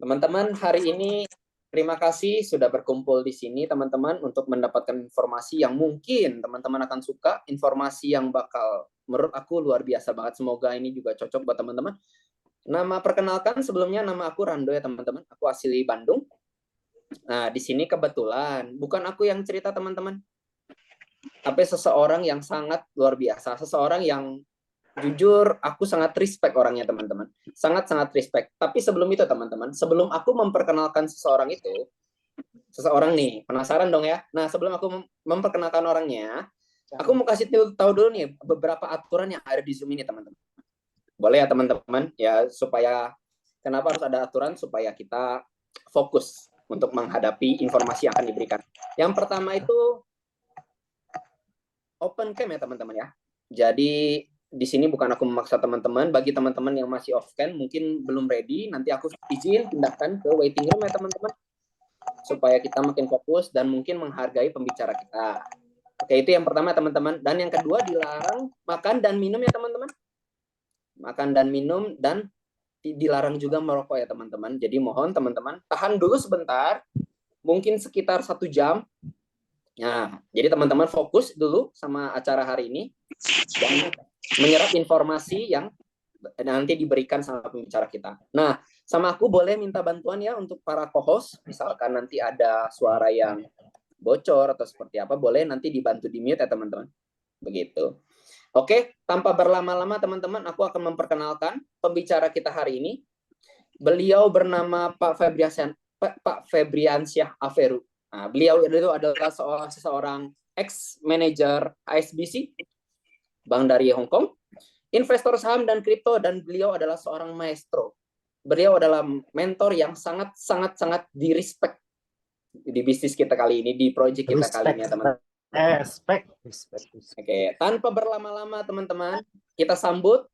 Teman-teman, hari ini terima kasih sudah berkumpul di sini, teman-teman, untuk mendapatkan informasi yang mungkin teman-teman akan suka, informasi yang bakal menurut aku luar biasa banget. Semoga ini juga cocok buat teman-teman. Nama perkenalkan sebelumnya, nama aku Rando ya teman-teman. Aku asli Bandung. Nah, di sini kebetulan bukan aku yang cerita teman-teman, tapi seseorang yang sangat luar biasa, seseorang yang jujur aku sangat respect orangnya teman-teman, sangat-sangat respect. Tapi sebelum itu teman-teman, sebelum aku memperkenalkan seseorang itu, seseorang nih penasaran dong ya. Nah, sebelum aku memperkenalkan orangnya, aku mau kasih tahu dulu nih beberapa aturan yang ada di Zoom ini teman-teman. Boleh ya teman-teman, ya supaya kenapa harus ada aturan, supaya kita fokus untuk menghadapi informasi yang akan diberikan. Yang pertama itu open cam ya teman-teman ya. Jadi di sini bukan aku memaksa teman-teman. Bagi teman-teman yang masih off cam mungkin belum ready, nanti aku izin pindahkan ke waiting room ya teman-teman, supaya kita makin fokus dan mungkin menghargai pembicara kita. Oke, itu yang pertama teman-teman. Dan yang kedua, dilarang makan dan minum ya teman-teman. Makan dan minum, dan dilarang juga merokok ya teman-teman. Jadi mohon teman-teman tahan dulu sebentar, mungkin sekitar 1 jam. Nah, jadi teman-teman fokus dulu sama acara hari ini dan menyerap informasi yang nanti diberikan sama pembicara kita. Nah, sama aku boleh minta bantuan ya untuk para co-host, misalkan nanti ada suara yang bocor atau seperti apa, boleh nanti dibantu di mute ya teman-teman. Begitu. Oke, tanpa berlama-lama teman-teman, aku akan memperkenalkan pembicara kita hari ini. Beliau bernama Pak Febriansyah Averu. Nah, beliau itu adalah seorang ex-manager HSBC, bank dari Hong Kong, investor saham dan kripto, dan beliau adalah seorang maestro. Beliau adalah mentor yang sangat di-respect di bisnis kita kali ini, di project kita kali ini, teman-teman. Respect. Oke, tanpa berlama-lama teman-teman, kita sambut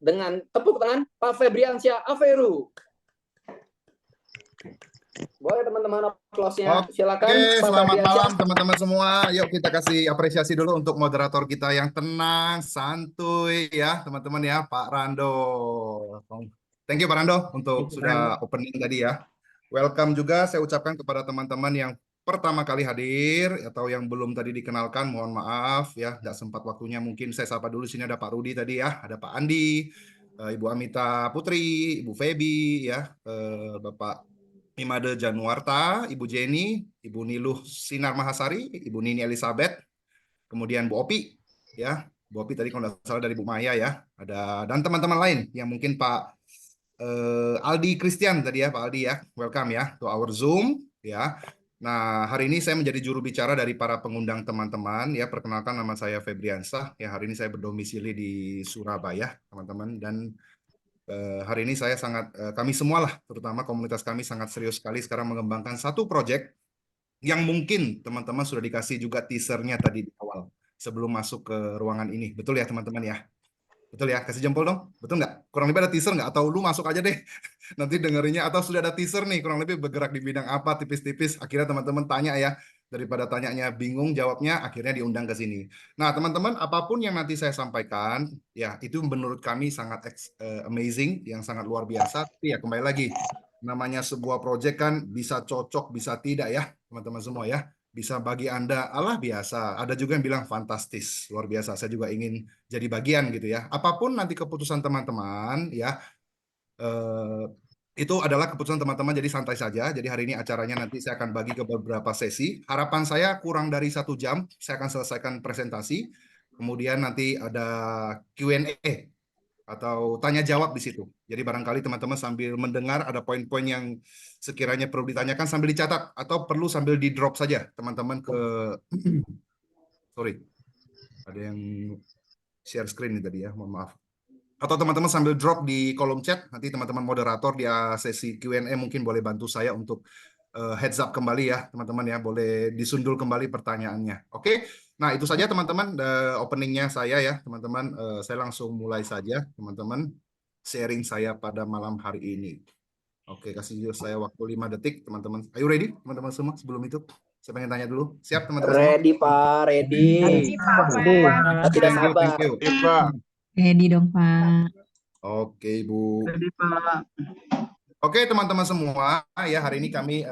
dengan tepuk tangan Pak Febriansyah Averu. Boleh teman-teman aplausnya. Silakan. Oke, selamat malam teman-teman semua. Yuk kita kasih apresiasi dulu untuk moderator kita yang tenang, santuy ya teman-teman ya, Pak Rando. Thank you Pak Rando untuk sudah opening tadi ya. Welcome juga saya ucapkan kepada teman-teman yang pertama kali hadir atau yang belum tadi dikenalkan, mohon maaf ya, nggak sempat waktunya. Mungkin saya sapa dulu, sini ada Pak Rudi tadi ya, ada Pak Andi, Ibu Amita Putri, Ibu Feby ya, Bapak Imade Januarta, Ibu Jenny, Ibu Niluh Sinar Mahasari, Ibu Nini Elizabeth, kemudian Bu Opi, ya, Bu Opi tadi kalau nggak salah dari Bu Maya ya, ada dan teman-teman lain yang mungkin Pak Aldi Christian tadi ya, Pak Aldi ya, welcome ya to our Zoom ya. Nah, hari ini saya menjadi juru bicara dari para pengundang teman-teman ya. Perkenalkan, nama saya Febriansyah ya. Hari ini saya berdomisili di Surabaya, teman-teman, dan hari ini saya sangat, kami semua lah, terutama komunitas kami sangat serius sekali sekarang mengembangkan satu proyek yang mungkin teman-teman sudah dikasih juga teasernya tadi di awal sebelum masuk ke ruangan ini. Betul ya teman-teman ya? Betul ya? Kasih jempol dong. Betul nggak? Kurang lebih ada teaser nggak? Atau lu masuk aja deh nanti dengerinnya, atau sudah ada teaser nih kurang lebih bergerak di bidang apa tipis-tipis. Akhirnya teman-teman tanya ya. Daripada tanyanya bingung jawabnya, akhirnya diundang ke sini. Nah, teman-teman, apapun yang nanti saya sampaikan, ya itu menurut kami sangat amazing, yang sangat luar biasa. Tapi ya kembali lagi, namanya sebuah proyek kan bisa cocok, bisa tidak ya, teman-teman semua ya. Bisa bagi Anda, Allah biasa. Ada juga yang bilang fantastis, luar biasa. Saya juga ingin jadi bagian gitu ya. Apapun nanti keputusan teman-teman ya, itu adalah keputusan teman-teman, jadi santai saja. Jadi hari ini acaranya nanti saya akan bagi ke beberapa sesi. Harapan saya kurang dari 1 jam, saya akan selesaikan presentasi. Kemudian nanti ada Q&A atau tanya jawab di situ. Jadi barangkali teman-teman sambil mendengar ada poin-poin yang sekiranya perlu ditanyakan sambil dicatat atau perlu sambil di drop saja teman-teman ke sorry, ada yang share screen nih tadi ya, mohon maaf. Atau teman-teman sambil drop di kolom chat, nanti teman-teman moderator di sesi Q&A mungkin boleh bantu saya untuk heads up kembali ya teman-teman ya, boleh disundul kembali pertanyaannya. Oke, nah itu saja teman-teman openingnya saya ya teman-teman. Saya langsung mulai saja teman-teman sharing saya pada malam hari ini. Oke, kasih saya waktu 5 detik teman-teman. Are you ready teman-teman semua? Sebelum itu saya pengen tanya dulu, siap teman-teman semua? Ready Pak, ready. Tidak sabar. Thank you. Ready dong Pak. Oke Bu. Ready Pak. Oke teman-teman semua, ya hari ini kami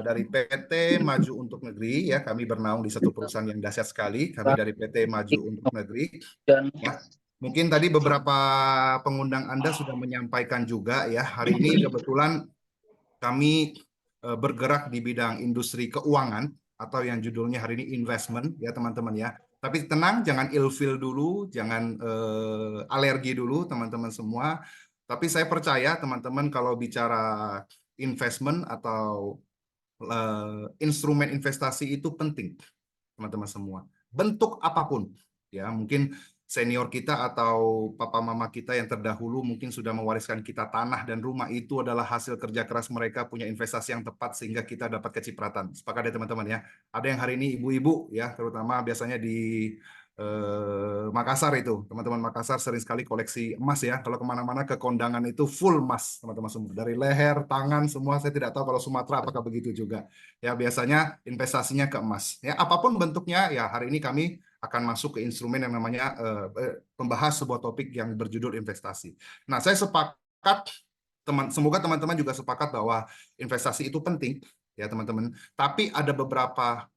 dari PT Maju Untuk Negeri, ya kami bernaung di satu perusahaan yang dahsyat sekali. Kami dari PT Maju Untuk Negeri. Dan Ya, mungkin tadi beberapa pengundang Anda sudah menyampaikan juga ya. Hari ini kebetulan kami bergerak di bidang industri keuangan atau yang judulnya hari ini investment ya teman-teman ya. Tapi tenang, jangan ilfeel dulu, jangan alergi dulu teman-teman semua. Tapi saya percaya teman-teman kalau bicara investment atau instrumen investasi itu penting teman-teman semua. Bentuk apapun ya, mungkin senior kita atau papa mama kita yang terdahulu mungkin sudah mewariskan kita tanah dan rumah, itu adalah hasil kerja keras mereka, punya investasi yang tepat sehingga kita dapat kecipratan. Sepakat ya teman-teman ya. Ada yang hari ini ibu-ibu ya, terutama biasanya di Makassar itu, teman-teman Makassar sering sekali koleksi emas ya. Kalau kemana-mana ke kondangan itu full emas teman-teman semua, dari leher, tangan semua. Saya tidak tahu kalau Sumatera apakah begitu juga. Ya biasanya investasinya ke emas. Ya apapun bentuknya ya, hari ini kami akan masuk ke instrumen yang namanya membahas sebuah topik yang berjudul investasi. Nah, saya sepakat semoga teman-teman juga sepakat bahwa investasi itu penting ya teman-teman. Tapi ada beberapa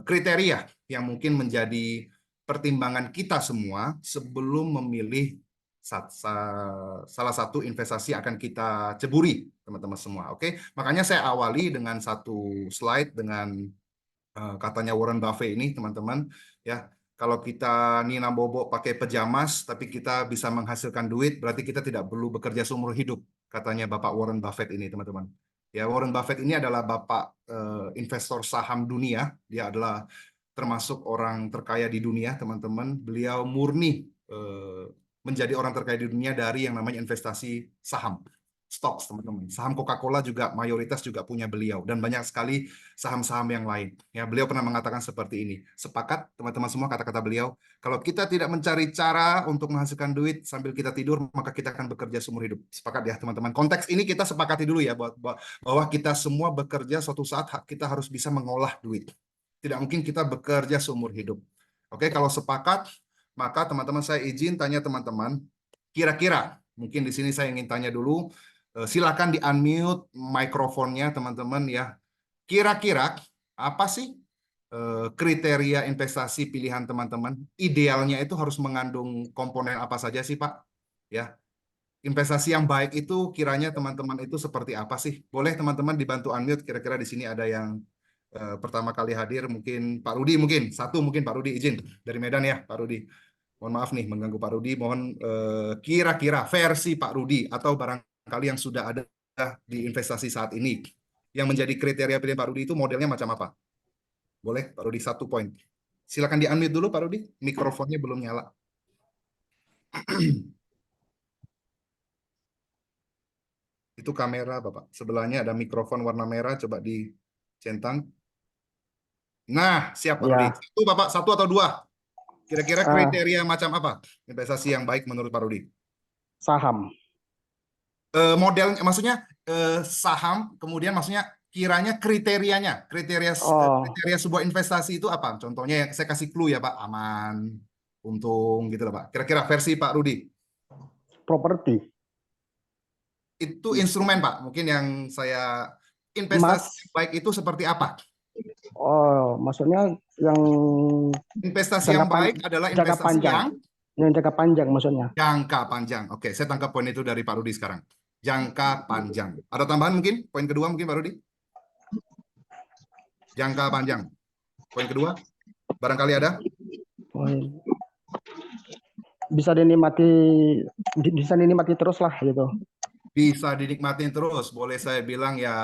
kriteria yang mungkin menjadi pertimbangan kita semua sebelum memilih salah satu investasi yang akan kita ceburi teman-teman semua. Oke, makanya saya awali dengan satu slide dengan katanya Warren Buffett ini teman-teman ya. Kalau kita Nina Bobo pakai pejamas tapi kita bisa menghasilkan duit, berarti kita tidak perlu bekerja seumur hidup, katanya Bapak Warren Buffett ini teman-teman. Ya, Warren Buffett ini adalah bapak investor saham dunia. Dia adalah termasuk orang terkaya di dunia teman-teman. Beliau murni menjadi orang terkaya di dunia dari yang namanya investasi saham, stocks teman-teman. Saham Coca-Cola juga mayoritas juga punya beliau, dan banyak sekali saham-saham yang lain. Ya, beliau pernah mengatakan seperti ini. Sepakat teman-teman semua kata-kata beliau, kalau kita tidak mencari cara untuk menghasilkan duit sambil kita tidur, maka kita akan bekerja seumur hidup. Sepakat ya teman-teman. Konteks ini kita sepakati dulu ya, bahwa kita semua bekerja, suatu saat kita harus bisa mengolah duit. Tidak mungkin kita bekerja seumur hidup. Oke, kalau sepakat, maka teman-teman saya izin tanya teman-teman, kira-kira mungkin di sini saya ingin tanya dulu. Silakan di unmute mikrofonnya teman-teman ya. Kira-kira apa sih kriteria investasi pilihan teman-teman? Idealnya itu harus mengandung komponen apa saja sih Pak? Ya, investasi yang baik itu kiranya teman-teman itu seperti apa sih? Boleh teman-teman dibantu unmute. Kira-kira di sini ada yang pertama kali hadir, mungkin Pak Rudi, mungkin Pak Rudi izin dari Medan ya Pak Rudi. Mohon maaf nih mengganggu Pak Rudi. Mohon kira-kira versi Pak Rudi atau barangkali yang sudah ada di investasi saat ini, yang menjadi kriteria pilihan Pak Rudi itu modelnya macam apa? Boleh Pak Rudi 1 poin. Silakan di-unmute dulu Pak Rudi. Mikrofonnya belum nyala. Itu kamera Bapak. Sebelahnya ada mikrofon warna merah. Coba dicentang. Nah, siap Pak Rudi. Ya, Satu Bapak, satu atau dua? Kira-kira kriteria macam apa investasi yang baik menurut Pak Rudi? saham. Model, maksudnya saham, kemudian maksudnya kiranya kriteria Oh, sebuah investasi itu apa? Contohnya yang saya kasih clue ya Pak, aman, untung gitu loh Pak. Kira-kira versi Pak Rudi. properti. Itu instrumen Pak, mungkin yang saya investasi Emas. yang baik itu seperti apa? Oh, maksudnya yang Investasi yang baik adalah jangka investasi panjang. yang Yang jangka panjang maksudnya. jangka panjang. Oke, saya tangkap poin itu dari Pak Rudi sekarang. Jangka panjang. Ada tambahan mungkin? Poin kedua mungkin Pak Rudi? Jangka panjang. Poin kedua, barangkali ada? Oh, bisa dinikmati terus lah gitu. Bisa dinikmatin terus. Boleh saya bilang ya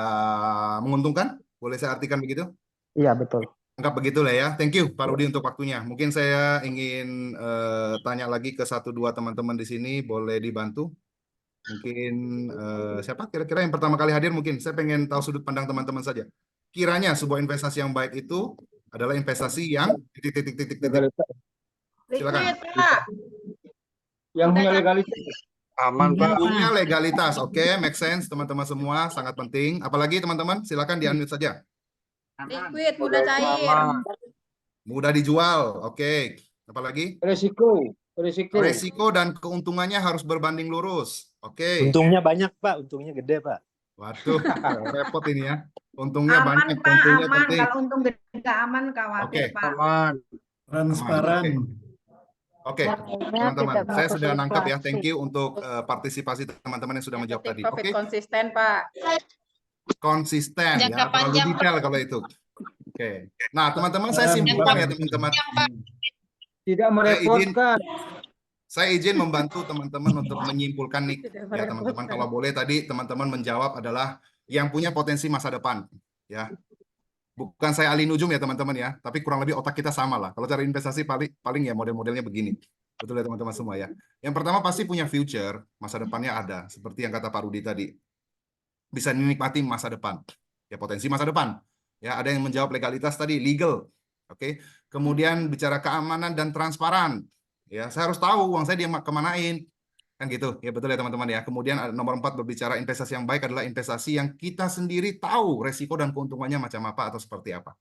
menguntungkan? Boleh saya artikan begitu? Iya, betul. Anggap begitu lah ya. Thank you Pak Rudi untuk waktunya. Mungkin saya ingin tanya lagi ke satu dua teman-teman di sini. Boleh dibantu? Mungkin siapa kira-kira yang pertama kali hadir? Mungkin saya pengen tahu sudut pandang teman-teman saja. Kiranya sebuah investasi yang baik itu adalah investasi yang titik. Silakan. Liquid, Pak. Yang punya Udah legalitas aman Pak. Punya legalitas. Oke, make sense teman-teman semua, sangat penting. Apalagi teman-teman, silakan di-unmute saja. liquid, udah cair. Mudah dijual. Oke. Apalagi? Resiko Resiko dan keuntungannya harus berbanding lurus. Oke. Untungnya banyak, Pak. Untungnya gede, Pak. Waduh, repot ini ya. Untungnya Aman banyak, Pak, tentunya aman. penting. Kalau untung gede nggak aman, khawatir Oke. Pak. Aman. Transparan. Oke, Warnanya teman-teman, tidak saya sudah nangkep ya. berfluktuasi. Thank you untuk partisipasi teman-teman yang sudah menjawab Negatif tadi. profit Oke, konsisten Pak. konsisten ya, Jangka terlalu panjang, detail kalau itu. Oke. Nah, teman-teman, saya simpulkan ya, teman-teman. Tidak merepotkan. Saya izin membantu teman-teman untuk menyimpulkan nih Tidak ya teman-teman. merepotkan. Kalau boleh tadi teman-teman menjawab adalah yang punya potensi masa depan ya. Bukan saya alih ujung ya teman-teman ya, tapi kurang lebih otak kita sama lah. Kalau cari investasi paling ya model-modelnya begini. Betul ya teman-teman semua ya. Yang pertama pasti punya future, masa depannya ada. Seperti yang kata Pak Rudi tadi. Bisa menikmati masa depan. Ya potensi masa depan. Ya ada yang menjawab legalitas tadi, legal. Oke. Kemudian bicara keamanan dan transparan. Ya, saya harus tahu uang saya dia kemanain. Kan gitu. Ya betul ya teman-teman ya. Kemudian nomor 4 berbicara investasi yang baik adalah investasi yang kita sendiri tahu resiko dan keuntungannya macam apa atau seperti apa.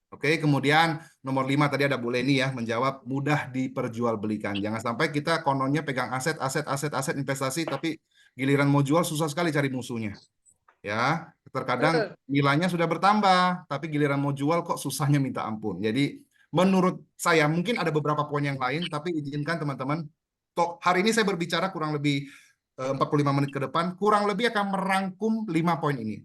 Oke, kemudian nomor 5 tadi ada Bu Leni ya menjawab mudah diperjualbelikan. Jangan sampai kita kononnya pegang aset investasi tapi giliran mau jual susah sekali cari musuhnya. Ya, terkadang nilainya sudah bertambah tapi giliran mau jual kok susahnya minta ampun. Jadi menurut saya mungkin ada beberapa poin yang lain tapi izinkan teman-teman hari ini saya berbicara kurang lebih 45 menit ke depan kurang lebih akan merangkum 5 poin ini.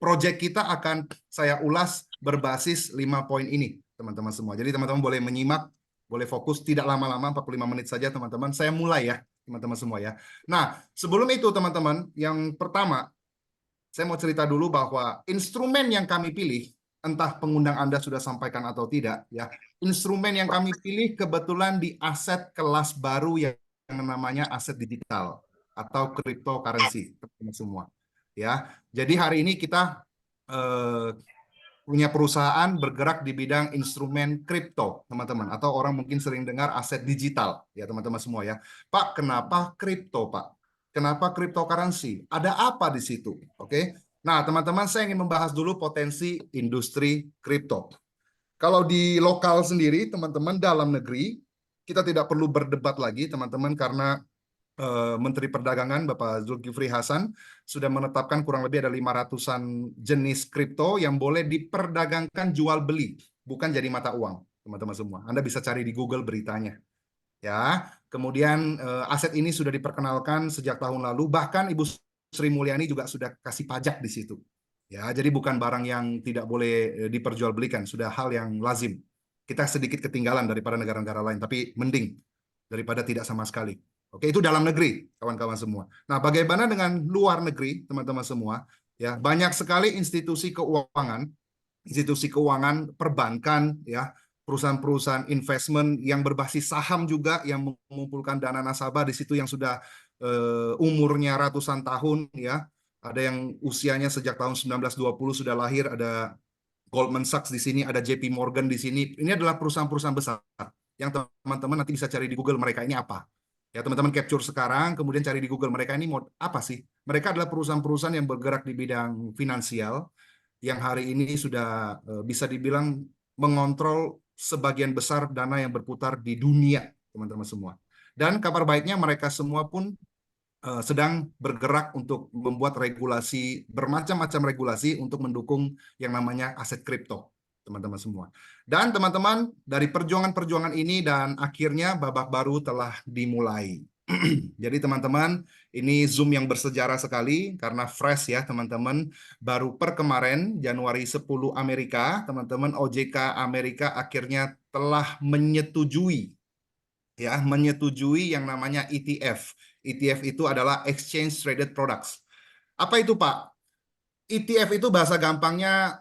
Project kita akan saya ulas berbasis 5 poin ini, teman-teman semua. Jadi teman-teman boleh menyimak, boleh fokus, tidak lama-lama, 45 menit saja teman-teman. Saya mulai ya, teman-teman semua ya. Nah, sebelum itu teman-teman, yang pertama, saya mau cerita dulu bahwa instrumen yang kami pilih, entah pengundang Anda sudah sampaikan atau tidak, ya, instrumen yang kami pilih kebetulan di aset kelas baru yang namanya aset digital atau cryptocurrency, teman-teman semua. Ya, jadi hari ini kita punya perusahaan bergerak di bidang instrumen kripto, teman-teman, atau orang mungkin sering dengar aset digital, ya teman-teman semua ya. Pak, kenapa kripto, Pak? Kenapa cryptocurrency? Ada apa di situ? Oke. Nah, teman-teman, saya ingin membahas dulu potensi industri kripto. Kalau di lokal sendiri, teman-teman, dalam negeri, kita tidak perlu berdebat lagi, teman-teman, karena Menteri Perdagangan Bapak Zulkifli Hasan sudah menetapkan kurang lebih ada 500-an jenis kripto yang boleh diperdagangkan jual beli, bukan jadi mata uang, teman-teman semua. Anda bisa cari di Google beritanya. Ya, kemudian aset ini sudah diperkenalkan sejak tahun lalu, bahkan Ibu Sri Mulyani juga sudah kasih pajak di situ. Ya, jadi bukan barang yang tidak boleh diperjualbelikan, sudah hal yang lazim. Kita sedikit ketinggalan daripada negara-negara lain, tapi mending daripada tidak sama sekali. Oke, itu dalam negeri, kawan-kawan semua. Nah, bagaimana dengan luar negeri, teman-teman semua? Ya, banyak sekali institusi keuangan perbankan, ya, perusahaan-perusahaan investment yang berbasis saham juga yang mengumpulkan dana nasabah di situ yang sudah umurnya ratusan tahun, ya. Ada yang usianya sejak tahun 1920 sudah lahir, ada Goldman Sachs di sini, ada JP Morgan di sini. Ini adalah perusahaan-perusahaan besar yang teman-teman nanti bisa cari di Google mereka ini apa. Ya, teman-teman capture sekarang, kemudian cari di Google mereka ini mau apa sih? Mereka adalah perusahaan-perusahaan yang bergerak di bidang finansial yang hari ini sudah bisa dibilang mengontrol sebagian besar dana yang berputar di dunia, teman-teman semua. Dan kabar baiknya mereka semua pun sedang bergerak untuk membuat regulasi, bermacam-macam regulasi untuk mendukung yang namanya aset kripto, teman-teman semua. Dan teman-teman, dari perjuangan-perjuangan ini dan akhirnya babak baru telah dimulai. Jadi teman-teman, ini Zoom yang bersejarah sekali karena fresh ya teman-teman. Baru per kemarin, Januari 10 Amerika, teman-teman, OJK Amerika akhirnya telah menyetujui yang namanya ETF. ETF itu adalah Exchange Traded Products. Apa itu, Pak? ETF itu bahasa gampangnya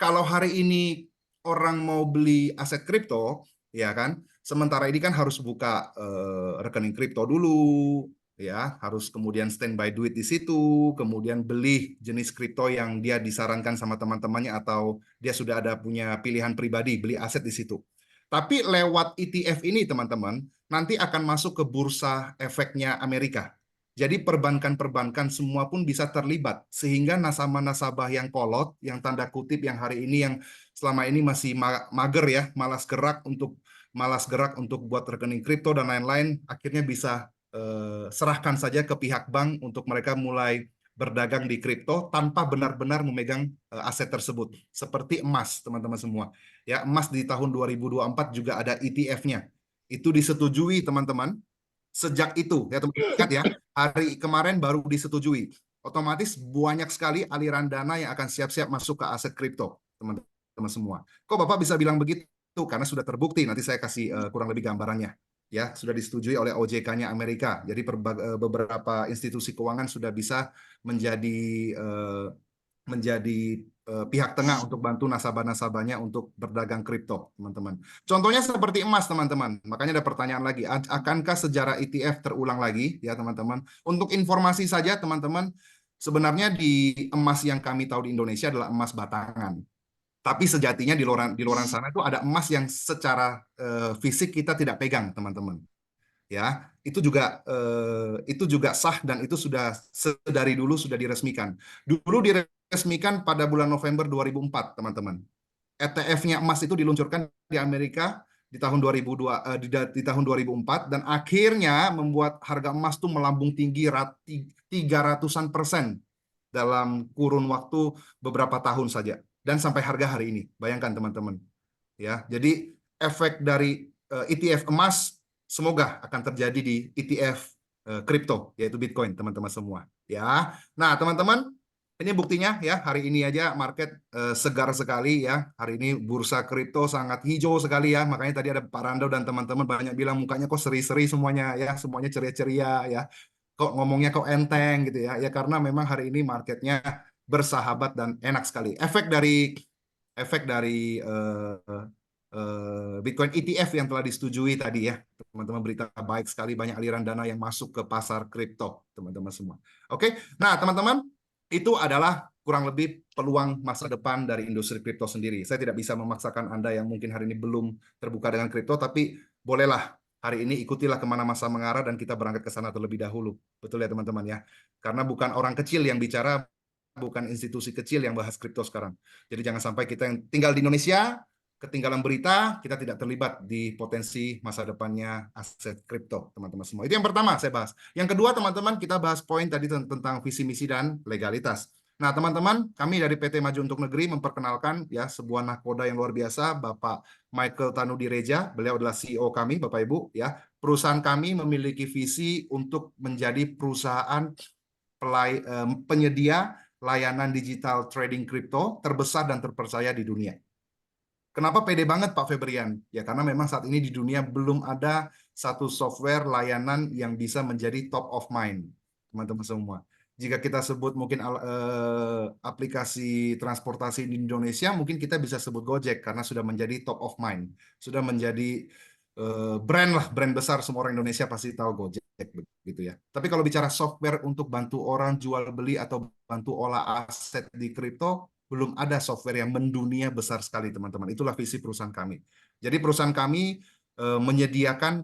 kalau hari ini orang mau beli aset kripto, ya kan? Sementara ini kan harus buka rekening kripto dulu, ya, harus kemudian standby duit di situ, kemudian beli jenis kripto yang dia disarankan sama teman-temannya atau dia sudah ada punya pilihan pribadi beli aset di situ. Tapi lewat ETF ini teman-teman, nanti akan masuk ke bursa efeknya Amerika. Jadi perbankan-perbankan semua pun bisa terlibat sehingga nasabah-nasabah yang kolot, yang tanda kutip yang hari ini yang selama ini masih mager ya, malas gerak untuk buat rekening kripto dan lain-lain, akhirnya bisa serahkan saja ke pihak bank untuk mereka mulai berdagang di kripto tanpa benar-benar memegang aset tersebut. Seperti emas, teman-teman semua. Ya, emas di tahun 2024 juga ada ETF-nya. Itu disetujui, teman-teman. Sejak itu, ya teman-teman ingat ya, hari kemarin baru disetujui. Otomatis banyak sekali aliran dana yang akan siap-siap masuk ke aset kripto, teman-teman semua. Kok Bapak bisa bilang begitu? Karena sudah terbukti. Nanti saya kasih kurang lebih gambarannya. Ya, sudah disetujui oleh OJK-nya Amerika. Jadi beberapa institusi keuangan sudah bisa menjadi pihak tengah untuk bantu nasabah-nasabahnya untuk berdagang kripto, teman-teman. Contohnya seperti emas, teman-teman. Makanya ada pertanyaan lagi, akankah sejarah ETF terulang lagi, ya teman-teman? Untuk informasi saja, teman-teman, sebenarnya di emas yang kami tahu di Indonesia adalah emas batangan. Tapi sejatinya di luar sana itu ada emas yang secara fisik kita tidak pegang, teman-teman. Ya, itu juga sah dan itu sudah dari dulu sudah diresmikan. Dulu diresmikan pada bulan November 2004, teman-teman. ETF-nya emas itu diluncurkan di Amerika di tahun 2004 dan akhirnya membuat harga emas tuh melambung tinggi 300% dalam kurun waktu beberapa tahun saja dan sampai harga hari ini. Bayangkan, teman-teman. Ya, jadi efek dari ETF emas semoga akan terjadi di ETF kripto, yaitu Bitcoin, teman-teman semua. Ya, nah teman-teman, ini buktinya ya, hari ini aja market segar sekali ya. Hari ini bursa kripto sangat hijau sekali ya. Makanya tadi ada Pak Rando dan teman-teman banyak bilang mukanya kok seri-seri semuanya ya, semuanya ceria-ceria ya. Kok ngomongnya kok enteng gitu ya. Ya karena memang hari ini marketnya bersahabat dan enak sekali. Efek dari Bitcoin ETF yang telah disetujui tadi ya, teman-teman, berita baik sekali, banyak aliran dana yang masuk ke pasar kripto, teman-teman semua. Oke, nah teman-teman, itu adalah kurang lebih peluang masa depan dari industri kripto sendiri. Saya tidak bisa memaksakan Anda yang mungkin hari ini belum terbuka dengan kripto, tapi bolehlah hari ini ikutilah kemana masa mengarah dan kita berangkat ke sana terlebih dahulu. Betul ya teman-teman ya? Karena bukan orang kecil yang bicara, bukan institusi kecil yang bahas kripto sekarang. Jadi jangan sampai kita yang tinggal di Indonesia ketinggalan berita, kita tidak terlibat di potensi masa depannya aset kripto, teman-teman semua. Itu yang pertama saya bahas. Yang kedua, teman-teman, kita bahas poin tadi tentang visi misi dan legalitas. Nah, teman-teman, kami dari PT Maju Untuk Negeri memperkenalkan ya sebuah nahkoda yang luar biasa, Bapak Michael Tanudireja. Beliau adalah CEO kami, Bapak Ibu, ya. Perusahaan kami memiliki visi untuk menjadi perusahaan penyedia layanan digital trading kripto terbesar dan terpercaya di dunia. Kenapa pede banget Pak Febrian? Ya karena memang saat ini di dunia belum ada satu software layanan yang bisa menjadi top of mind, teman-teman semua. Jika kita sebut mungkin aplikasi transportasi di Indonesia, mungkin kita bisa sebut Gojek karena sudah menjadi top of mind, sudah menjadi brand besar, semua orang Indonesia pasti tahu Gojek begitu ya. Tapi kalau bicara software untuk bantu orang jual beli atau bantu olah aset di kripto, belum ada software yang mendunia besar sekali, teman-teman. Itulah visi perusahaan kami. Jadi perusahaan kami menyediakan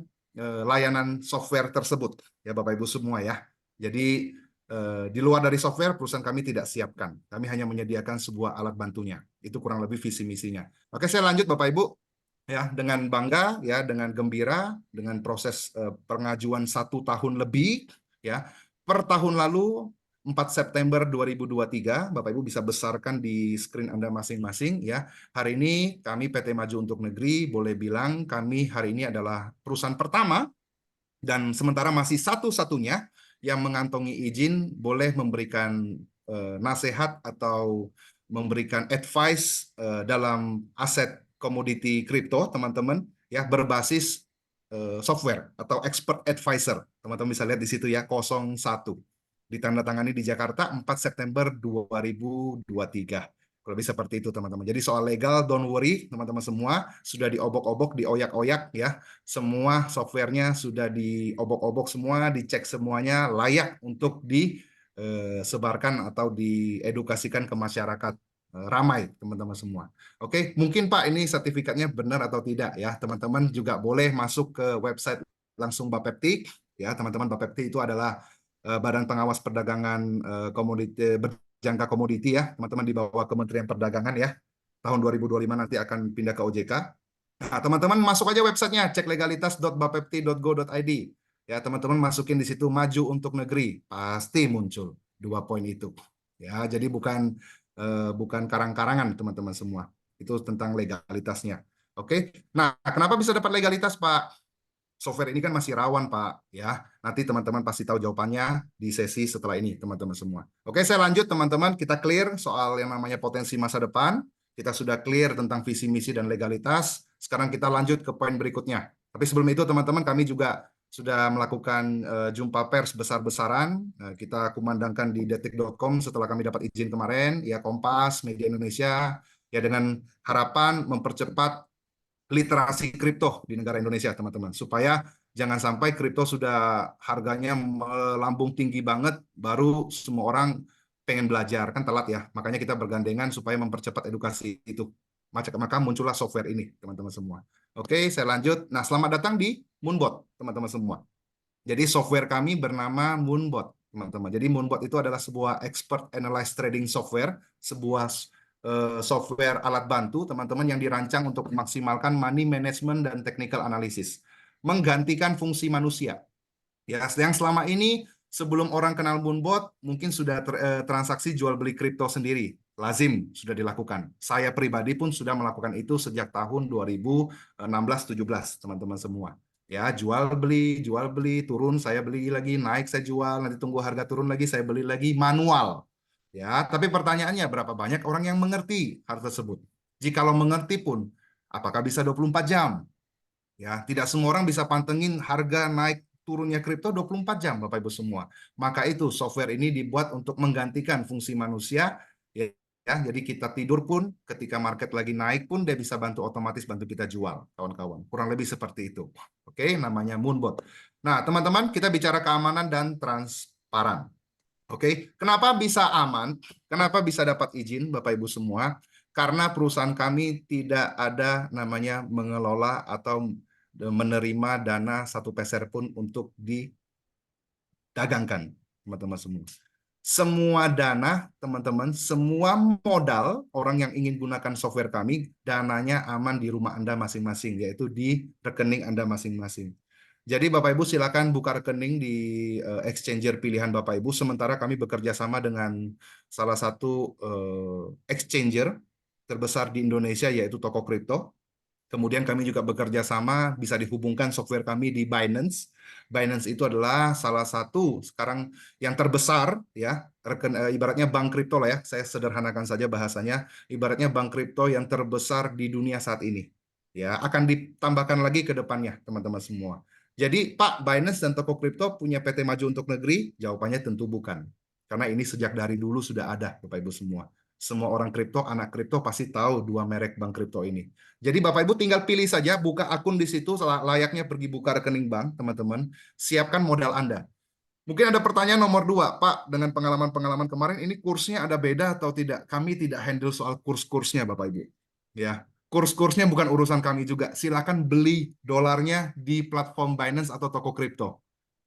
layanan software tersebut, ya Bapak Ibu semua ya. Jadi di luar dari software, perusahaan kami tidak siapkan. Kami hanya menyediakan sebuah alat bantunya. Itu kurang lebih visi misinya. Oke, saya lanjut Bapak Ibu. Ya, dengan bangga, ya, dengan gembira, dengan proses pengajuan 1 tahun lebih, ya. Per tahun lalu 4 September 2023, Bapak Ibu bisa besarkan di screen Anda masing-masing ya. Hari ini kami PT Maju Untuk Negeri boleh bilang kami hari ini adalah perusahaan pertama dan sementara masih satu-satunya yang mengantongi izin boleh memberikan nasihat atau memberikan advice dalam aset komoditi kripto, teman-teman, ya, berbasis software atau expert advisor. Teman-teman bisa lihat di situ ya, 01. Ditandatangani di Jakarta 4 September 2023. Kalau bisa seperti itu, teman-teman. Jadi soal legal, don't worry, teman-teman semua. Sudah diobok-obok, dioyak-oyak ya. Semua softwarenya sudah diobok-obok semua, dicek semuanya, layak untuk disebarkan atau diedukasikan ke masyarakat. Ramai, teman-teman semua. Oke, mungkin Pak ini sertifikatnya benar atau tidak ya. Teman-teman juga boleh masuk ke website langsung Bapepti. Ya, teman-teman, Bapepti itu adalah Badan Pengawas Perdagangan Komoditi berjangka komoditi ya, teman-teman, di bawah Kementerian Perdagangan ya. Tahun 2025 nanti akan pindah ke OJK. Nah, teman-teman masuk aja websitenya, cek legalitas.bapepti.go.id. Ya, teman-teman masukin di situ Maju Untuk Negeri, pasti muncul. dua poin itu. Ya, jadi bukan karang-karangan teman-teman semua. Itu tentang legalitasnya. Oke. Nah, kenapa bisa dapat legalitas, Pak? Software ini kan masih rawan, Pak. Ya, nanti teman-teman pasti tahu jawabannya di sesi setelah ini, teman-teman semua. Oke, saya lanjut, teman-teman. Kita clear soal yang namanya potensi masa depan. Kita sudah clear tentang visi misi dan legalitas. Sekarang kita lanjut ke poin berikutnya. Tapi sebelum itu, teman-teman, kami juga sudah melakukan jumpa pers besar-besaran. Kita kumandangkan di detik.com setelah kami dapat izin kemarin, ya Kompas, Media Indonesia, ya dengan harapan mempercepat literasi kripto di negara Indonesia, teman-teman. Supaya jangan sampai kripto sudah harganya melambung tinggi banget, baru semua orang pengen belajar. Kan telat ya. Makanya kita bergandengan supaya mempercepat edukasi itu. Maka muncullah software ini, teman-teman semua. Oke, saya lanjut. Nah, selamat datang di Moonbot, teman-teman semua. Jadi software kami bernama Moonbot, teman-teman. Jadi Moonbot itu adalah sebuah expert analyze trading software, sebuah software alat bantu teman-teman yang dirancang untuk memaksimalkan money management dan technical analysis, menggantikan fungsi manusia. Ya, yang selama ini sebelum orang kenal Moonbot mungkin sudah transaksi jual beli kripto sendiri, lazim sudah dilakukan. Saya pribadi pun sudah melakukan itu sejak tahun 2016-17, teman-teman semua. Ya, jual beli, turun saya beli lagi, naik saya jual, nanti tunggu harga turun lagi saya beli lagi, manual. Ya, tapi pertanyaannya berapa banyak orang yang mengerti hal tersebut? Jikalau mengerti pun, apakah bisa 24 jam? Ya, tidak semua orang bisa pantengin harga naik turunnya kripto 24 jam, Bapak Ibu semua. Maka itu software ini dibuat untuk menggantikan fungsi manusia. Ya, jadi kita tidur pun ketika market lagi naik pun dia bisa bantu otomatis bantu kita jual, kawan-kawan. Kurang lebih seperti itu. Oke, namanya Moonbot. Nah, teman-teman, kita bicara keamanan dan transparan. Oke, kenapa bisa aman? Kenapa bisa dapat izin, Bapak Ibu semua? Karena perusahaan kami tidak ada namanya mengelola atau menerima dana satu peser pun untuk didagangkan, teman-teman semua. Semua dana, teman-teman, semua modal orang yang ingin gunakan software kami, dananya aman di rumah Anda masing-masing, yaitu di rekening Anda masing-masing. Jadi Bapak Ibu silakan buka rekening di exchanger pilihan Bapak Ibu. Sementara kami bekerja sama dengan salah satu exchanger terbesar di Indonesia yaitu Toko Kripto. Kemudian kami juga bekerja sama bisa dihubungkan software kami di Binance. Binance itu adalah salah satu sekarang yang terbesar ya, ibaratnya bank kripto lah ya. Saya sederhanakan saja bahasanya, ibaratnya bank kripto yang terbesar di dunia saat ini. Ya, akan ditambahkan lagi ke depannya, teman-teman semua. Jadi, Pak, Binance dan Toko Kripto punya PT Maju untuk Negeri? Jawabannya tentu bukan. Karena ini sejak dari dulu sudah ada, Bapak Ibu semua. Semua orang kripto, anak kripto pasti tahu dua merek bank kripto ini. Jadi Bapak Ibu tinggal pilih saja, buka akun di situ, layaknya pergi buka rekening bank, teman-teman. Siapkan modal Anda. Mungkin ada pertanyaan nomor 2, Pak, dengan pengalaman-pengalaman kemarin, ini kursnya ada beda atau tidak? Kami tidak handle soal kurs-kursnya, Bapak Ibu. Ya, kurs-kursnya bukan urusan kami juga. Silakan beli dolarnya di platform Binance atau Toko Kripto.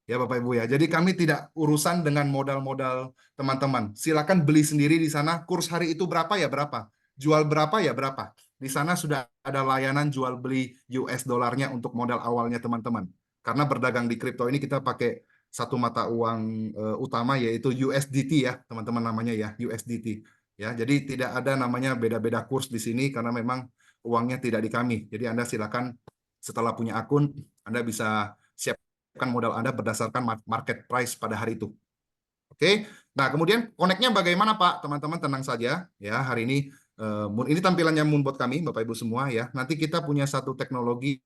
Ya Bapak Ibu ya. Jadi kami tidak urusan dengan modal-modal teman-teman. Silakan beli sendiri di sana. Kurs hari itu berapa ya berapa. Jual berapa ya berapa. Di sana sudah ada layanan jual beli US dolarnya untuk modal awalnya teman-teman. Karena berdagang di kripto ini kita pakai satu mata uang utama yaitu USDT ya teman-teman namanya ya USDT. Ya, jadi tidak ada namanya beda-beda kurs di sini karena memang uangnya tidak di kami. Jadi Anda silakan setelah punya akun Anda bisa siapkan modal Anda berdasarkan market price pada hari itu. Oke. Nah, kemudian connect-nya bagaimana, Pak? Teman-teman tenang saja ya. Hari ini tampilannya Moonbot kami, Bapak Ibu semua ya. Nanti kita punya satu teknologi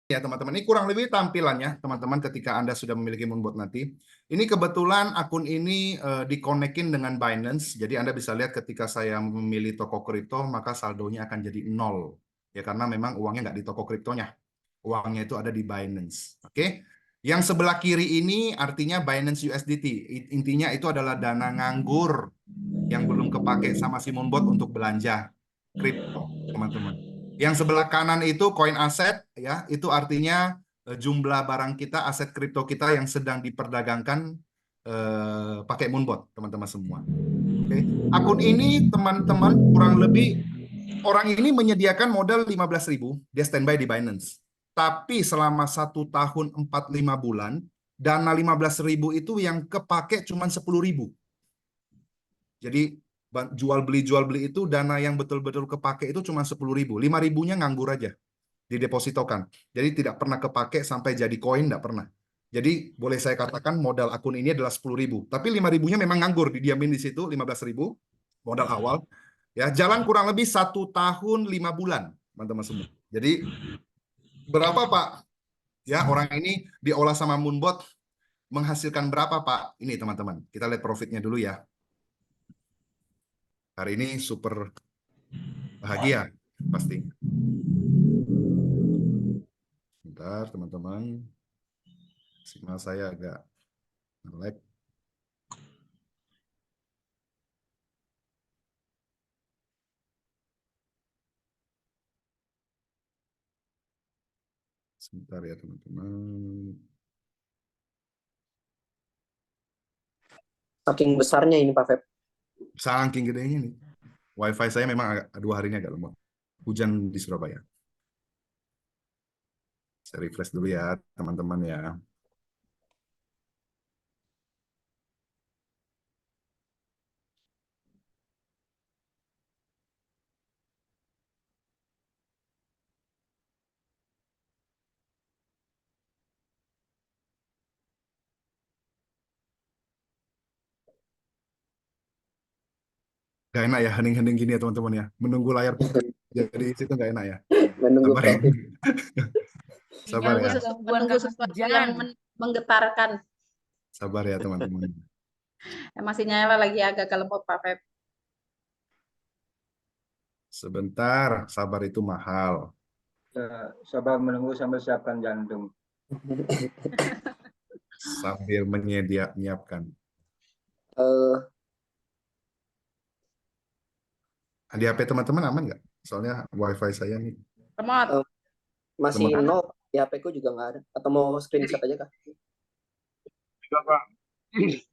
ya teman-teman, ini kurang lebih tampilannya teman-teman ketika Anda sudah memiliki Moonbot nanti. Ini kebetulan akun ini dikonekin dengan Binance, jadi Anda bisa lihat ketika saya memilih toko kripto maka saldonya akan jadi 0. Ya karena memang uangnya nggak di toko kriptonya, uangnya itu ada di Binance. Oke. Yang sebelah kiri ini artinya Binance USDT. Intinya itu adalah dana nganggur yang belum kepake sama si Moonbot untuk belanja kripto, teman-teman. Yang sebelah kanan itu koin aset ya, itu artinya jumlah barang kita, aset kripto kita yang sedang diperdagangkan pakai Moonbot, teman-teman semua. Oke. Akun ini teman-teman kurang lebih orang ini menyediakan modal 15.000, dia standby di Binance. Tapi selama 1 tahun 4-5 bulan, dana 15.000 itu yang kepake cuma 10.000. Jadi jual beli itu dana yang betul-betul kepake itu cuma 10.000. 5.000-nya nganggur aja, didepositokan. Jadi tidak pernah kepake sampai jadi koin, tidak pernah. Jadi boleh saya katakan modal akun ini adalah 10.000. Tapi 5.000-nya memang nganggur, didiamin di situ 15.000 modal awal. Ya, jalan kurang lebih 1 tahun 5 bulan, teman-teman semua. Jadi berapa Pak? Ya, orang ini diolah sama Moonbot menghasilkan berapa Pak? Ini teman-teman, kita lihat profitnya dulu ya. Hari ini super bahagia pasti. Bentar teman-teman, signal saya agak lag. Sebentar ya teman-teman. Saking besarnya ini Pak Feb. Saking gedenya nih. Wifi saya memang 2 hari ini agak lemot. Hujan di Surabaya. Saya refresh dulu ya teman-teman ya. Gak enak ya hening-hening gini ya teman-teman ya. Menunggu layar putih jadi situ gak enak ya. Menunggu Sabar ya. profit. Sabar ya. Menunggu sesuatu yang menggetarkan. Sabar ya teman-teman. Masih nyala lagi agak kelemot Pak Feb. Sebentar, sabar itu mahal. Ya, sabar menunggu sambil siapkan jantung. Sambil menyiapkan. Eh, Di HP teman-teman aman nggak? Soalnya wifi saya nih. Lemot. masih Lemot. nol. Di HP ku juga nggak ada. Atau mau screenshot aja Kak? Juga Pak.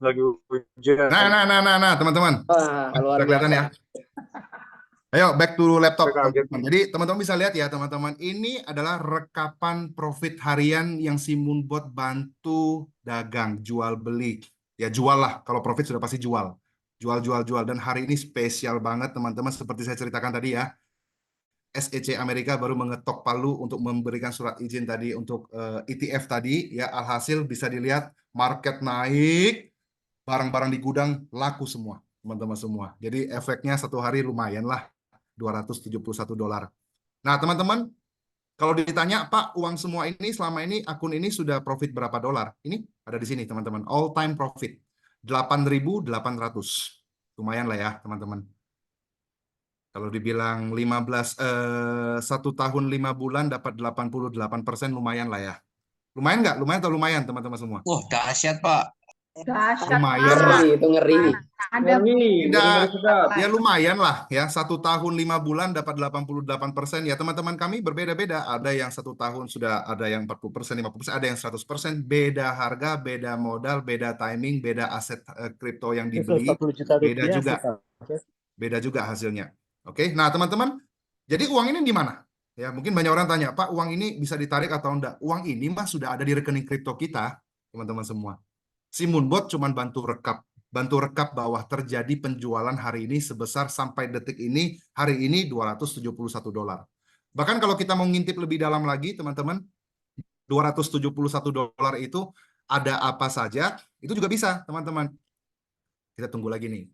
Lagi hujan. Nah, teman-teman. Wah, luar Udah kelihatan biasa. ya. Ayo, back to laptop. Saya kaget. teman-teman. Jadi, teman-teman bisa lihat ya, teman-teman. Ini adalah rekapan profit harian yang si Moonbot bantu dagang, jual beli. Ya, jual lah. Kalau profit sudah pasti jual. Jual. Dan hari ini spesial banget, teman-teman. Seperti saya ceritakan tadi ya. SEC Amerika baru mengetok palu untuk memberikan surat izin tadi untuk ETF tadi. Ya, alhasil bisa dilihat market naik, barang-barang di gudang laku semua, teman-teman semua. Jadi efeknya 1 hari lumayan lah. $271. Nah, teman-teman, kalau ditanya, Pak, uang semua ini selama ini akun ini sudah profit berapa dolar? Ini ada di sini, teman-teman. All time profit 8.800. Lumayan lah ya, teman-teman. Kalau dibilang 1 tahun 5 bulan dapat 88%, lumayan lah ya. Lumayan nggak? Lumayan atau lumayan, teman-teman semua? Wah, dahsyat, Pak. Dahsyat. Lumayan lah. Ngeri, itu ngeri. Ada Ngeri, Tidak. sedap. Ya lumayan lah ya, 1 tahun 5 bulan dapat 88%. Ya teman-teman kami berbeda-beda. Ada yang 1 tahun sudah ada yang 40%, 50%, ada yang 100%. Beda harga, beda modal, beda timing, beda aset kripto yang dibeli. 40 juta Beda rupiah juga. sih, Pak. Beda juga hasilnya. Oke, nah teman-teman, jadi uang ini di mana? Ya mungkin banyak orang tanya, Pak, uang ini bisa ditarik atau enggak? Uang ini mah sudah ada di rekening kripto kita, teman-teman semua. Si Moonbot cuma bantu rekap bahwa terjadi penjualan hari ini sebesar sampai detik ini, hari ini $271. Bahkan kalau kita mau ngintip lebih dalam lagi, teman-teman, $271 itu ada apa saja, itu juga bisa, teman-teman. Kita tunggu lagi nih.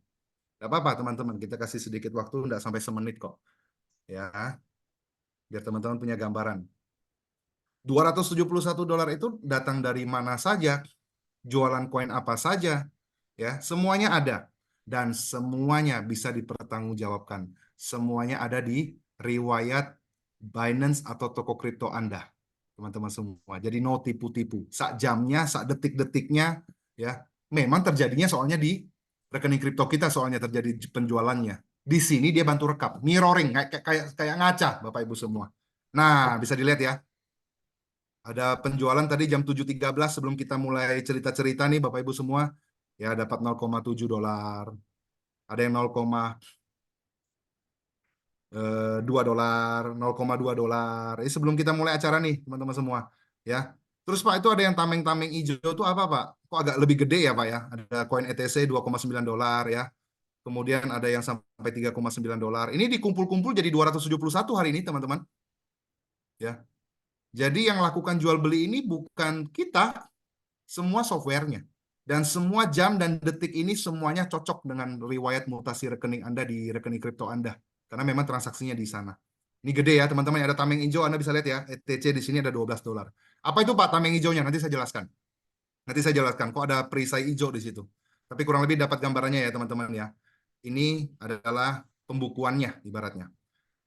Gak apa-apa, teman-teman, kita kasih sedikit waktu, enggak sampai semenit kok. Ya, biar teman-teman punya gambaran. $271 itu datang dari mana saja, jualan koin apa saja, ya semuanya ada dan semuanya bisa dipertanggungjawabkan. Semuanya ada di riwayat Binance atau toko kripto Anda, teman-teman semua. Jadi no tipu-tipu. Sak jamnya, sak detik-detiknya, ya memang terjadinya soalnya di rekening kripto kita, soalnya terjadi penjualannya. Di sini dia bantu rekap, mirroring kayak ngaca, Bapak Ibu semua. Nah, bisa dilihat ya. Ada penjualan tadi jam 7.13 sebelum kita mulai cerita-cerita nih Bapak Ibu semua. Ya, dapat 0,7 dolar. Ada yang 0,2 dolar, 0,2 dolar. Ini sebelum kita mulai acara nih, teman-teman semua. Ya. Terus Pak, itu ada yang tameng-tameng hijau itu apa Pak? Kok agak lebih gede ya Pak ya? Ada koin ETC 2,9 dolar ya. Kemudian ada yang sampai 3,9 dolar. Ini dikumpul-kumpul jadi 271 hari ini, teman-teman. Ya. Jadi yang lakukan jual beli ini bukan kita, semua softwarenya. Dan semua jam dan detik ini semuanya cocok dengan riwayat mutasi rekening Anda di rekening kripto Anda. Karena memang transaksinya di sana. Ini gede ya teman-teman, ada tameng hijau, Anda bisa lihat ya, ETC di sini ada 12 dolar. Apa itu Pak tameng hijaunya? Nanti saya jelaskan. Kok ada perisai hijau di situ. Tapi kurang lebih dapat gambarannya ya teman-teman ya. Ini adalah pembukuannya ibaratnya.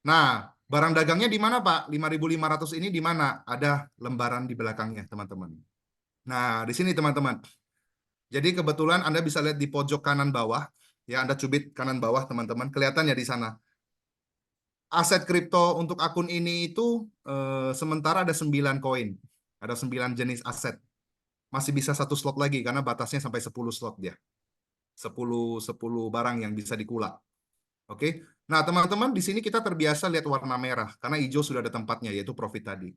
Nah, barang dagangnya di mana Pak? 5.500 ini di mana? Ada lembaran di belakangnya teman-teman. Nah, di sini teman-teman. Jadi kebetulan Anda bisa lihat di pojok kanan bawah, ya Anda cubit kanan bawah teman-teman, kelihatan ya di sana. Aset kripto untuk akun ini itu sementara ada 9 koin, ada 9 jenis aset. Masih bisa 1 slot lagi karena batasnya sampai 10 slot dia. 10 barang yang bisa dikulak. Oke. Nah, teman-teman di sini kita terbiasa lihat warna merah karena hijau sudah ada tempatnya yaitu profit tadi.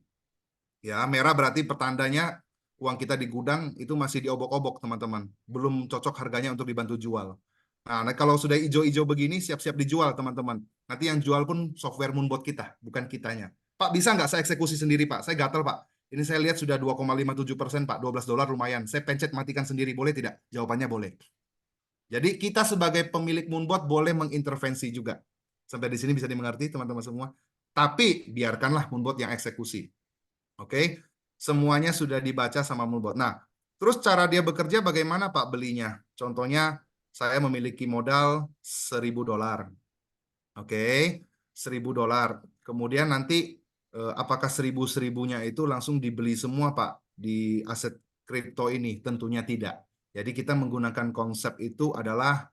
Ya, merah berarti pertandanya uang kita di gudang itu masih diobok-obok, teman-teman. Belum cocok harganya untuk dibantu jual. Nah, kalau sudah hijau-hijau begini, siap-siap dijual, teman-teman. Nanti yang jual pun software Moonbot kita, bukan kitanya. Pak, bisa nggak saya eksekusi sendiri, Pak? Saya gatel, Pak. Ini saya lihat sudah 2,57%, Pak. 12 dolar lumayan. Saya pencet matikan sendiri, boleh tidak? Jawabannya boleh. Jadi kita sebagai pemilik Moonbot boleh mengintervensi juga. Sampai di sini bisa dimengerti, teman-teman semua. Tapi biarkanlah Moonbot yang eksekusi. Oke, semuanya sudah dibaca sama Moonbot. Nah, terus cara dia bekerja bagaimana Pak belinya? Contohnya, saya memiliki modal 1.000 dolar. Oke, 1.000 dolar. Kemudian nanti apakah 1.000-1.000-nya itu langsung dibeli semua Pak di aset kripto ini? Tentunya tidak. Jadi kita menggunakan konsep itu adalah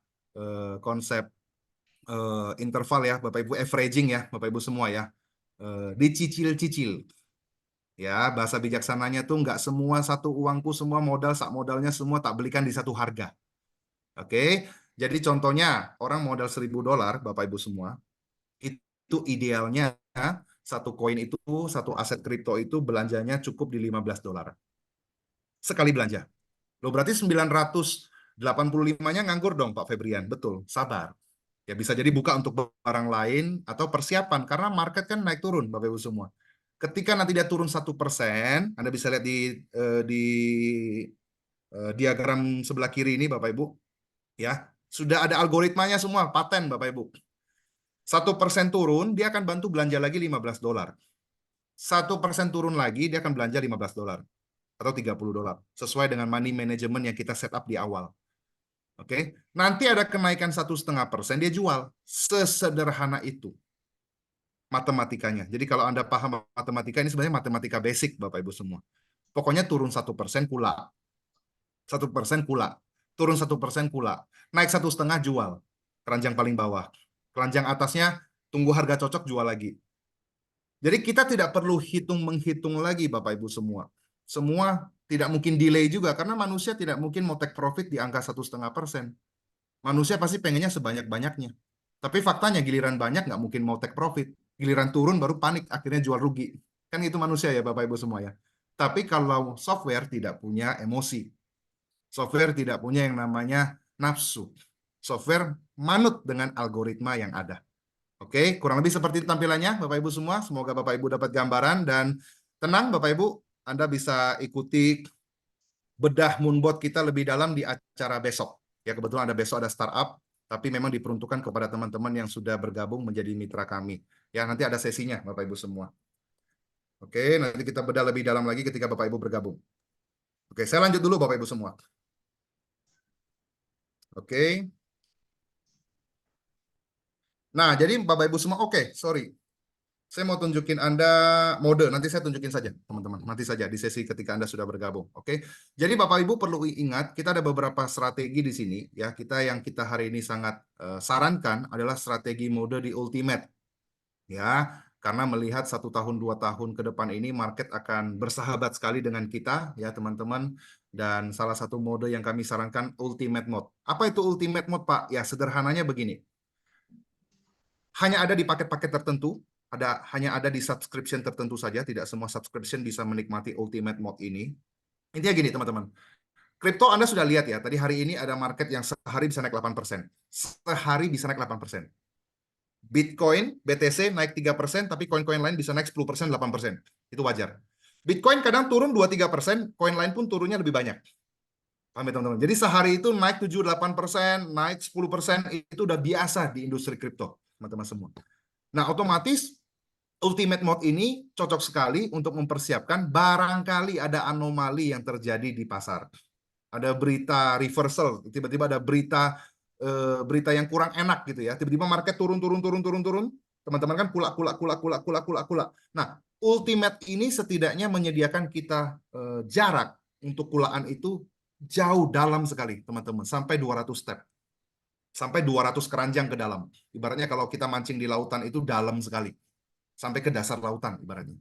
konsep interval ya, Bapak Ibu, averaging ya, Bapak Ibu semua ya. Dicicil-cicil. Ya, bahasa bijaksananya tuh nggak semua satu uangku, semua modal, sak modalnya semua tak belikan di satu harga. Oke, jadi contohnya orang modal 1.000 dolar, Bapak Ibu semua, itu idealnya satu koin itu, satu aset kripto itu belanjanya cukup di 15 dolar. Sekali belanja. Loh berarti 985-nya nganggur dong Pak Febrian. Betul, sabar. Ya bisa jadi buka untuk barang lain atau persiapan, karena market kan naik turun Bapak Ibu semua. Ketika nanti dia turun 1%, Anda bisa lihat di diagram sebelah kiri ini, Bapak Ibu, ya sudah ada algoritmanya semua, paten, Bapak Ibu. 1% turun, dia akan bantu belanja lagi 15 dolar. 1% turun lagi, dia akan belanja 15 dolar atau 30 dolar, sesuai dengan money management yang kita set up di awal. Oke, nanti ada kenaikan 1,5%, dia jual. Sesederhana itu matematikanya. Jadi kalau Anda paham matematika, ini sebenarnya matematika basic, Bapak Ibu semua. Pokoknya turun 1% pula. 1% pula. Turun 1% pula. Naik 1,5 jual. Keranjang paling bawah. Keranjang atasnya tunggu harga cocok jual lagi. Jadi kita tidak perlu menghitung lagi Bapak Ibu semua. Semua tidak mungkin delay juga karena manusia tidak mungkin mau take profit di angka 1,5%. Manusia pasti pengennya sebanyak-banyaknya. Tapi faktanya giliran banyak nggak mungkin mau take profit. Giliran turun baru panik, akhirnya jual rugi. Kan itu manusia ya Bapak Ibu semua ya. Tapi kalau software tidak punya emosi. Software tidak punya yang namanya nafsu. Software manut dengan algoritma yang ada. Oke, kurang lebih seperti tampilannya Bapak Ibu semua. Semoga Bapak Ibu dapat gambaran dan tenang Bapak Ibu, Anda bisa ikuti bedah Moonbot kita lebih dalam di acara besok. Ya kebetulan ada besok ada startup, tapi memang diperuntukkan kepada teman-teman yang sudah bergabung menjadi mitra kami. Ya nanti ada sesinya Bapak Ibu semua. Oke, nanti kita bedah lebih dalam lagi ketika Bapak Ibu bergabung. Oke, saya lanjut dulu Bapak Ibu semua. Oke. Nah, jadi Bapak Ibu semua, oke, sorry. Saya mau tunjukin Anda mode, nanti saya tunjukin saja, teman-teman. Nanti saja di sesi ketika Anda sudah bergabung, oke? Jadi Bapak Ibu perlu ingat, kita ada beberapa strategi di sini, ya. Yang kita hari ini sangat sarankan adalah strategi mode di ultimate, ya. karena melihat 1 tahun 2 tahun ke depan ini market akan bersahabat sekali dengan kita ya teman-teman. Dan salah satu mode yang kami sarankan ultimate mode. Apa itu ultimate mode, Pak? Ya sederhananya begini. Hanya ada di paket-paket tertentu, hanya ada di subscription tertentu saja, tidak semua subscription bisa menikmati ultimate mode ini. Intinya gini teman-teman. Kripto Anda sudah lihat ya, tadi hari ini ada market yang sehari bisa naik 8%. Sehari bisa naik 8%. Bitcoin, BTC naik 3%, tapi koin-koin lain bisa naik 10%, 8%. Itu wajar. Bitcoin kadang turun 2-3%, koin lain pun turunnya lebih banyak. Paham ya teman-teman? Jadi sehari itu naik 7-8%, naik 10%, itu udah biasa di industri kripto, teman-teman semua. Nah, otomatis ultimate mode ini cocok sekali untuk mempersiapkan barangkali ada anomali yang terjadi di pasar. Ada berita reversal, tiba-tiba ada berita yang kurang enak gitu ya. Tiba-tiba market turun. Teman-teman kan kulak. Nah, ultimate ini setidaknya menyediakan kita jarak untuk kulaan itu jauh dalam sekali, teman-teman, sampai 200 step. Sampai 200 keranjang ke dalam. Ibaratnya kalau kita mancing di lautan itu dalam sekali. Sampai ke dasar lautan ibaratnya.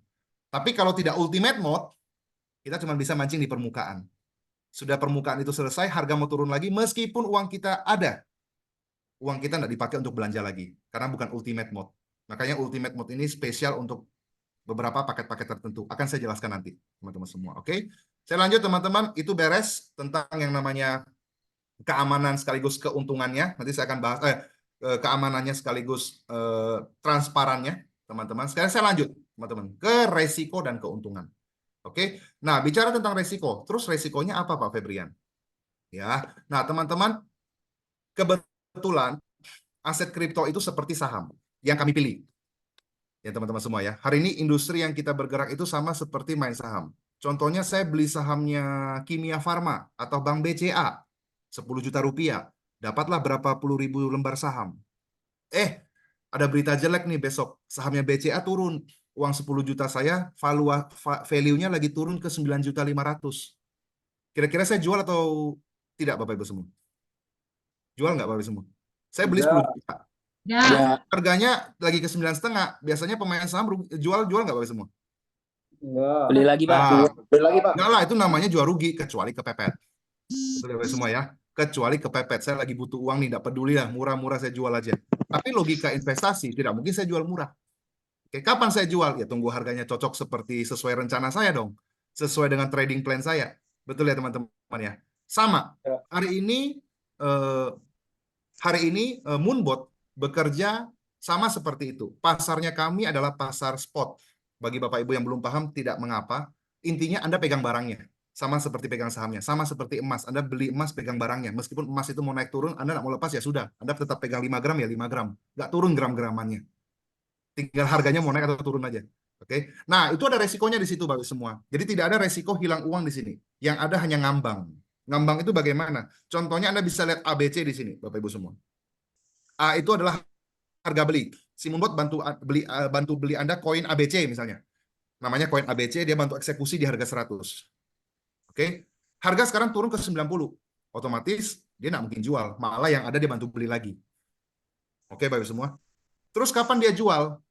Tapi kalau tidak ultimate mode, kita cuma bisa mancing di permukaan. Sudah permukaan itu selesai, harga mau turun lagi, meskipun uang kita ada. Uang kita tidak dipakai untuk belanja lagi, karena bukan ultimate mode. Makanya ultimate mode ini spesial untuk beberapa paket-paket tertentu. Akan saya jelaskan nanti, teman-teman semua. Oke? Saya lanjut, teman-teman. Itu beres tentang yang namanya keamanan sekaligus keuntungannya. Nanti saya akan bahas keamanannya sekaligus transparannya, teman-teman. Sekarang saya lanjut, teman-teman, ke resiko dan keuntungan. Oke, nah bicara tentang resiko, terus resikonya apa Pak Febrian? Ya, nah teman-teman, kebetulan aset kripto itu seperti saham yang kami pilih. Ya teman-teman semua ya, hari ini industri yang kita bergerak itu sama seperti main saham. Contohnya saya beli sahamnya Kimia Farma atau Bank BCA, 10 juta rupiah, dapatlah berapa puluh ribu lembar saham. Ada berita jelek nih besok, sahamnya BCA turun. Uang 10 juta saya, value-nya lagi turun ke 9.500.000. Kira-kira saya jual atau tidak Bapak Ibu semua? Jual nggak Bapak Ibu semua? Saya beli 10 juta. Ya. Harganya lagi ke 9,5. Biasanya pemain saham jual nggak Bapak Ibu semua? Enggak. Beli lagi, Pak. Beli lagi, Pak. Enggak lah, itu namanya jual rugi, kecuali kepepet. Betul ya Bapak semua ya? Kecuali kepepet. Saya lagi butuh uang nih, nggak peduli lah, murah-murah saya jual aja. Tapi logika investasi, tidak mungkin saya jual murah. Oke, kapan saya jual? Ya tunggu harganya cocok seperti sesuai rencana saya dong. Sesuai dengan trading plan saya. Betul ya teman-teman ya? Sama. Hari ini Moonbot bekerja sama seperti itu. Pasarnya kami adalah pasar spot. Bagi Bapak Ibu yang belum paham, tidak mengapa. Intinya Anda pegang barangnya. Sama seperti pegang sahamnya. Sama seperti emas. Anda beli emas, pegang barangnya. Meskipun emas itu mau naik turun, Anda nggak mau lepas, ya sudah. Anda tetap pegang 5 gram, ya 5 gram. Nggak turun gram-gramannya. Tinggal harganya mau naik atau turun aja. Oke. Nah, itu ada resikonya di situ Bapak semua. Jadi tidak ada resiko hilang uang di sini. Yang ada hanya ngambang. Ngambang itu bagaimana? Contohnya Anda bisa lihat ABC di sini, Bapak Ibu semua. A itu adalah harga beli. Si Moonbot bantu beli Anda koin ABC misalnya. Namanya koin ABC, dia bantu eksekusi di harga 100. Oke. Harga sekarang turun ke 90. Otomatis dia nggak mungkin jual. Malah yang ada dia bantu beli lagi. Oke, Bapak Ibu semua. Terus kapan dia jual?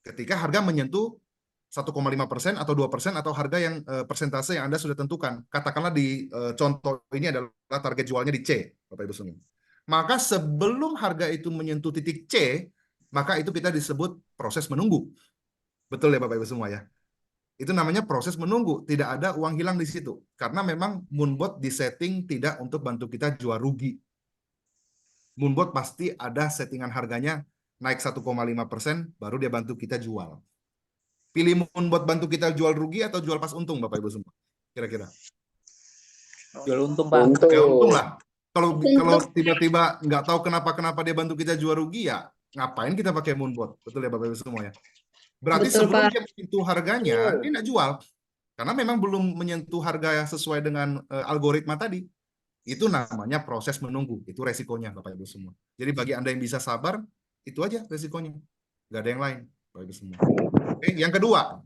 Ketika harga menyentuh 1,5% atau 2% atau harga yang persentase yang Anda sudah tentukan. Katakanlah di contoh ini adalah target jualnya di C, Bapak Ibu semua. Maka sebelum harga itu menyentuh titik C, maka itu kita disebut proses menunggu. Betul ya Bapak Ibu semua ya? Itu namanya proses menunggu. Tidak ada uang hilang di situ. Karena memang Moonbot disetting tidak untuk bantu kita jual rugi. Moonbot pasti ada settingan harganya naik 1,5%, baru dia bantu kita jual. Pilih Moonbot bantu kita jual rugi atau jual pas untung, Bapak Ibu semua? Kira-kira. Jual untung, Pak. Ya untung lah. Kalau tiba-tiba nggak tahu kenapa dia bantu kita jual rugi, ya ngapain kita pakai Moonbot? Betul ya Bapak Ibu semua ya? Berarti Betul, sebelum Pak. dia menyentuh harganya, dia nggak jual. Karena memang belum menyentuh harga sesuai dengan algoritma tadi. Itu namanya proses menunggu. Itu resikonya Bapak Ibu semua. Jadi bagi Anda yang bisa sabar, itu aja resikonya. Nggak ada yang lain, Bapak Ibu semua. Oke, yang kedua,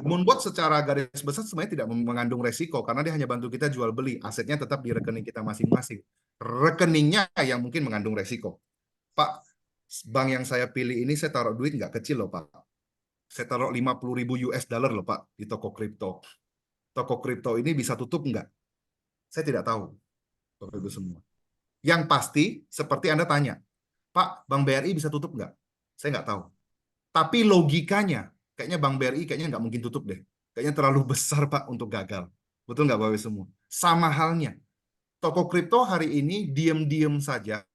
Moonbot secara garis besar sebenarnya tidak mengandung resiko karena dia hanya bantu kita jual beli. Asetnya tetap di rekening kita masing-masing. Rekeningnya yang mungkin mengandung resiko. Pak, bank yang saya pilih ini saya taruh duit nggak kecil loh Pak. Saya taruh 50.000 US dollar loh Pak di toko kripto. Toko kripto ini bisa tutup nggak? Saya tidak tahu, Bapak Ibu semua. Yang pasti, seperti Anda tanya, Pak, Bank BRI bisa tutup nggak? Saya nggak tahu. Tapi logikanya, kayaknya Bank BRI kayaknya nggak mungkin tutup deh. Kayaknya terlalu besar Pak untuk gagal. Betul nggak Bapak Ibu semua? Sama halnya, toko kripto hari ini diam-diam saja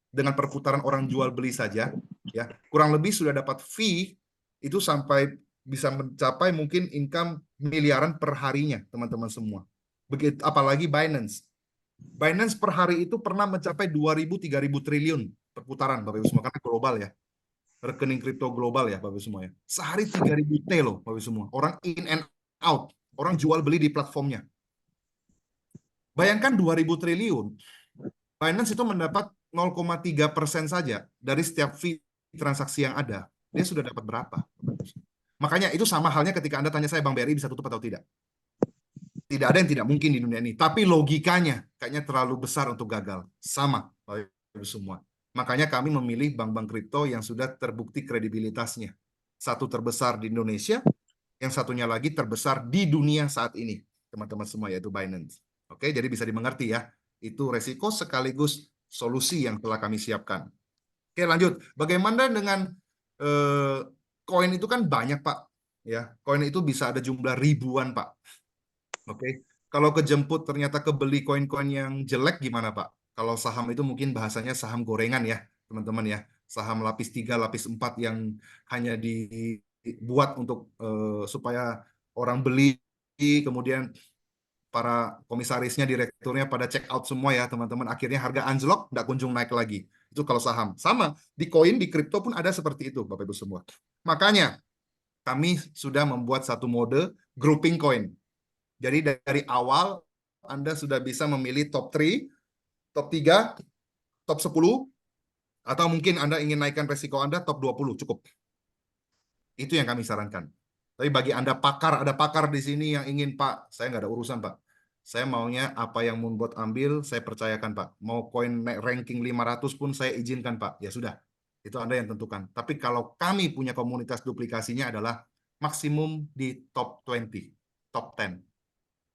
dengan perputaran orang jual beli saja, ya kurang lebih sudah dapat fee itu sampai bisa mencapai mungkin income miliaran per harinya, teman-teman semua. Begitu, apalagi Binance. Binance per hari itu pernah mencapai 2.000-3.000 triliun perputaran, Bapak Ibu semua, karena global ya. Rekening kripto global ya, Bapak Ibu semua ya. Sehari 3.000 T loh, Bapak Ibu semua. Orang in and out, orang jual beli di platformnya. Bayangkan 2.000 triliun, Binance itu mendapat 0,3% saja dari setiap fee transaksi yang ada. Dia sudah dapat berapa? Makanya itu sama halnya ketika Anda tanya saya, Bank BRI bisa tutup atau tidak. Tidak ada yang tidak mungkin di dunia ini. Tapi logikanya kayaknya terlalu besar untuk gagal. Sama, Bapak Ibu semua. Makanya kami memilih bank-bank kripto yang sudah terbukti kredibilitasnya. Satu terbesar di Indonesia, yang satunya lagi terbesar di dunia saat ini. Teman-teman semua, yaitu Binance. Oke, jadi bisa dimengerti ya. Itu resiko sekaligus solusi yang telah kami siapkan. Oke, lanjut. Bagaimana dengan koin itu kan banyak, Pak. Ya, koin itu bisa ada jumlah ribuan, Pak. Oke. Kalau kejemput ternyata kebeli koin-koin yang jelek gimana, Pak? Kalau saham itu mungkin bahasanya saham gorengan ya, teman-teman ya. Saham lapis 3, lapis 4 yang hanya dibuat untuk supaya orang beli, kemudian para komisarisnya, direkturnya pada check out semua ya, teman-teman. Akhirnya harga anjlok, nggak kunjung naik lagi. Itu kalau saham. Sama, di koin, di kripto pun ada seperti itu, Bapak Ibu semua. Makanya, kami sudah membuat satu mode grouping coin. Jadi dari awal, Anda sudah bisa memilih top 3, top 3, top 10, atau mungkin Anda ingin naikkan resiko Anda, top 20, cukup. Itu yang kami sarankan. Tapi bagi Anda pakar, ada pakar di sini yang ingin, Pak, saya nggak ada urusan, Pak. Saya maunya apa yang Moonbot ambil, saya percayakan, Pak. Mau koin ranking 500 pun saya izinkan, Pak. Ya sudah, itu Anda yang tentukan. Tapi kalau kami punya komunitas duplikasinya adalah maksimum di top 20, top 10.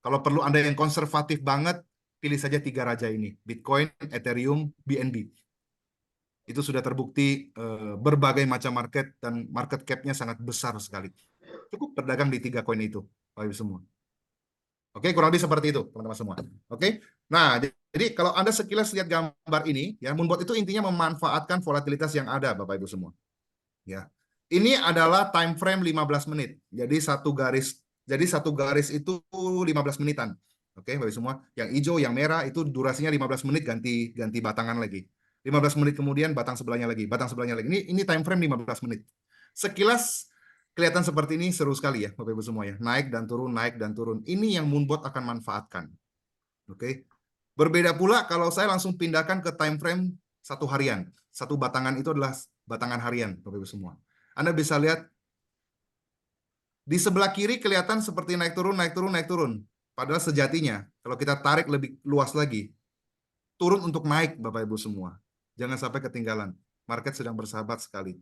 Kalau perlu Anda yang konservatif banget, pilih saja 3 raja ini. Bitcoin, Ethereum, BNB. Itu sudah terbukti berbagai macam market dan market cap-nya sangat besar sekali. Cukup berdagang di 3 koin itu, Bapak Ibu semua. Oke, kurang lebih seperti itu, teman-teman semua. Oke, nah jadi kalau Anda sekilas lihat gambar ini, ya Moonbot itu intinya memanfaatkan volatilitas yang ada, Bapak Ibu semua. Ya, ini adalah time frame 15 menit. Jadi satu garis itu 15 menitan. Oke, Bapak Ibu semua. Yang hijau, yang merah itu durasinya 15 menit ganti batangan lagi. 15 menit kemudian batang sebelahnya lagi, batang sebelahnya lagi. Ini time frame 15 menit. Sekilas kelihatan seperti ini, seru sekali ya Bapak Ibu semua ya. Naik dan turun, naik dan turun. Ini yang Moonbot akan manfaatkan. Oke. Berbeda pula kalau saya langsung pindahkan ke time frame 1 harian. Satu batangan itu adalah batangan harian Bapak Ibu semua. Anda bisa lihat di sebelah kiri kelihatan seperti naik turun, naik turun, naik turun. Padahal sejatinya kalau kita tarik lebih luas lagi, turun untuk naik Bapak Ibu semua. Jangan sampai ketinggalan. Market sedang bersahabat sekali.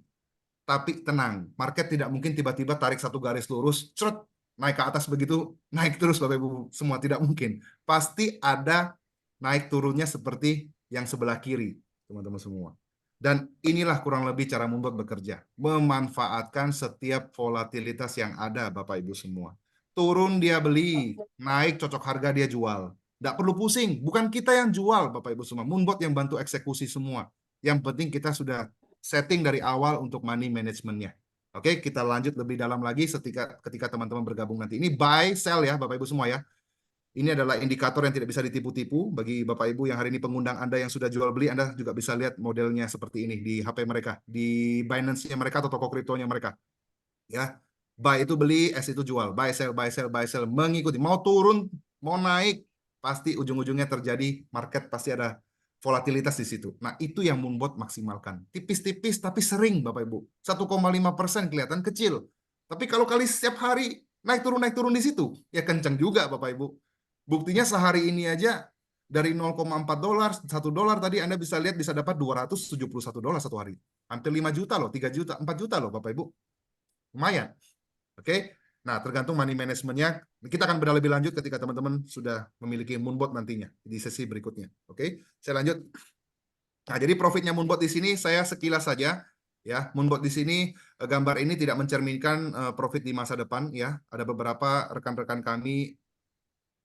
Tapi tenang, market tidak mungkin tiba-tiba tarik satu garis lurus, cerut, naik ke atas begitu, naik terus Bapak Ibu semua, tidak mungkin. Pasti ada naik turunnya seperti yang sebelah kiri, teman-teman semua. Dan inilah kurang lebih cara Moonbot bekerja, memanfaatkan setiap volatilitas yang ada Bapak Ibu semua. Turun dia beli, naik cocok harga dia jual. Tidak perlu pusing, bukan kita yang jual Bapak Ibu semua, Moonbot yang bantu eksekusi semua. Yang penting kita sudah setting dari awal untuk money management-nya. Oke, kita lanjut lebih dalam lagi ketika teman-teman bergabung nanti. Ini buy, sell ya Bapak Ibu semua ya. Ini adalah indikator yang tidak bisa ditipu-tipu. Bagi Bapak Ibu yang hari ini pengundang Anda yang sudah jual beli, Anda juga bisa lihat modelnya seperti ini di HP mereka, di Binance-nya mereka atau toko kriptonya mereka. Ya, buy itu beli, S itu jual. Buy, sell, buy, sell, buy, sell. Mengikuti. Mau turun, mau naik, pasti ujung-ujungnya terjadi market, pasti ada volatilitas di situ. Nah, itu yang Moonbot maksimalkan. Tipis-tipis tapi sering Bapak Ibu. 1,5% kelihatan kecil. Tapi kalau kali setiap hari naik turun di situ, ya kencang juga Bapak Ibu. Buktinya sehari ini aja dari 0,4 dolar, 1 dolar tadi Anda bisa lihat bisa dapat 271 dolar satu hari. Hampir 5 juta loh, 3 juta, 4 juta loh Bapak Ibu. lumayan. Oke. Nah, tergantung money manajemennya. Kita akan bedah lebih lanjut ketika teman-teman sudah memiliki Moonbot nantinya di sesi berikutnya. Oke, saya lanjut. Nah, jadi profitnya Moonbot di sini saya sekilas saja ya. Moonbot di sini gambar ini tidak mencerminkan profit di masa depan ya. Ada beberapa rekan-rekan kami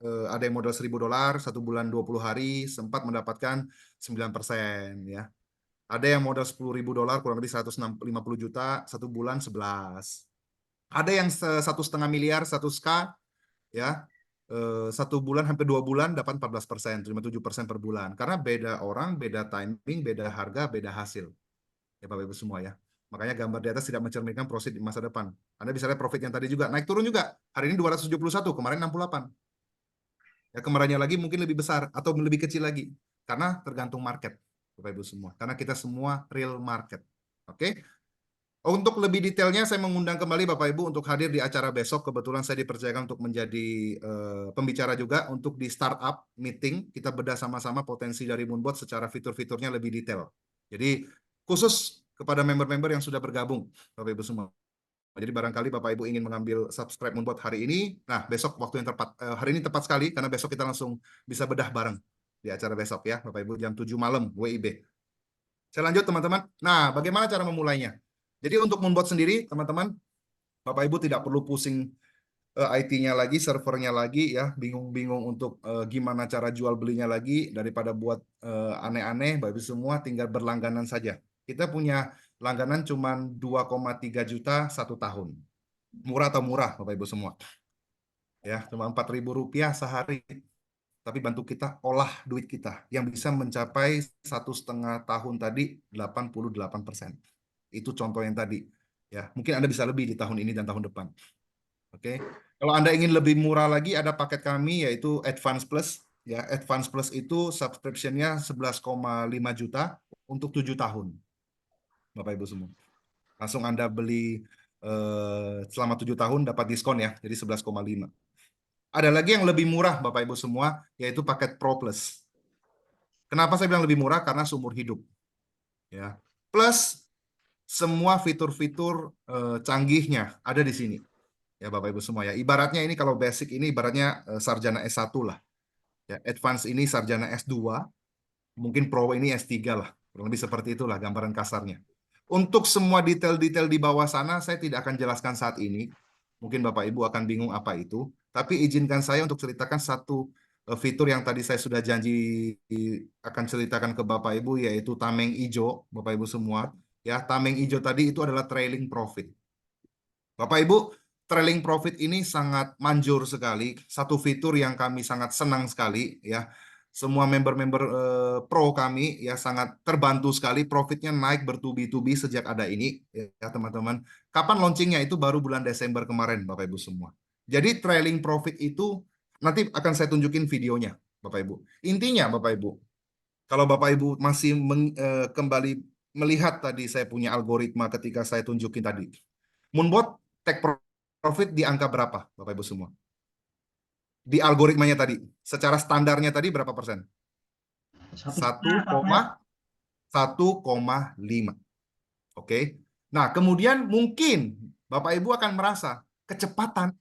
ada yang modal $1.000 1 bulan 20 hari sempat mendapatkan 9% ya. Ada yang modal $10.000 kurang lebih 150 juta 1 bulan 11. Ada yang 1,5 miliar 100K ya. 1 bulan hampir 2 bulan dapat 14%, 57% per bulan. Karena beda orang, beda timing, beda harga, beda hasil. Ya Bapak Ibu semua ya. Makanya gambar di atas tidak mencerminkan profit di masa depan. Anda bisa lihat profit yang tadi juga naik turun juga. Hari ini 271, kemarin 68. Ya, kemarinnya lagi mungkin lebih besar atau lebih kecil lagi. Karena tergantung market, Bapak Ibu semua. Karena kita semua real market. Oke? Untuk lebih detailnya, saya mengundang kembali Bapak Ibu untuk hadir di acara besok. Kebetulan saya dipercayakan untuk menjadi pembicara juga untuk di startup meeting. Kita bedah sama-sama potensi dari Moonbot secara fitur-fiturnya lebih detail. Jadi khusus kepada member-member yang sudah bergabung, Bapak Ibu semua. Jadi barangkali Bapak Ibu ingin mengambil subscribe Moonbot hari ini, nah besok waktu yang tepat. Hari ini tepat sekali karena besok kita langsung bisa bedah bareng di acara besok ya, Bapak Ibu jam 7 malam WIB. Saya lanjut teman-teman. Nah, bagaimana cara memulainya? Jadi untuk Moonbot sendiri, teman-teman, Bapak Ibu tidak perlu pusing IT-nya lagi, servernya lagi, ya, bingung-bingung untuk gimana cara jual belinya lagi, daripada buat aneh-aneh, Bapak Ibu semua tinggal berlangganan saja. Kita punya langganan cuma 2,3 juta 1 tahun. Murah atau murah, Bapak Ibu semua? Ya, cuma Rp4.000 sehari. Tapi bantu kita olah duit kita yang bisa mencapai 1,5 tahun tadi 88%. Itu contoh yang tadi. Ya, mungkin Anda bisa lebih di tahun ini dan tahun depan. Oke. Kalau Anda ingin lebih murah lagi, ada paket kami yaitu Advance Plus. Ya, Advance Plus itu subscription-nya 11,5 juta untuk 7 tahun. Bapak Ibu semua. Langsung Anda beli selama 7 tahun dapat diskon ya, jadi 11,5. Ada lagi yang lebih murah Bapak Ibu semua, yaitu paket Pro Plus. Kenapa saya bilang lebih murah? Karena seumur hidup. Ya. Plus semua fitur-fitur canggihnya ada di sini. Ya Bapak Ibu semua ya. Ibaratnya ini kalau basic ini ibaratnya sarjana S1 lah. Ya, advance ini sarjana S2, mungkin Pro ini S3 lah. Kurang lebih seperti itulah gambaran kasarnya. Untuk semua detail-detail di bawah sana saya tidak akan jelaskan saat ini. Mungkin Bapak Ibu akan bingung apa itu. Tapi izinkan saya untuk ceritakan satu fitur yang tadi saya sudah janji akan ceritakan ke Bapak Ibu, yaitu tameng hijau, Bapak Ibu semua. Ya, tameng hijau tadi itu adalah trailing profit. Bapak Ibu, trailing profit ini sangat manjur sekali. Satu fitur yang kami sangat senang sekali ya. Semua member-member pro kami ya sangat terbantu sekali, profitnya naik bertubi-tubi sejak ada ini ya teman-teman. Kapan launchingnya? Itu baru bulan Desember kemarin Bapak Ibu semua. Jadi trailing profit itu nanti akan saya tunjukin videonya Bapak Ibu. Intinya Bapak Ibu, kalau Bapak Ibu masih kembali melihat tadi saya punya algoritma ketika saya tunjukin tadi. Moonbot take profit di angka berapa Bapak Ibu semua? Di algoritmanya tadi, secara standarnya tadi berapa persen? 1,5. Oke. Nah, kemudian mungkin Bapak Ibu akan merasa kecepatan.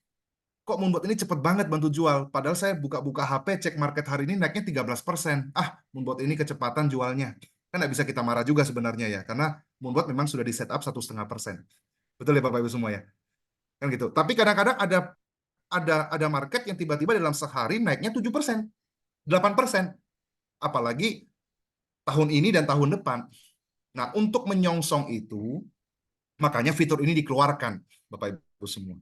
Kok Moonbot ini cepat banget bantu jual? Padahal saya buka-buka HP, cek market hari ini naiknya 13%. Moonbot ini kecepatan jualnya. Kan nggak bisa kita marah juga sebenarnya ya, karena Moonbot memang sudah di setup 1,5%. Betul ya Bapak Ibu semua ya? Kan gitu. Tapi kadang-kadang ada market yang tiba-tiba dalam sehari naiknya 7%, 8%. Apalagi tahun ini dan tahun depan. Nah, untuk menyongsong itu, makanya fitur ini dikeluarkan, Bapak Ibu semua.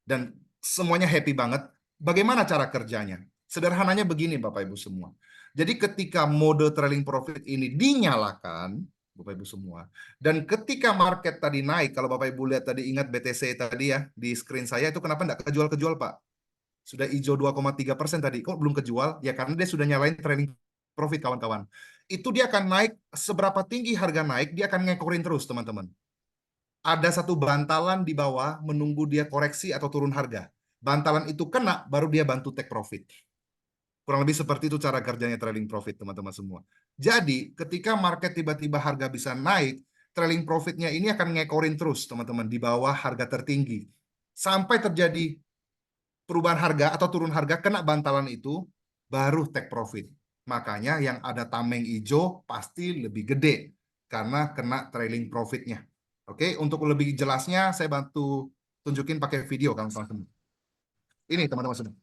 Dan semuanya happy banget. Bagaimana cara kerjanya? Sederhananya begini, Bapak Ibu semua. Jadi ketika mode trailing profit ini dinyalakan, Bapak Ibu semua, dan ketika market tadi naik, kalau Bapak Ibu lihat tadi, ingat BTC tadi ya, di screen saya itu kenapa nggak kejual-kejual Pak? Sudah hijau 2,3% tadi, kok belum kejual? Ya karena dia sudah nyalain trailing profit kawan-kawan. Itu dia akan naik, seberapa tinggi harga naik, dia akan ngekorin terus teman-teman. Ada satu bantalan di bawah menunggu dia koreksi atau turun harga. Bantalan itu kena, baru dia bantu take profit. Kurang lebih seperti itu cara kerjanya trailing profit, teman-teman semua. Jadi, ketika market tiba-tiba harga bisa naik, trailing profit-nya ini akan ngekorin terus, teman-teman, di bawah harga tertinggi. Sampai terjadi perubahan harga atau turun harga, kena bantalan itu, baru take profit. Makanya yang ada tameng hijau pasti lebih gede, karena kena trailing profit-nya. Oke, untuk lebih jelasnya, saya bantu tunjukin pakai video, teman-teman. Ini, teman-teman semua.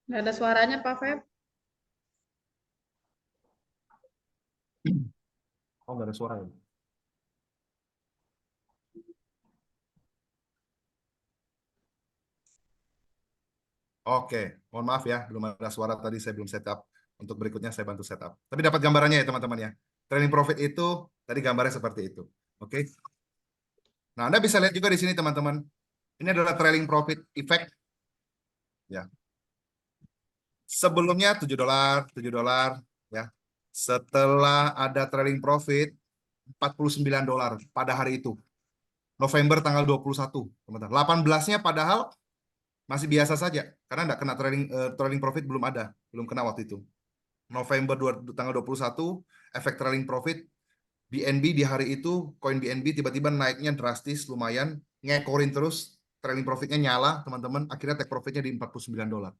Nggak ada suaranya, Pak Feb. Oh, nggak ada suara ya? Oke, mohon maaf ya, belum ada suara tadi, saya belum setup. Untuk berikutnya saya bantu setup. Tapi dapat gambarannya ya teman-teman ya. Trailing profit itu, tadi gambarnya seperti itu. Oke. Nah, Anda bisa lihat juga di sini teman-teman. Ini adalah trailing profit effect. Ya. Sebelumnya $7, $7 ya. Setelah ada trailing profit $49 pada hari itu. November tanggal 21, teman-teman. 18-nya padahal masih biasa saja karena enggak kena trailing profit, belum ada, belum kena waktu itu. November tanggal 21, efek trailing profit BNB di hari itu, koin BNB tiba-tiba naiknya drastis lumayan, ngekorin terus, trailing profitnya nyala, teman-teman, akhirnya take profitnya di $49.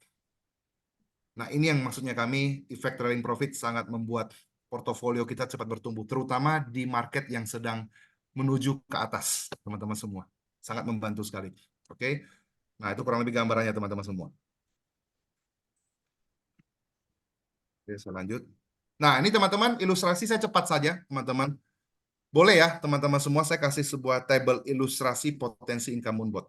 Nah, ini yang maksudnya kami, efek trailing profit sangat membuat portofolio kita cepat bertumbuh, terutama di market yang sedang menuju ke atas, teman-teman semua. Sangat membantu sekali. Oke. Nah, itu kurang lebih gambarannya, teman-teman semua. Oke, saya lanjut. Nah, ini teman-teman, ilustrasi saya cepat saja, teman-teman. Boleh ya, teman-teman semua, saya kasih sebuah table ilustrasi potensi income Moonbot.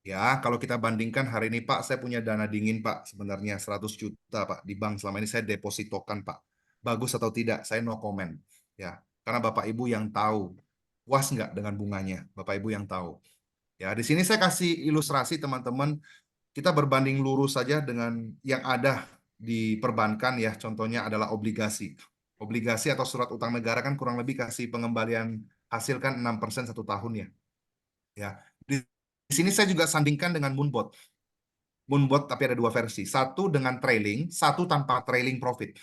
Ya, kalau kita bandingkan hari ini, Pak, saya punya dana dingin, Pak, sebenarnya 100 juta, Pak, di bank. Selama ini saya depositokan, Pak. Bagus atau tidak, saya no comment. Ya, karena Bapak Ibu yang tahu, puas nggak dengan bunganya? Bapak Ibu yang tahu. Ya, di sini saya kasih ilustrasi, teman-teman. Kita berbanding lurus saja dengan yang ada di perbankan, ya. Contohnya adalah obligasi. Obligasi atau surat utang negara kan kurang lebih kasih pengembalian hasil kan 6% 1 tahun, ya. Ya. Di sini saya juga sandingkan dengan Moonbot. Moonbot tapi ada 2 versi. Satu dengan trailing, satu tanpa trailing profit.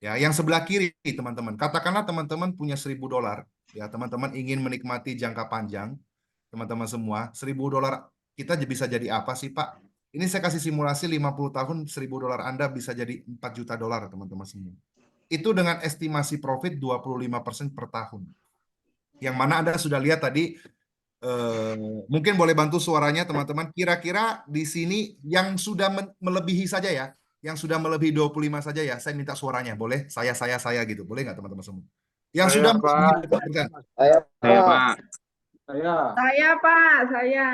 Ya, yang sebelah kiri teman-teman. Katakanlah teman-teman punya $1.000, ya, teman-teman ingin menikmati jangka panjang, teman-teman semua, $1.000 kita bisa jadi apa sih, Pak? Ini saya kasih simulasi 50 tahun, $1.000 Anda bisa jadi $4 juta, teman-teman semua. Itu dengan estimasi profit 25% per tahun. Yang mana Anda sudah lihat tadi, mungkin boleh bantu suaranya teman-teman. Kira-kira di sini yang sudah melebihi saja ya, yang sudah melebihi 25 saja ya, saya minta suaranya. Boleh? Saya gitu. Boleh nggak teman-teman semua? Yang Saya, sudah Pak. melebihi 20%. Saya, Saya, Pak. Pak. Saya. Saya, Pak. Saya.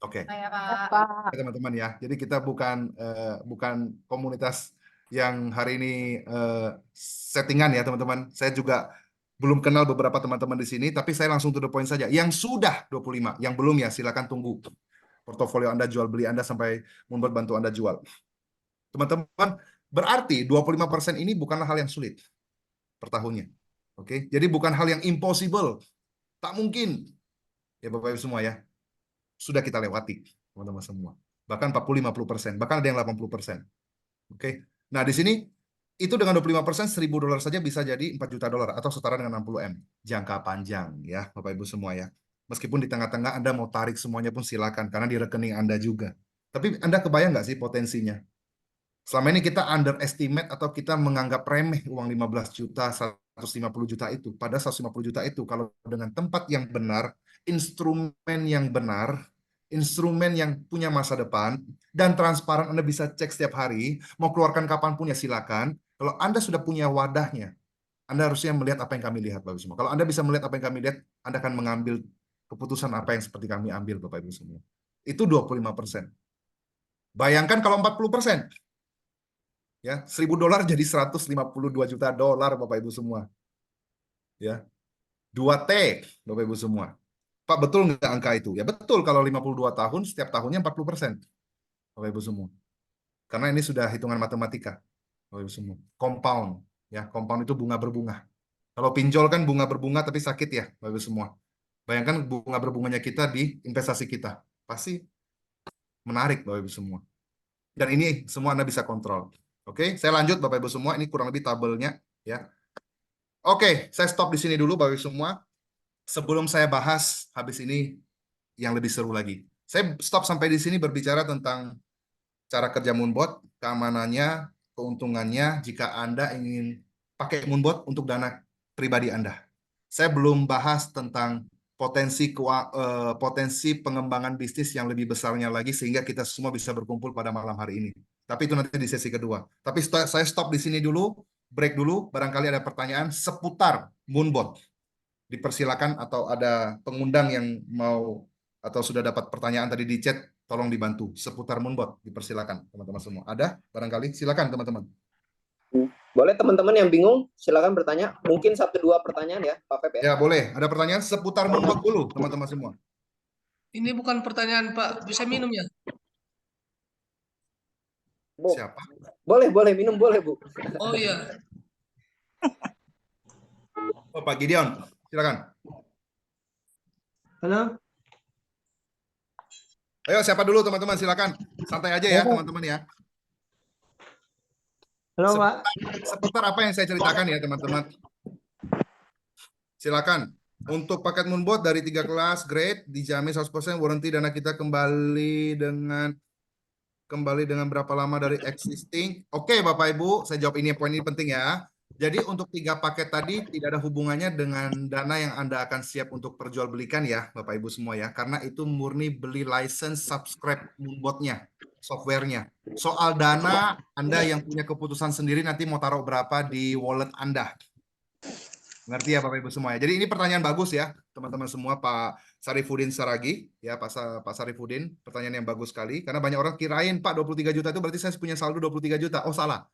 Oke. Saya, Pak. Teman-teman ya. Jadi kita bukan komunitas yang hari ini settingan ya teman-teman. Saya juga belum kenal beberapa teman-teman di sini, tapi saya langsung to the point saja. Yang sudah 25, yang belum ya silakan tunggu portofolio Anda, jual beli Anda sampai membuat bantu Anda jual. Teman-teman, berarti 25% ini bukanlah hal yang sulit per tahunnya. Oke, jadi bukan hal yang impossible. Tak mungkin. Ya Bapak Ibu semua ya. Sudah kita lewati, teman-teman semua. Bahkan 40-50%, bahkan ada yang 80%. Oke. Nah, di sini itu dengan 25% $1.000 saja bisa jadi $4 juta atau setara dengan 60 M. Jangka panjang ya, Bapak Ibu semua ya. Meskipun di tengah-tengah Anda mau tarik semuanya pun silakan karena di rekening Anda juga. Tapi Anda kebayang nggak sih potensinya? Selama ini kita underestimate atau kita menganggap remeh uang 15 juta, 150 juta itu. Pada 150 juta itu kalau dengan tempat yang benar, instrumen yang benar, instrumen yang punya masa depan, dan transparan Anda bisa cek setiap hari, mau keluarkan kapanpun ya silakan. Kalau Anda sudah punya wadahnya, Anda harusnya melihat apa yang kami lihat, Bapak Ibu semua. Kalau Anda bisa melihat apa yang kami lihat, Anda akan mengambil keputusan apa yang seperti kami ambil, Bapak Ibu semua. Itu 25%. Bayangkan kalau 40%. Ya, $1.000 jadi $152 juta, Bapak Ibu semua. Ya. 2T, Bapak Ibu semua. Pak, betul nggak angka itu? Ya betul, kalau 52 tahun, setiap tahunnya 40%. Bapak Ibu semua. Karena ini sudah hitungan matematika. Bapak Ibu semua. Compound. Ya, compound itu bunga berbunga. Kalau pinjol kan bunga berbunga tapi sakit ya, Bapak Ibu semua. Bayangkan bunga berbunganya kita di investasi kita. Pasti menarik Bapak Ibu semua. Dan ini semua Anda bisa kontrol. Oke, saya lanjut Bapak Ibu semua. Ini kurang lebih tabelnya ya. Oke, saya stop di sini dulu Bapak Ibu semua. Sebelum saya bahas habis ini yang lebih seru lagi. Saya stop sampai di sini berbicara tentang cara kerja Moonbot, keamanannya, keuntungannya jika Anda ingin pakai Moonbot untuk dana pribadi Anda. Saya belum bahas tentang potensi pengembangan bisnis yang lebih besarnya lagi sehingga kita semua bisa berkumpul pada malam hari ini. Tapi itu nanti di sesi kedua. Tapi saya stop di sini dulu, break dulu. Barangkali ada pertanyaan seputar Moonbot. Dipersilakan atau ada pengundang yang mau atau sudah dapat pertanyaan tadi di chat, tolong dibantu seputar Moonbot. Dipersilakan teman-teman semua. Ada barangkali? Silakan teman-teman. Boleh teman-teman yang bingung, silakan bertanya. Mungkin 1-2 pertanyaan ya, Pak Feb ya. Ya boleh. Ada pertanyaan seputar Moonbot dulu teman-teman semua. Ini bukan pertanyaan Pak, bisa minum ya? Bu, Siapa? boleh minum boleh Bu. Oh iya, Oh, Pak Gideon. Silakan. Halo, Ayo siapa dulu teman-teman, silakan. Santai aja ya teman-teman ya. halo Pak. Seputar apa yang saya ceritakan ya teman-teman. Silakan. Untuk paket Moonbot dari 3 kelas grade dijamin 100% warranty dana kita kembali dengan berapa lama dari existing. Oke Bapak Ibu, saya jawab ini, poin ini penting ya. Jadi untuk 3 paket tadi tidak ada hubungannya dengan dana yang Anda akan siap untuk perjualbelikan ya Bapak Ibu semua ya. Karena itu murni beli license subscribe Moonbot-nya, software-nya. Soal dana, Anda yang punya keputusan sendiri nanti mau taruh berapa di wallet Anda. Ngerti ya Bapak Ibu semua ya. Jadi ini pertanyaan bagus ya teman-teman semua, Pak Sarifudin Saragi ya, Pak Sarifudin, pertanyaan yang bagus sekali karena banyak orang kirain Pak 23 juta itu berarti saya punya saldo 23 juta. Oh salah.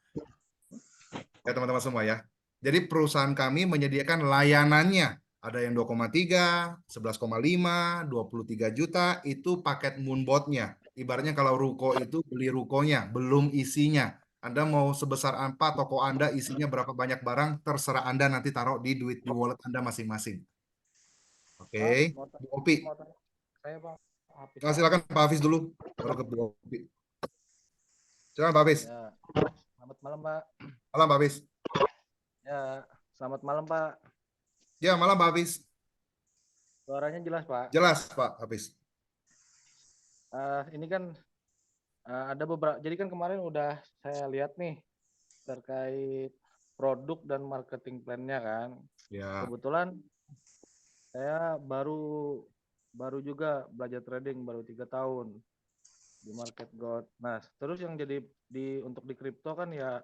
Ya teman-teman semua ya. Jadi perusahaan kami menyediakan layanannya. Ada yang 2,3, 11,5, 23 juta itu paket Moonbot-nya. Ibaratnya kalau ruko itu beli rukonya, belum isinya. Anda mau sebesar apa toko Anda, isinya berapa banyak barang, terserah Anda nanti taruh di duit di wallet Anda masing-masing. Oke, Bu Opi. Saya Pak Hafiz. Nah, silakan Pak Hafiz dulu, baru ke Bu Opi. Silakan Pak Hafiz. Ya, selamat malam Pak. Malam Pak Hafiz. Ya, selamat malam Pak. Ya, malam Pak Hafiz. Suaranya jelas Pak. Jelas Pak Hafiz. Ini kan ada beberapa. Jadi kan kemarin udah saya lihat nih terkait produk dan marketing plan-nya kan. Ya. Kebetulan saya baru juga belajar trading baru 3 tahun di market God. Nah, terus yang jadi untuk di kripto kan ya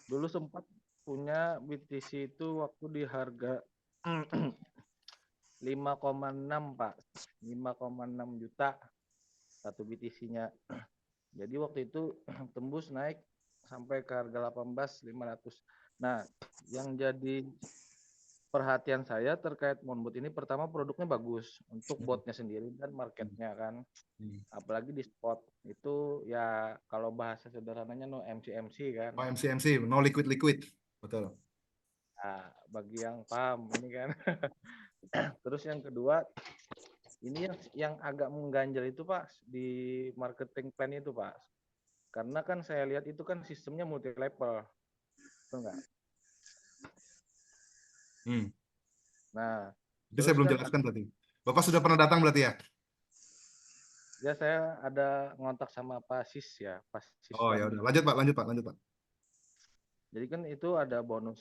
dulu sempat punya BTC itu waktu di harga 5,6 Pak. 5,6 juta satu BTC-nya. Jadi waktu itu tembus naik sampai ke harga 18.500. Nah, yang jadi perhatian saya terkait Moonbot ini pertama produknya bagus untuk botnya sendiri dan marketnya kan. Apalagi di spot itu ya kalau bahasa sederhananya no MCMC kan. No MCMC, no liquid. Betul. Nah, bagi yang paham ini kan. Terus yang kedua, ini yang agak mengganjal itu Pak di marketing plan itu Pak. Karena kan saya lihat itu kan sistemnya multi level. Betul nggak? Nah, itu saya belum jelaskan tadi. Bapak sudah pernah datang berarti ya? Ya saya ada ngontak sama Pak Sis ya, Pak Sis. Oh ya udah, lanjut Pak. Jadi kan itu ada bonus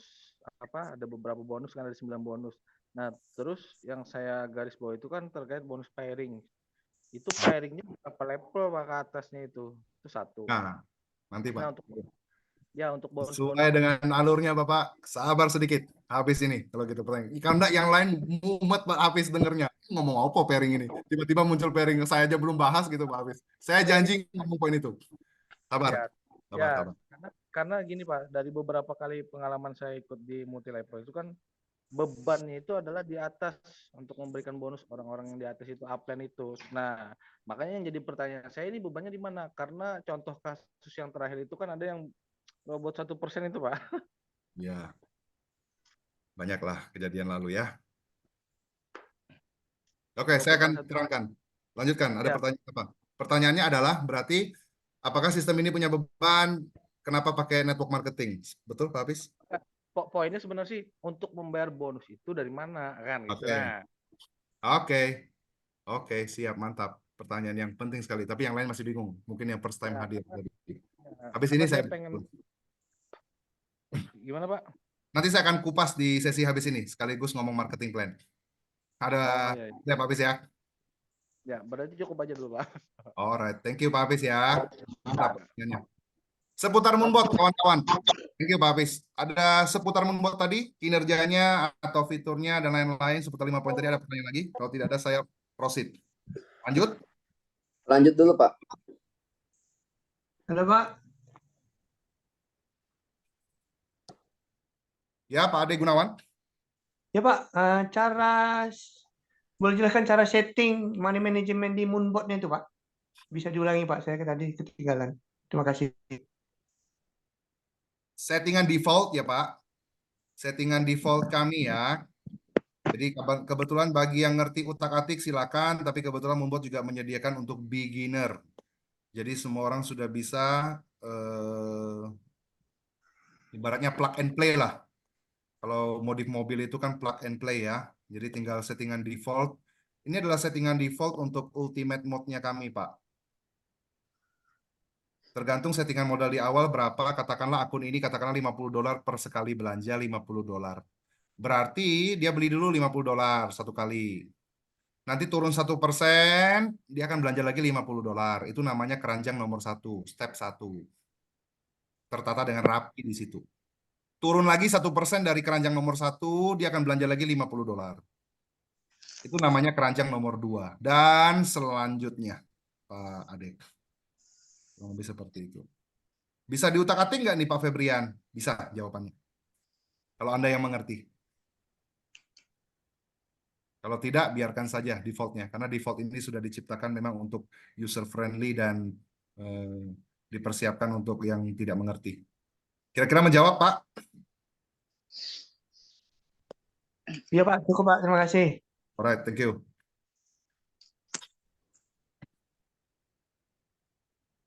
apa? Ada beberapa bonus kan, ada 9 bonus. Nah, terus yang saya garis bawah itu kan terkait bonus pairing. Itu pairingnya berapa level Pak ke atasnya itu? Itu satu. Nah, nanti Pak. Nah, untuk bonus sesuai dengan alurnya Bapak, sabar sedikit. Habis ini kalau gitu pertanyaan. Karena yang lain mumet Pak Hafiz dengernya. Ngomong apa pairing ini? Tiba-tiba muncul pairing, saya aja belum bahas gitu Pak Hafiz. Saya janji ngomong poin itu. Sabar. Ya, karena gini Pak, dari beberapa kali pengalaman saya ikut di multi level itu kan bebannya itu adalah di atas untuk memberikan bonus orang-orang yang di atas itu upline itu. Nah, makanya yang jadi pertanyaan saya ini bebannya di mana? Karena contoh kasus yang terakhir itu kan ada yang robot 1% itu Pak. Ya, banyaklah kejadian lalu ya. Oke, saya akan Keputusan satu. terangkan. Lanjutkan. Ada Ya. pertanyaan apa? Pertanyaannya adalah berarti apakah sistem ini punya beban? Kenapa pakai network marketing? Betul, Pak Hafiz? Poinnya sebenarnya sih untuk membayar bonus itu dari mana kan gitu. Oke. Nah, Oke. Oke, siap, mantap. Pertanyaan yang penting sekali. Tapi yang lain masih bingung. Mungkin yang first time ya, hadir. ya, Habis karena ini saya saya pengen gimana Pak? nanti saya akan kupas di sesi habis ini sekaligus ngomong marketing plan. Ada Oh iya, iya. ya Pak Hafiz ya. Ya, berarti cukup aja dulu Pak. Alright, thank you Pak Hafiz ya. Mantap pertanyaannya. Seputar Moonbot kawan-kawan. Thank you Pak Hafiz. Ada seputar Moonbot tadi, kinerjanya atau fiturnya dan lain-lain seputar 5 poin tadi, ada pertanyaan lagi? Kalau tidak ada saya proceed. Lanjut. Lanjut dulu, Pak. Halo Pak, Ya Pak Ade Gunawan. ya Pak, boleh jelaskan cara setting money management di Moonbot-nya itu Pak? Bisa diulangi Pak, saya tadi ketinggalan. Terima kasih. Settingan default ya Pak. Settingan default kami ya. Jadi kebetulan bagi yang ngerti utak-atik silakan, tapi kebetulan Moonbot juga menyediakan untuk beginner. Jadi semua orang sudah bisa ibaratnya plug and play lah. Kalau modif mobil itu kan plug and play ya. Jadi tinggal settingan default. Ini adalah settingan default untuk ultimate mode-nya kami, Pak. Tergantung settingan modal di awal berapa, katakanlah akun ini katakanlah $50 per sekali belanja $50. Berarti dia beli dulu $50 satu kali. Nanti turun 1%, dia akan belanja lagi $50. Itu namanya keranjang nomor 1, step 1. Tertata dengan rapi di situ. Turun lagi 1% dari keranjang nomor 1, dia akan belanja lagi $50. Itu namanya keranjang nomor 2. Dan selanjutnya, Pak Adek. Kurang lebih seperti itu. Bisa diutak-atik nggak nih Pak Febrian? Bisa jawabannya. Kalau Anda yang mengerti. Kalau tidak, biarkan saja defaultnya. Karena default ini sudah diciptakan memang untuk user friendly dan dipersiapkan untuk yang tidak mengerti. Kira-kira menjawab, Pak? Iya Pak, cukup Pak, terima kasih. Alright, thank you.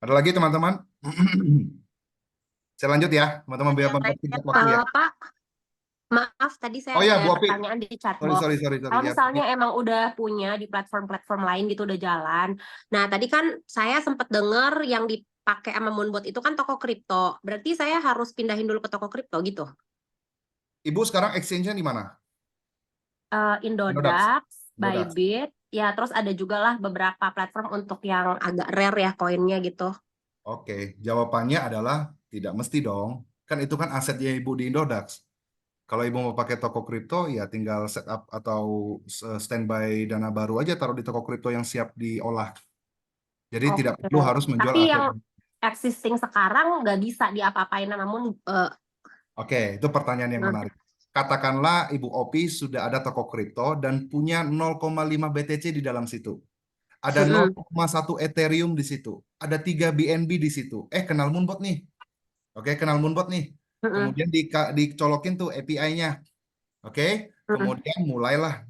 Ada lagi teman-teman? Saya lanjut ya, teman-teman biar mempersingkat waktu ya. Pak, maaf tadi saya Oh ya, ada Bu Opi. pertanyaan di chat box. Sorry. Kalau Ya. misalnya emang udah punya di platform-platform lain gitu udah jalan. Nah, tadi kan saya sempat dengar yang dipakai sama Moonbot itu kan toko kripto. Berarti saya harus pindahin dulu ke toko kripto gitu. Ibu sekarang exchange-nya di mana? Indodax, Bybit, ya terus ada juga lah beberapa platform untuk yang agak rare ya koinnya gitu. Oke, jawabannya adalah tidak mesti dong. Kan itu kan asetnya Ibu di Indodax. Kalau Ibu mau pakai toko kripto, ya tinggal setup atau standby dana baru aja taruh di toko kripto yang siap diolah. Jadi tidak perlu harus menjual Tapi aset. yang existing sekarang nggak bisa diapa-apain namun Oke, itu pertanyaan yang menarik. Katakanlah Ibu Opi sudah ada toko kripto dan punya 0,5 BTC di dalam situ. Ada 0,1 Ethereum di situ. Ada 3 BNB di situ. Kenal Moonbot nih. Oke, kenal Moonbot nih. Kemudian dicolokin tuh API-nya. Oke, kemudian mulailah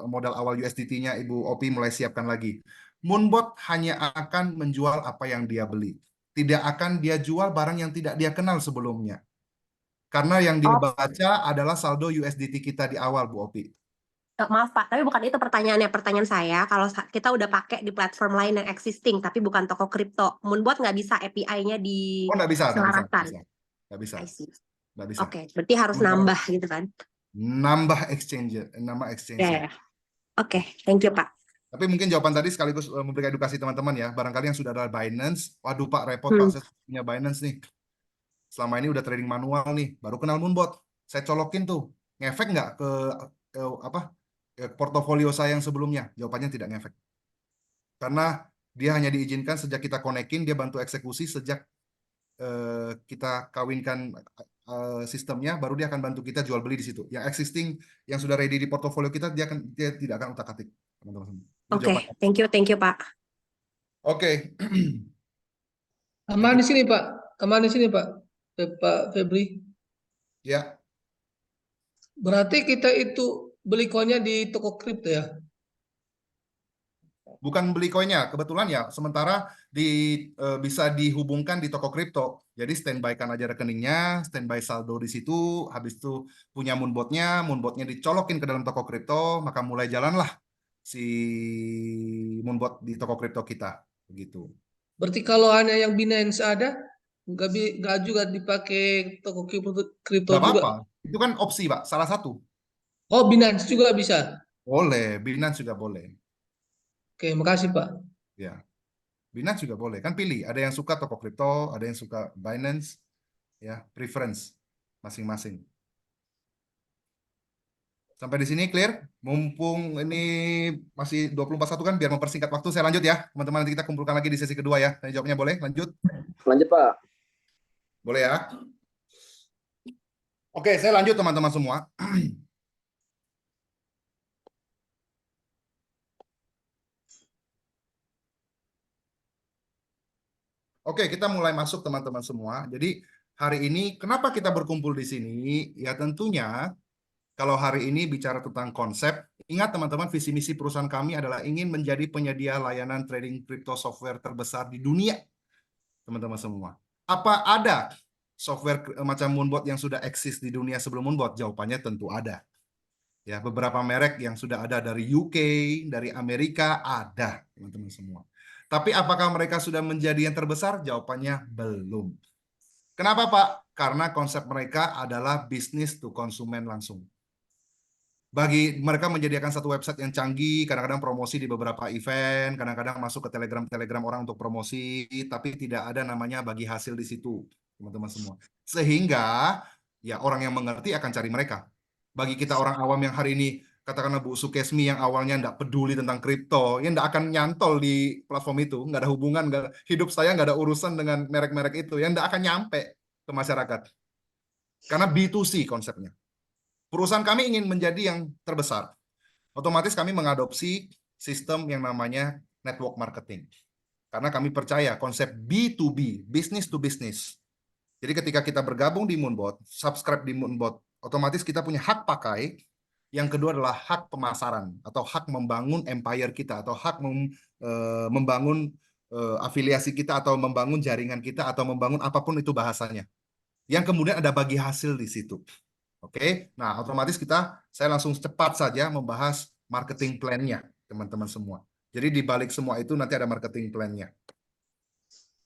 modal awal USDT-nya Ibu Opi mulai siapkan lagi. Moonbot hanya akan menjual apa yang dia beli. Tidak akan dia jual barang yang tidak dia kenal sebelumnya. Karena yang dibaca adalah saldo USDT kita di awal, Bu Opi. Maaf Pak, tapi bukan itu pertanyaannya. Pertanyaan saya, kalau kita udah pakai di platform lain yang existing, tapi bukan toko kripto, Moonbot nggak bisa API-nya di nggak bisa. Oke, berarti harus nambah gitu kan? Nambah exchange. Ya. Oke, thank you Pak. Tapi mungkin jawaban tadi sekaligus memberikan edukasi teman-teman ya. Barangkali yang sudah ada Binance, waduh Pak, repot Pak, saya punya Binance nih. Selama ini udah trading manual nih, baru kenal Moonbot. Saya colokin tuh, ngefek nggak ke portofolio saya yang sebelumnya? Jawabannya tidak ngefek. Karena dia hanya diizinkan sejak kita konekin, dia bantu eksekusi sejak kita kawinkan sistemnya, baru dia akan bantu kita jual beli di situ. Yang existing, yang sudah ready di portofolio kita, dia tidak akan utak-atik. Oke, thank you Pak. Oke. Aman di sini Pak, Pak Febri. Ya. Berarti kita itu beli koinnya di toko kripto ya? bukan beli koinnya. Kebetulan ya, sementara bisa dihubungkan di toko kripto. Jadi standby-kan aja rekeningnya, standby saldo di situ, habis itu punya moonbotnya dicolokin ke dalam toko kripto, maka mulai jalanlah si moonbot di toko kripto kita, begitu. Berarti kalau hanya yang Binance ada, nggak juga dipakai toko kripto Nggak juga. apa-apa, itu kan opsi, Pak, salah satu. Oh, Binance juga bisa. Boleh, Binance juga boleh. Oke, makasih Pak. Ya, Binance juga boleh. Kan pilih, ada yang suka toko kripto, ada yang suka Binance, ya, preference masing-masing. Sampai di sini clear? Mumpung ini masih 24:01 kan, biar mempersingkat waktu, saya lanjut ya. Teman-teman, nanti kita kumpulkan lagi di sesi kedua ya. Tanya jawabnya boleh? Lanjut? Lanjut, Pak. Boleh ya? Oke, saya lanjut teman-teman semua. Oke, kita mulai masuk teman-teman semua. Jadi hari ini kenapa kita berkumpul di sini? Ya tentunya kalau hari ini bicara tentang konsep, ingat teman-teman, visi misi perusahaan kami adalah ingin menjadi penyedia layanan trading crypto software terbesar di dunia. Teman-teman semua. Apa ada software macam Moonbot yang sudah eksis di dunia sebelum Moonbot? Jawabannya tentu ada. Ya, beberapa merek yang sudah ada dari UK, dari Amerika ada, teman-teman semua. Tapi apakah mereka sudah menjadi yang terbesar? Jawabannya belum. Kenapa, Pak? Karena konsep mereka adalah bisnis to konsumen langsung. Bagi mereka menyediakan satu website yang canggih, kadang-kadang promosi di beberapa event, kadang-kadang masuk ke Telegram orang untuk promosi, tapi tidak ada namanya bagi hasil di situ, teman-teman semua. Sehingga ya orang yang mengerti akan cari mereka. Bagi kita orang awam yang hari ini, katakanlah Bu Sukesmi yang awalnya tidak peduli tentang kripto, yang tidak akan nyantol di platform itu, nggak ada hubungan, hidup saya nggak ada urusan dengan merek-merek itu, yang tidak akan nyampe ke masyarakat. Karena B2C konsepnya. Perusahaan kami ingin menjadi yang terbesar. Otomatis kami mengadopsi sistem yang namanya network marketing. Karena kami percaya konsep B2B, business to business. Jadi ketika kita bergabung di Moonbot, subscribe di Moonbot, otomatis kita punya hak pakai. Yang kedua adalah hak pemasaran atau hak membangun empire kita atau hak membangun afiliasi kita atau membangun jaringan kita atau membangun apapun itu bahasanya. Yang kemudian ada bagi hasil di situ. Oke, nah otomatis saya langsung cepat saja membahas marketing plan-nya, teman-teman semua. Jadi di balik semua itu nanti ada marketing plan-nya.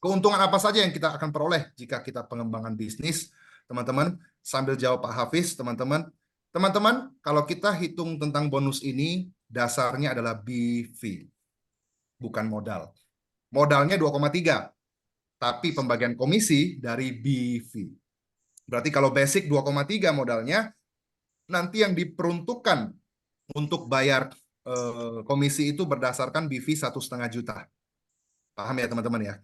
Keuntungan apa saja yang kita akan peroleh jika kita pengembangan bisnis, teman-teman, sambil jawab Pak Hafiz, teman-teman. Teman-teman, kalau kita hitung tentang bonus ini, dasarnya adalah BV, bukan modal. Modalnya 2,3, tapi pembagian komisi dari BV. Berarti kalau basic 2,3 modalnya, nanti yang diperuntukkan untuk bayar komisi itu berdasarkan BV 1,5 juta. Paham ya teman-teman ya?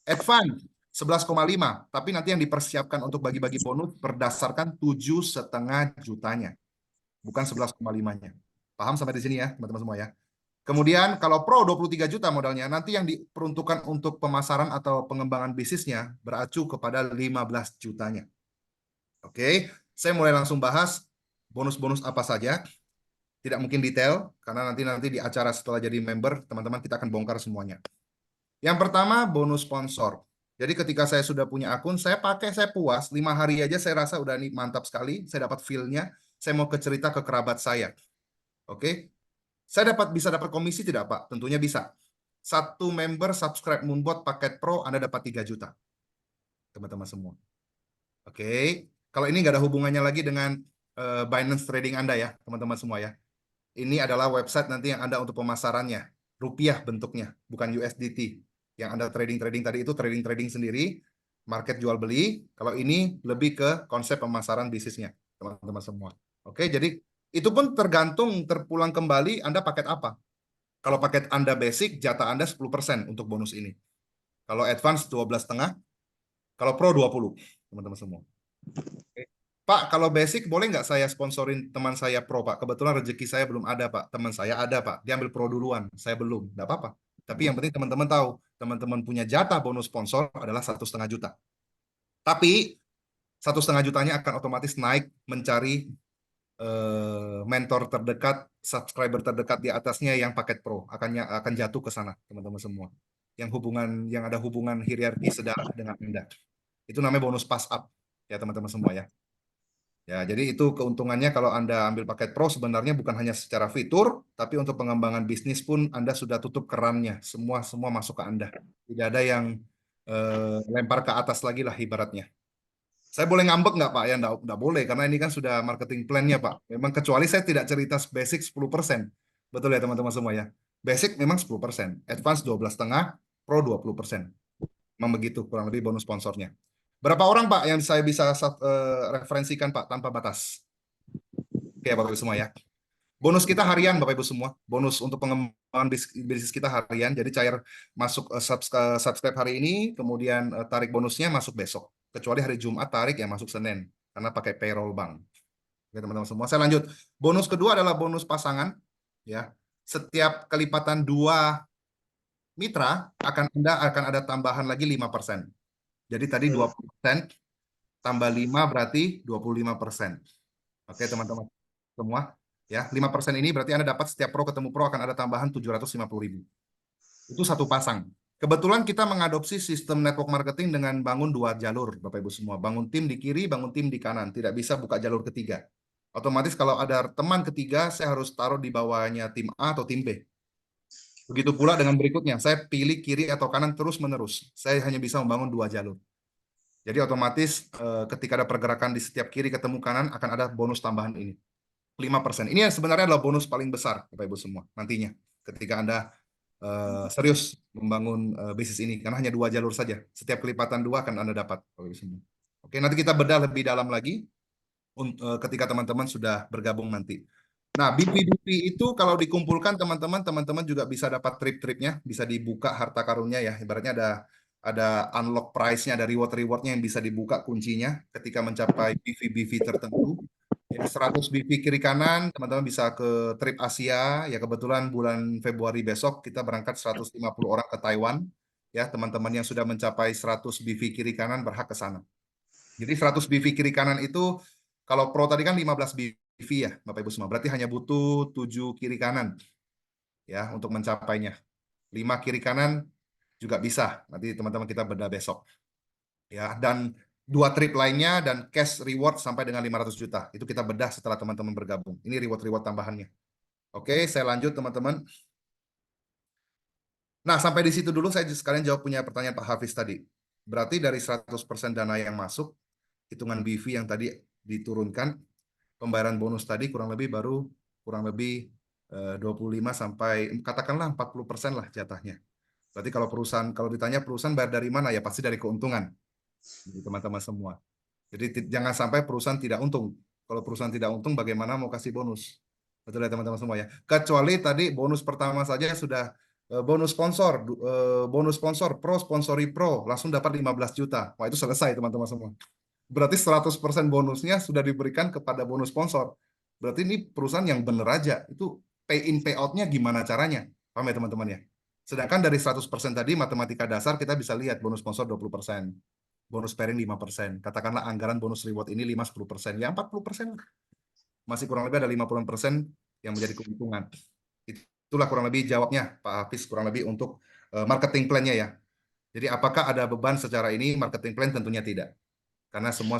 Advance 11,5, tapi nanti yang dipersiapkan untuk bagi-bagi bonus berdasarkan 7,5 jutanya, bukan 11,5-nya. Paham sampai di sini ya teman-teman semua ya? Kemudian kalau Pro 23 juta modalnya, nanti yang diperuntukkan untuk pemasaran atau pengembangan bisnisnya beracu kepada 15 jutanya. Oke, saya mulai langsung bahas bonus-bonus apa saja. Tidak mungkin detail, karena nanti di acara setelah jadi member, teman-teman kita akan bongkar semuanya. Yang pertama, bonus sponsor. Jadi ketika saya sudah punya akun, saya pakai, saya puas. 5 hari aja saya rasa udah mantap sekali. Saya dapat feel-nya. Saya mau cerita ke kerabat saya. Oke, saya bisa dapat komisi tidak, Pak? Tentunya bisa. Satu member subscribe Moonbot paket Pro, Anda dapat 3 juta. Teman-teman semua. Oke. Kalau ini nggak ada hubungannya lagi dengan Binance Trading Anda ya, teman-teman semua ya. Ini adalah website nanti yang Anda untuk pemasarannya. Rupiah bentuknya, bukan USDT. Yang Anda trading-trading tadi itu trading-trading sendiri, market jual beli. Kalau ini lebih ke konsep pemasaran bisnisnya, teman-teman semua. Oke, jadi itu pun tergantung terpulang kembali Anda paket apa. Kalau paket Anda basic, jatah Anda 10% untuk bonus ini. Kalau advance 12,5, kalau pro 20, teman-teman semua. Pak, kalau basic boleh nggak saya sponsorin teman saya pro, Pak? Kebetulan rezeki saya belum ada, Pak. Teman saya ada, Pak. Dia ambil pro duluan, saya belum. Nggak apa-apa. Tapi yang penting teman-teman tahu, teman-teman punya jatah bonus sponsor adalah 1,5 juta. Tapi 1,5 jutanya akan otomatis naik mencari mentor terdekat, subscriber terdekat di atasnya yang paket pro akan jatuh ke sana, teman-teman semua. Yang ada hubungan hierarki sedarah dengan Anda. Itu namanya bonus pass up ya teman-teman semua ya. Ya, jadi itu keuntungannya kalau Anda ambil paket pro sebenarnya bukan hanya secara fitur, tapi untuk pengembangan bisnis pun Anda sudah tutup kerannya. Semua masuk ke Anda. Tidak ada yang lempar ke atas lagi lah ibaratnya. Saya boleh ngambek nggak Pak? Ya nggak boleh, karena ini kan sudah marketing plan-nya Pak. Memang kecuali saya tidak cerita basic 10%. Betul ya teman-teman semua ya. Basic memang 10%, advance 12,5%, pro 20%. Memang begitu kurang lebih bonus sponsornya. Berapa orang Pak yang saya bisa referensikan Pak tanpa batas? Oke Bapak Ibu semua ya. Bonus kita harian Bapak Ibu semua. Bonus untuk pengembangan bisnis kita harian. Jadi cair masuk subscribe hari ini, kemudian tarik bonusnya masuk besok. Kecuali hari Jumat tarik yang masuk Senin. Karena pakai payroll bank. Oke teman-teman semua. Saya lanjut. Bonus kedua adalah bonus pasangan. Ya. Setiap kelipatan 2 mitra, Anda akan ada tambahan lagi 5%. Jadi tadi 20% tambah 5 berarti 25%. Oke teman-teman semua. Ya, 5% ini berarti Anda dapat setiap pro ketemu pro akan ada tambahan 750.000. Itu satu pasang. Kebetulan kita mengadopsi sistem network marketing dengan bangun 2 jalur, Bapak Ibu semua. Bangun tim di kiri, bangun tim di kanan. Tidak bisa buka jalur ketiga. Otomatis kalau ada teman ketiga, saya harus taruh di bawahnya tim A atau tim B. Begitu pula dengan berikutnya, saya pilih kiri atau kanan terus-menerus. Saya hanya bisa membangun 2 jalur. Jadi otomatis ketika ada pergerakan di setiap kiri ketemu kanan, akan ada bonus tambahan ini. 5%. Ini yang sebenarnya adalah bonus paling besar, Bapak Ibu semua, nantinya. Ketika Anda serius membangun bisnis ini, karena hanya 2 jalur saja. Setiap kelipatan 2 akan Anda dapat, Bapak Ibu semua. Oke, nanti kita bedah lebih dalam lagi ketika teman-teman sudah bergabung nanti. Nah, BP itu kalau dikumpulkan teman-teman juga bisa dapat trip-tripnya, bisa dibuka harta karunnya ya. Ibaratnya ada unlock price-nya, ada reward-rewardnya yang bisa dibuka kuncinya ketika mencapai BV tertentu. Ya, 100 BV kiri kanan, teman-teman bisa ke trip Asia. Ya, kebetulan bulan Februari besok kita berangkat 150 orang ke Taiwan. Ya, teman-teman yang sudah mencapai 100 BV kiri kanan berhak ke sana. Jadi 100 BV kiri kanan itu, kalau pro tadi kan 15 BV ya, Bapak Ibu semua. Berarti hanya butuh 7 kiri kanan ya untuk mencapainya. 5 kiri kanan juga bisa. Nanti teman-teman kita bedah besok. Ya, dan 2 trip lainnya dan cash reward sampai dengan 500 juta. Itu kita bedah setelah teman-teman bergabung. Ini reward-reward tambahannya. Oke, saya lanjut teman-teman. Nah, sampai di situ dulu saya sekalian jawab punya pertanyaan Pak Hafiz tadi. Berarti dari 100% dana yang masuk, hitungan BV yang tadi diturunkan, pembayaran bonus tadi kurang lebih 25 sampai katakanlah 40% lah jatahnya. Berarti kalau ditanya perusahaan bayar dari mana, ya pasti dari keuntungan. Jadi teman-teman semua. Jadi jangan sampai perusahaan tidak untung. Kalau perusahaan tidak untung, bagaimana mau kasih bonus? Betul ya teman-teman semua ya. Kecuali tadi bonus pertama saja sudah bonus sponsor, pro sponsori pro, langsung dapat 15 juta. Wah itu selesai teman-teman semua. Berarti 100% bonusnya sudah diberikan kepada bonus sponsor. Berarti ini perusahaan yang benar aja. Itu pay in pay out-nya gimana caranya? Paham ya teman-teman ya? Sedangkan dari 100% tadi matematika dasar kita bisa lihat bonus sponsor 20%. Bonus pairing 5%. Katakanlah anggaran bonus reward ini 5-10%. Ya 40%. Masih kurang lebih ada 50% yang menjadi keuntungan. Itulah kurang lebih jawabnya Pak Hafiz, kurang lebih untuk marketing plan-nya ya. Jadi apakah ada beban secara ini? Marketing plan tentunya tidak. Karena semua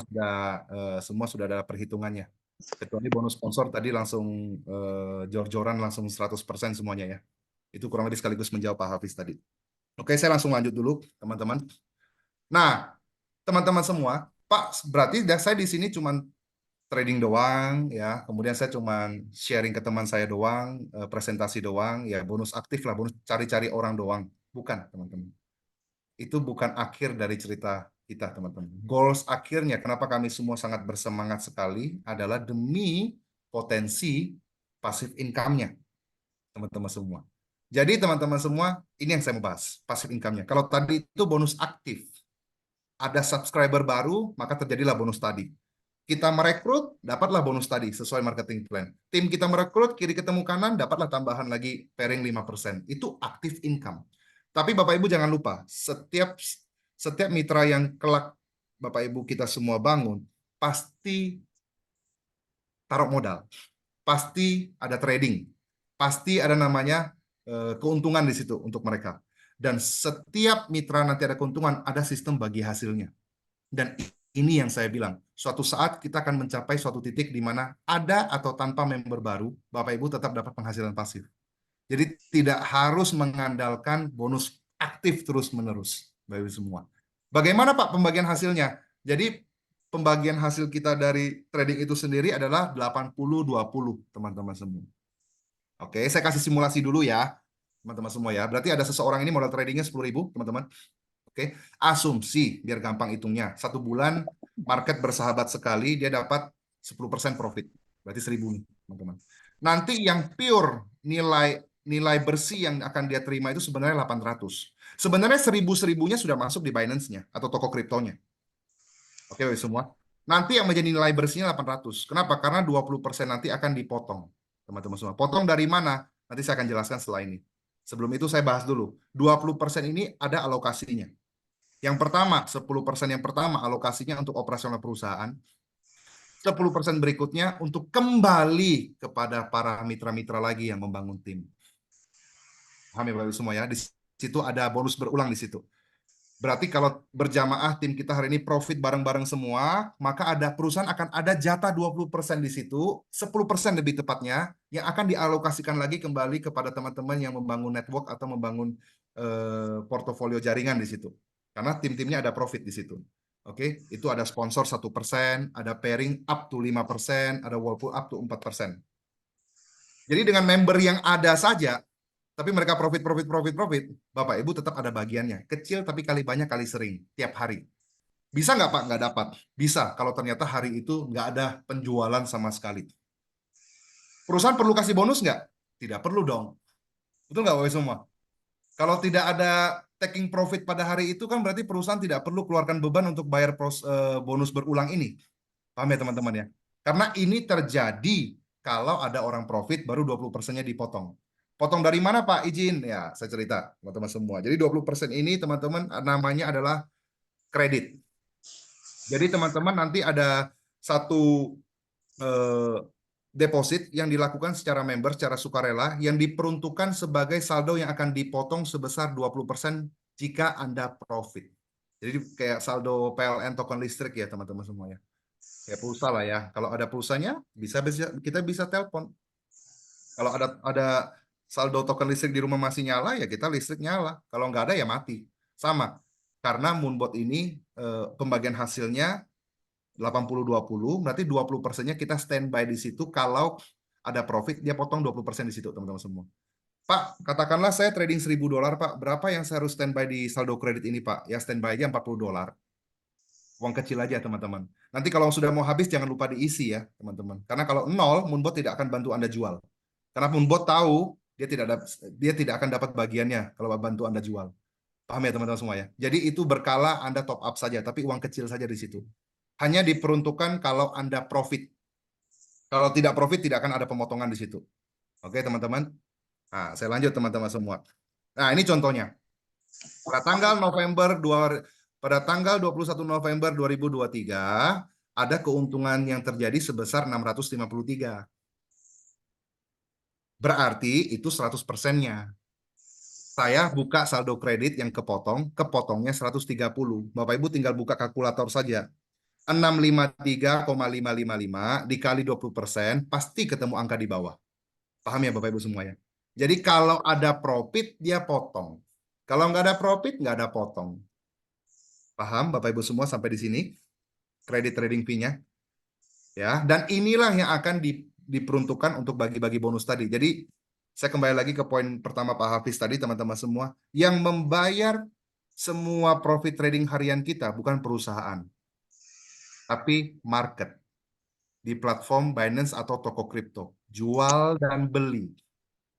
sudah ada perhitungannya. Kecuali bonus sponsor tadi langsung jor-joran langsung 100% semuanya ya. Itu kurang lebih sekaligus menjawab Pak Hafiz tadi. Oke, saya langsung lanjut dulu teman-teman. Nah, teman-teman semua, Pak, berarti saya di sini cuma trading doang ya, kemudian saya cuma sharing ke teman saya doang, presentasi doang, ya bonus aktif lah, bonus cari-cari orang doang. Bukan, teman-teman. Itu bukan akhir dari cerita kita, teman-teman. Goals akhirnya, kenapa kami semua sangat bersemangat sekali, adalah demi potensi passive income-nya, teman-teman semua. Jadi, teman-teman semua, ini yang saya mau bahas, passive income-nya. Kalau tadi itu bonus aktif, ada subscriber baru, maka terjadilah bonus tadi. Kita merekrut, dapatlah bonus tadi sesuai marketing plan. Tim kita merekrut, kiri ketemu kanan, dapatlah tambahan lagi pairing 5%. Itu active income. Tapi Bapak Ibu jangan lupa, setiap mitra yang kelak Bapak Ibu kita semua bangun, pasti taruh modal, pasti ada trading, pasti ada namanya keuntungan di situ untuk mereka. Dan setiap mitra nanti ada keuntungan, ada sistem bagi hasilnya. Dan ini yang saya bilang, suatu saat kita akan mencapai suatu titik di mana ada atau tanpa member baru, Bapak Ibu tetap dapat penghasilan pasif. Jadi tidak harus mengandalkan bonus aktif terus-menerus, Bapak Ibu semua. Bagaimana Pak pembagian hasilnya? Jadi pembagian hasil kita dari trading itu sendiri adalah 80-20, teman-teman semua. Oke, saya kasih simulasi dulu ya, teman-teman semua ya. Berarti ada seseorang ini modal tradingnya 10.000, teman-teman. Oke, asumsi biar gampang hitungnya. 1 bulan market bersahabat sekali, dia dapat 10% profit. Berarti 1.000 nih, teman-teman. Nanti yang pure nilai bersih yang akan dia terima itu sebenarnya 800. Sebenarnya 1.000-1.000-nya sudah masuk di Binance-nya atau toko kriptonya. Oke, semua. Nanti yang menjadi nilai bersihnya 800. Kenapa? Karena 20% nanti akan dipotong. Teman-teman semua. Potong dari mana? Nanti saya akan jelaskan setelah ini. Sebelum itu saya bahas dulu. 20% ini ada alokasinya. Yang pertama, 10% yang pertama alokasinya untuk operasional perusahaan. 10% berikutnya untuk kembali kepada para mitra-mitra lagi yang membangun tim. Paham ya Bapak semua ya? Di situ ada bonus berulang di situ. Berarti kalau berjamaah tim kita hari ini profit bareng-bareng semua, maka ada perusahaan akan ada jatah 20% di situ, 10% lebih tepatnya, yang akan dialokasikan lagi kembali kepada teman-teman yang membangun network atau membangun portofolio jaringan di situ. Karena tim-timnya ada profit di situ. Oke, itu ada sponsor 1%, ada pairing up to 5%, ada Whirlpool up to 4%. Jadi dengan member yang ada saja, tapi mereka profit, Bapak Ibu tetap ada bagiannya. Kecil tapi kali banyak kali sering, tiap hari. Bisa nggak Pak? Nggak dapat. Bisa kalau ternyata hari itu nggak ada penjualan sama sekali. Perusahaan perlu kasih bonus nggak? Tidak perlu dong. Betul nggak Bapak semua? Kalau tidak ada taking profit pada hari itu kan berarti perusahaan tidak perlu keluarkan beban untuk bayar bonus berulang ini. Paham ya teman-teman ya? Karena ini terjadi kalau ada orang profit baru 20%-nya dipotong. Potong dari mana Pak? Izin. Ya, saya cerita teman-teman semua. Jadi 20% ini teman-teman namanya adalah kredit. Jadi teman-teman nanti ada satu deposit yang dilakukan secara member, secara sukarela, yang diperuntukkan sebagai saldo yang akan dipotong sebesar 20% jika Anda profit. Jadi kayak saldo PLN token listrik ya teman-teman semua ya. Kayak pulsa lah ya. Kalau ada pulsanya, kita bisa telepon. Kalau ada saldo token listrik di rumah masih nyala, ya kita listrik nyala. Kalau nggak ada ya mati. Sama. Karena Moonbot ini pembagian hasilnya 80-20, berarti 20%-nya kita standby di situ. Kalau ada profit, dia potong 20% di situ, teman-teman semua. Pak, katakanlah saya trading $1.000, Pak. Berapa yang saya harus standby di saldo kredit ini, Pak? Ya standby aja $40. Uang kecil aja, teman-teman. Nanti kalau sudah mau habis, jangan lupa diisi ya, teman-teman. Karena kalau nol, Moonbot tidak akan bantu Anda jual. Karena Moonbot tahu, dia tidak akan dapat bagiannya kalau bantu Anda jual. Paham ya, teman-teman semua ya? Jadi itu berkala Anda top up saja, tapi uang kecil saja di situ. Hanya diperuntukkan kalau Anda profit. Kalau tidak profit, tidak akan ada pemotongan di situ. Oke, teman-teman? Nah, saya lanjut, teman-teman semua. Nah, ini contohnya. Pada tanggal 21 November 2023, ada keuntungan yang terjadi sebesar 653. Berarti itu 100%-nya. Saya buka saldo kredit yang kepotongnya 130. Bapak Ibu tinggal buka kalkulator saja. 653,555 dikali 20%, pasti ketemu angka di bawah. Paham ya Bapak Ibu semua ya? Jadi kalau ada profit, dia potong. Kalau nggak ada profit, nggak ada potong. Paham Bapak Ibu semua sampai di sini? Kredit trading fee-nya. Ya, dan inilah yang akan diperuntukkan untuk bagi-bagi bonus tadi. Jadi, saya kembali lagi ke poin pertama Pak Hafiz tadi, teman-teman semua. Yang membayar semua profit trading harian kita bukan perusahaan, tapi market di platform Binance atau toko kripto, jual dan beli.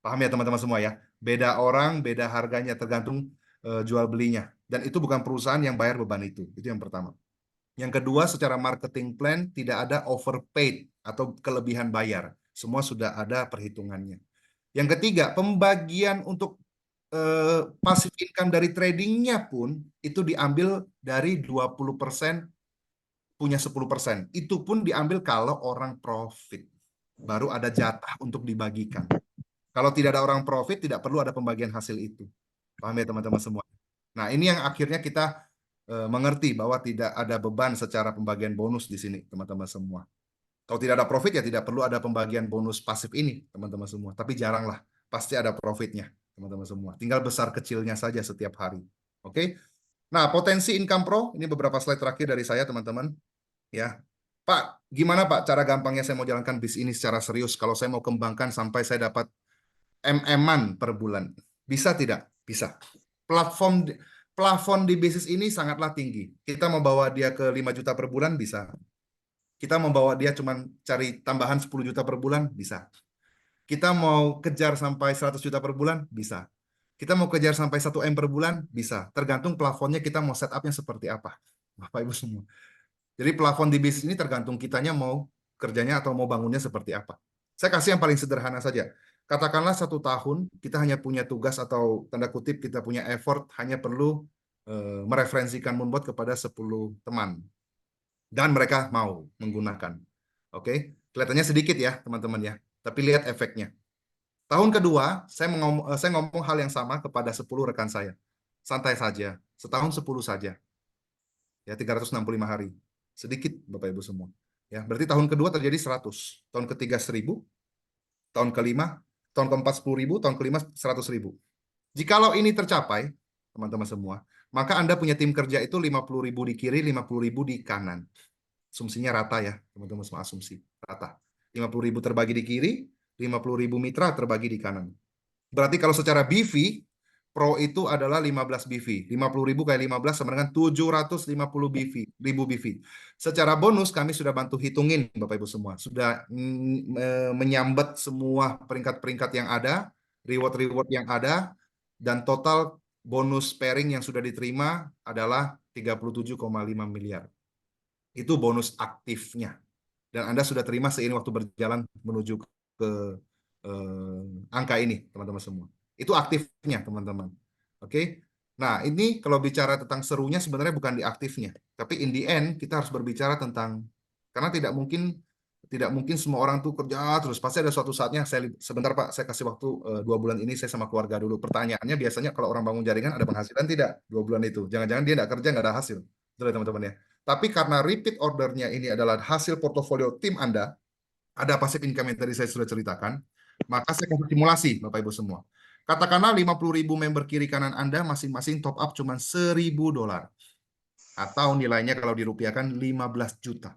Paham ya teman-teman semua ya? Beda orang, beda harganya tergantung jual belinya. Dan itu bukan perusahaan yang bayar beban itu. Itu yang pertama. Yang kedua, secara marketing plan tidak ada overpaid atau kelebihan bayar. Semua sudah ada perhitungannya. Yang ketiga, pembagian untuk passive income dari tradingnya pun itu diambil dari 20%. Punya 10%. Itu pun diambil kalau orang profit. baru ada jatah untuk dibagikan. Kalau tidak ada orang profit, tidak perlu ada pembagian hasil itu. Paham ya teman-teman semua? Nah, ini yang akhirnya kita mengerti bahwa tidak ada beban secara pembagian bonus di sini, teman-teman semua. Kalau tidak ada profit, ya tidak perlu ada pembagian bonus pasif ini, teman-teman semua. Tapi jarang lah, pasti ada profitnya, teman-teman semua. Tinggal besar kecilnya saja setiap hari. Oke? Nah, potensi income pro, ini beberapa slide terakhir dari saya, teman-teman. Ya, Pak, gimana Pak cara gampangnya saya mau jalankan bis ini secara serius? Kalau saya mau kembangkan sampai saya dapat MM-an per bulan. Bisa tidak? Bisa. Plafon di bisnis ini sangatlah tinggi. Kita mau bawa dia ke 5 juta per bulan, bisa. Kita membawa dia cuma cari tambahan 10 juta per bulan, bisa. Kita mau kejar sampai 100 juta per bulan, bisa. Kita mau kejar sampai 1 M per bulan, bisa. Tergantung plafonnya kita mau setupnya seperti apa. Bapak Ibu semua. Jadi plafon di bisnis ini tergantung kitanya mau kerjanya atau mau bangunnya seperti apa. Saya kasih yang paling sederhana saja. Katakanlah 1 tahun kita hanya punya tugas atau tanda kutip kita punya effort hanya perlu mereferensikan Moonbot kepada 10 teman. Dan mereka mau menggunakan. Oke, kelihatannya sedikit ya teman-teman ya. Tapi lihat efeknya. Tahun kedua, saya ngomong hal yang sama kepada 10 rekan saya. Santai saja, setahun 10 saja. Ya, 365 hari. Sedikit Bapak Ibu semua. Ya, berarti tahun kedua terjadi 100, tahun ketiga 1000, tahun kelima, tahun keempat 10.000, tahun kelima 100.000. Jikalau ini tercapai, teman-teman semua, maka Anda punya tim kerja itu 50.000 di kiri, 50.000 di kanan. Asumsinya rata ya, teman-teman semua, asumsi rata. 50.000 terbagi di kiri, 50.000 mitra terbagi di kanan. Berarti kalau secara BV, Pro itu adalah 15 BV. 50.000 kali 15 sama dengan 750 ribu BV. Secara bonus kami sudah bantu hitungin Bapak Ibu semua. Sudah menyambat semua peringkat-peringkat yang ada, reward-reward yang ada, dan total bonus pairing yang sudah diterima adalah 37,5 miliar. Itu bonus aktifnya. Dan Anda sudah terima seiring waktu berjalan menuju ke angka ini, teman-teman semua. Itu aktifnya, teman-teman. Oke. Nah, ini kalau bicara tentang serunya sebenarnya bukan di aktifnya, tapi in the end kita harus berbicara tentang karena tidak mungkin semua orang tuh kerja terus. Pasti ada suatu saatnya sebentar Pak, saya kasih waktu 2 bulan ini saya sama keluarga dulu. Pertanyaannya biasanya kalau orang bangun jaringan ada penghasilan tidak 2 bulan itu? Jangan-jangan dia nggak kerja nggak ada hasil. Betul ya teman-teman ya. Tapi karena repeat ordernya ini adalah hasil portofolio tim Anda, ada passive income yang tadi saya sudah ceritakan, maka saya kasih simulasi Bapak Ibu semua. Katakanlah 50.000 member kiri kanan Anda masing-masing top up cuma $1.000. Atau nilainya kalau dirupiahkan 15 juta.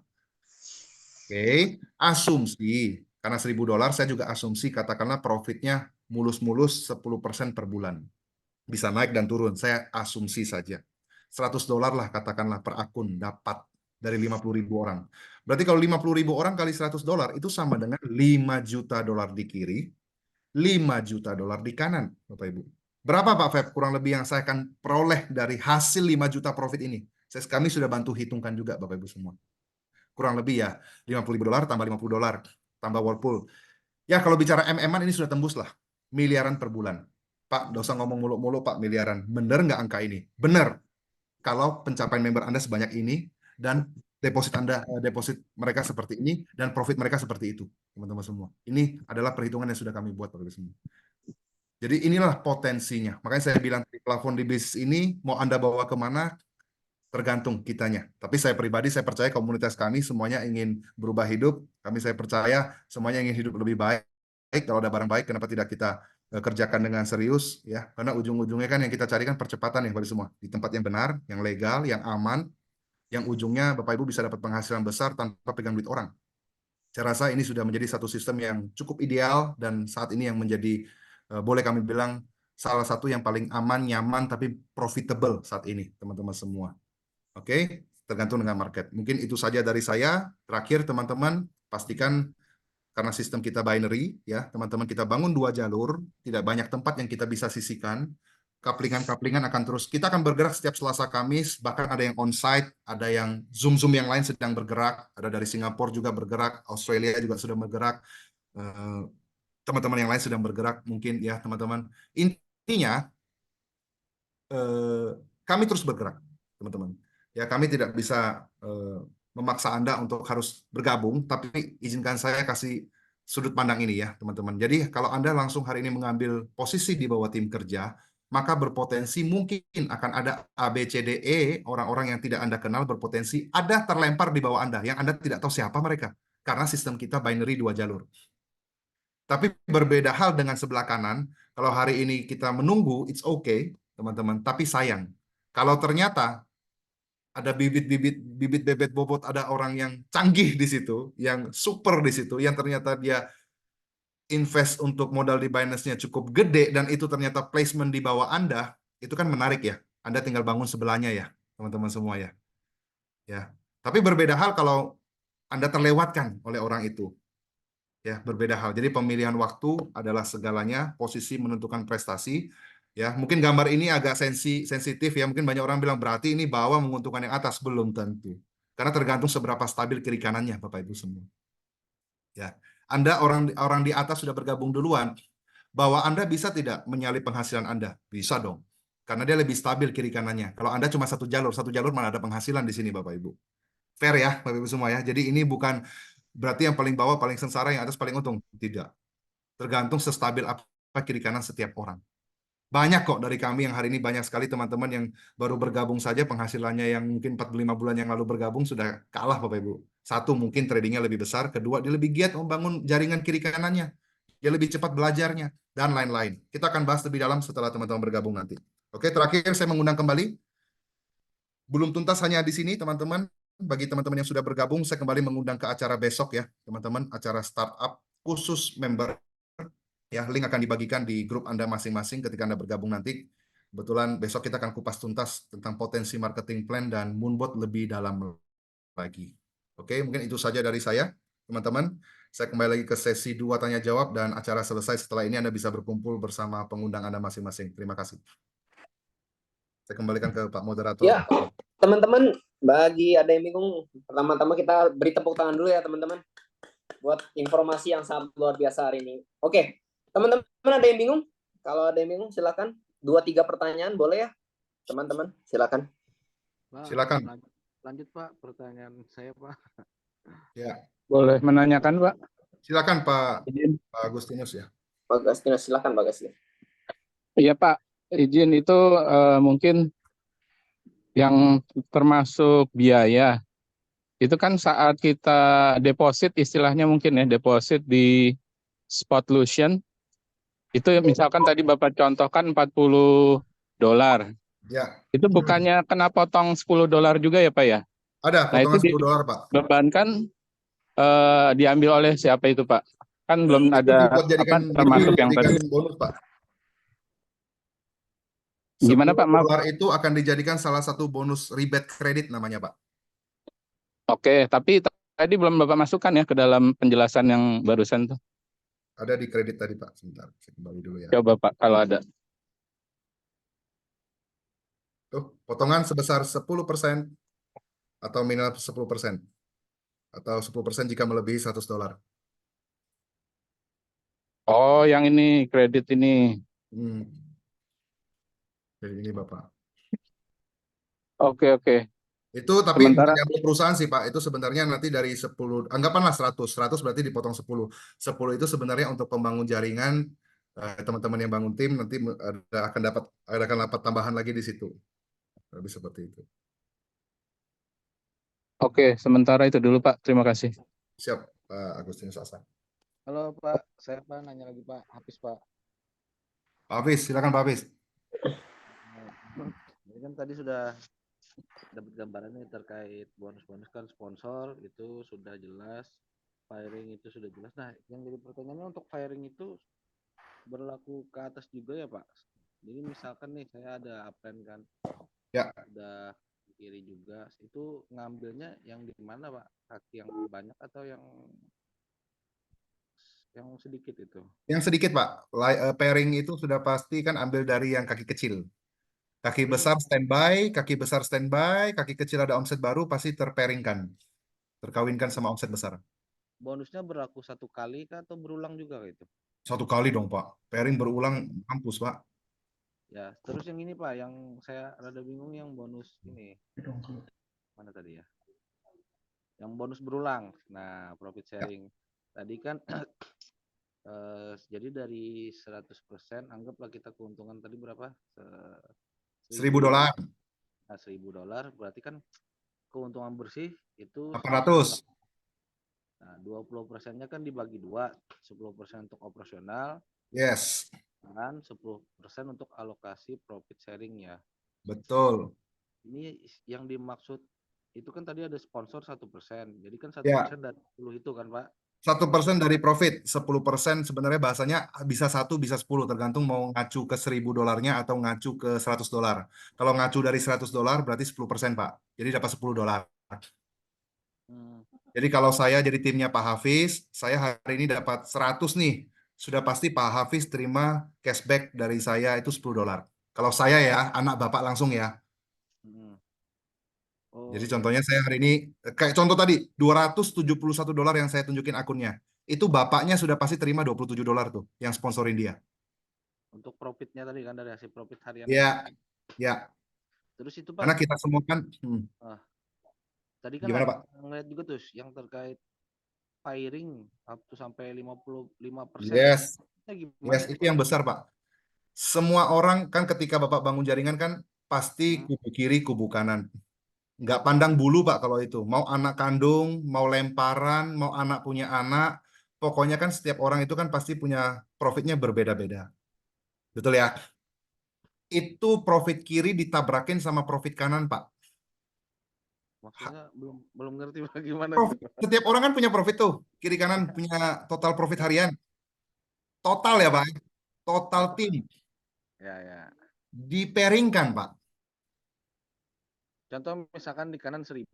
Oke, asumsi. Karena $1.000 saya juga asumsi katakanlah profitnya mulus-mulus 10% per bulan. Bisa naik dan turun, saya asumsi saja. $100 lah katakanlah per akun dapat dari 50.000 orang. Berarti kalau 50.000 orang kali $100 itu sama dengan $5 juta di kiri, $5 juta di kanan, Bapak Ibu. Berapa Pak Feb kurang lebih yang saya akan peroleh dari hasil 5 juta profit ini? Kami sudah bantu hitungkan juga Bapak Ibu semua. Kurang lebih ya, $50.000 tambah $50, tambah Whirlpool. Ya kalau bicara MM-an ini sudah tembus lah, miliaran per bulan. Pak, nggak usah ngomong mulu-mulu Pak, miliaran. Bener nggak angka ini? Bener. Kalau pencapaian member Anda sebanyak ini, dan deposit mereka seperti ini, dan profit mereka seperti itu, teman-teman semua. Ini adalah perhitungan yang sudah kami buat Bapak Ibu semua. Jadi inilah potensinya. Makanya saya bilang plafon di bisnis ini mau Anda bawa kemana, tergantung kitanya. Tapi saya pribadi, saya percaya komunitas kami semuanya ingin berubah hidup. Saya percaya semuanya ingin hidup lebih baik. Kalau ada barang baik, kenapa tidak kita kerjakan dengan serius? Ya, karena ujung-ujungnya kan yang kita carikan percepatan ya, Bapak semua. Di tempat yang benar, yang legal, yang aman, yang ujungnya Bapak Ibu bisa dapat penghasilan besar tanpa pegang duit orang. Saya rasa ini sudah menjadi satu sistem yang cukup ideal dan saat ini yang menjadi, boleh kami bilang, salah satu yang paling aman, nyaman, tapi profitable saat ini, teman-teman semua. Oke, tergantung dengan market. Mungkin itu saja dari saya. Terakhir, teman-teman, pastikan karena sistem kita binary, ya, teman-teman kita bangun 2 jalur, tidak banyak tempat yang kita bisa sisihkan. Kaplingan-kaplingan akan terus. Kita akan bergerak setiap Selasa Kamis, bahkan ada yang on-site, ada yang Zoom yang lain sedang bergerak, ada dari Singapura juga bergerak, Australia juga sudah bergerak, teman-teman yang lain sedang bergerak, mungkin ya teman-teman. Intinya, kami terus bergerak, teman-teman. Ya, kami tidak bisa memaksa Anda untuk harus bergabung, tapi izinkan saya kasih sudut pandang ini ya, teman-teman. Jadi kalau Anda langsung hari ini mengambil posisi di bawah tim kerja, maka berpotensi mungkin akan ada A, B, C, D, E, orang-orang yang tidak Anda kenal berpotensi ada terlempar di bawah Anda, yang Anda tidak tahu siapa mereka. Karena sistem kita binary 2 jalur. Tapi berbeda hal dengan sebelah kanan, kalau hari ini kita menunggu, it's okay, teman-teman. Tapi sayang, kalau ternyata ada bibit bebet bobot, ada orang yang canggih di situ, yang super di situ, yang ternyata dia invest untuk modal di Binance-nya cukup gede dan itu ternyata placement di bawah Anda, itu kan menarik ya. Anda tinggal bangun sebelahnya ya, teman-teman semua ya. Ya. Tapi berbeda hal kalau Anda terlewatkan oleh orang itu. Ya, berbeda hal. Jadi pemilihan waktu adalah segalanya, posisi menentukan prestasi. Ya, mungkin gambar ini agak sensitif ya. Mungkin banyak orang bilang berarti ini bawah menguntungkan yang atas, belum tentu. Karena tergantung seberapa stabil kiri kanannya, Bapak Ibu semua. Ya. Anda orang di atas sudah bergabung duluan, bahwa Anda bisa tidak menyalip penghasilan Anda? Bisa dong. Karena dia lebih stabil kiri kanannya. Kalau Anda cuma satu jalur mana ada penghasilan di sini Bapak Ibu. Fair ya Bapak Ibu semua ya. Jadi ini bukan berarti yang paling bawah paling sengsara, yang atas paling untung. Tidak. Tergantung sestabil apa kiri kanan setiap orang. Banyak kok dari kami yang hari ini, banyak sekali teman-teman yang baru bergabung saja penghasilannya yang mungkin 45 bulan yang lalu bergabung sudah kalah Bapak Ibu. Satu, mungkin tradingnya lebih besar. Kedua, dia lebih giat membangun jaringan kiri kanannya. Dia lebih cepat belajarnya. Dan lain-lain. Kita akan bahas lebih dalam setelah teman-teman bergabung nanti. Oke, terakhir saya mengundang kembali. Belum tuntas hanya di sini teman-teman. Bagi teman-teman yang sudah bergabung, saya kembali mengundang ke acara besok ya teman-teman. Acara startup khusus member. Ya, link akan dibagikan di grup Anda masing-masing ketika Anda bergabung nanti. Kebetulan besok kita akan kupas tuntas tentang potensi marketing plan dan Moonbot lebih dalam lagi. Oke, mungkin itu saja dari saya, teman-teman. Saya kembali lagi ke sesi 2 tanya jawab dan acara selesai. Setelah ini Anda bisa berkumpul bersama pengundang Anda masing-masing. Terima kasih. Saya kembalikan ke Pak Moderator. Ya, teman-teman, bagi ada yang bingung, pertama-tama kita beri tepuk tangan dulu ya teman-teman buat informasi yang sangat luar biasa hari ini. Oke, teman-teman ada yang bingung? Kalau ada yang bingung silakan 2-3 pertanyaan boleh ya, teman-teman. Silakan. Pak, Silakan. lanjut Pak, pertanyaan saya Pak. Ya, Boleh menanyakan, Pak? silakan Pak Izin. Agustinus ya. Pak Agustinus, silakan Pak Agustinus. Iya, Pak. Izin itu mungkin yang termasuk biaya. Itu kan saat kita deposit, istilahnya mungkin ya, deposit di Spotlution, itu misalkan tadi Bapak contohkan $40. Ya. Itu bukannya kena potong $10 juga ya Pak ya? Ada Nah itu potongan $10 Pak. dibebankan diambil oleh siapa itu Pak? Kan belum Itu ada dibuat jadikan, termasuk yang tadi. bonus Pak. Gimana Pak? Maaf. $10 itu akan dijadikan salah satu bonus rebate kredit namanya Pak. Oke, tapi tadi belum Bapak masukkan ya ke dalam penjelasan yang barusan tuh. Ada di kredit tadi Pak. Sebentar, saya kembali dulu ya. Coba Pak kalau ada. Tuh, potongan sebesar 10% atau minimal 10%. Atau 10% jika melebihi $100. Oh, yang ini kredit ini. Jadi ini Bapak. Oke. Itu tapi Sementara bukan diambil perusahaan sih Pak. Itu sebenarnya nanti dari 10, anggapanlah 100. 100 berarti dipotong 10. 10 itu sebenarnya untuk pembangun jaringan, teman-teman yang bangun tim nanti akan dapat tambahan lagi di situ. Lebih seperti itu. Oke, sementara itu dulu Pak. Terima kasih. Siap Pak Agustinus Asa. Halo Pak, saya Pak nanya lagi Pak, Hafiz Pak. Pak Hafiz, silakan Pak Hafiz. Ini kan tadi sudah dapat gambarannya terkait bonus-bonus, kan sponsor itu sudah jelas, firing itu sudah jelas. Nah, yang jadi pertanyaannya untuk firing itu berlaku ke atas juga ya Pak? Jadi misalkan nih saya ada uptrend kan, Ya. ada di kiri juga, itu ngambilnya yang di mana Pak? Kaki yang banyak atau yang sedikit itu? Yang sedikit Pak. Pairing itu sudah pasti kan ambil dari yang kaki kecil. Kaki besar standby, kaki kecil ada omset baru pasti terpairingkan. Terkawinkan sama omset besar. Bonusnya berlaku satu kali kah atau berulang juga itu? Satu kali dong Pak. Pairing berulang mampus Pak. Ya, terus yang ini Pak, yang saya rada bingung yang bonus ini. Mana tadi ya? Yang bonus berulang. Nah, profit sharing. tadi kan jadi dari 100% anggaplah kita keuntungan tadi berapa? $1.000. Nah, $1.000 berarti kan keuntungan bersih itu 800. Nah, 20%-nya kan dibagi 2, 10% untuk operasional Yes, dan 10% untuk alokasi profit sharing ya. betul. Ini yang dimaksud itu kan tadi ada sponsor 1%. Jadi kan 1% Ya. dari 10 itu kan, Pak. 1% dari profit, 10% sebenarnya bahasanya bisa 1, bisa 10, tergantung mau ngacu ke $1.000 atau ngacu ke $100. Kalau ngacu dari $100 berarti 10%, Pak. Jadi dapat $10. Jadi kalau saya jadi timnya Pak Hafiz, saya hari ini dapat 100 nih. Sudah pasti Pak Hafiz terima cashback dari saya itu $10. Kalau saya ya, anak Bapak langsung ya. Jadi contohnya saya hari ini, kayak contoh tadi, $271 yang saya tunjukin akunnya. Itu bapaknya sudah pasti terima $27 tuh, yang sponsorin dia. Untuk profitnya tadi kan dari hasil profit harian. Ya, ya. Terus itu Pak. Karena kita semua kan, tadi kan gimana ada Pak? ngeliat juga tuh yang terkait firing up to sampai 55%. Yes, Gimana yes, itu yang besar Pak. Semua orang kan ketika Bapak bangun jaringan kan pasti kubu kiri, kubu kanan. Nggak pandang bulu Pak kalau itu. Mau anak kandung, mau lemparan, mau anak punya anak. Pokoknya kan setiap orang itu kan pasti punya profitnya berbeda-beda. Betul ya? Itu profit kiri ditabrakin sama profit kanan Pak. Maksudnya belum ngerti bagaimana. Setiap orang kan punya profit tuh. Kiri kanan punya total profit harian. Total ya Pak. Total tim. Ya. Diperingkan Pak. Contoh misalkan di kanan 1.000,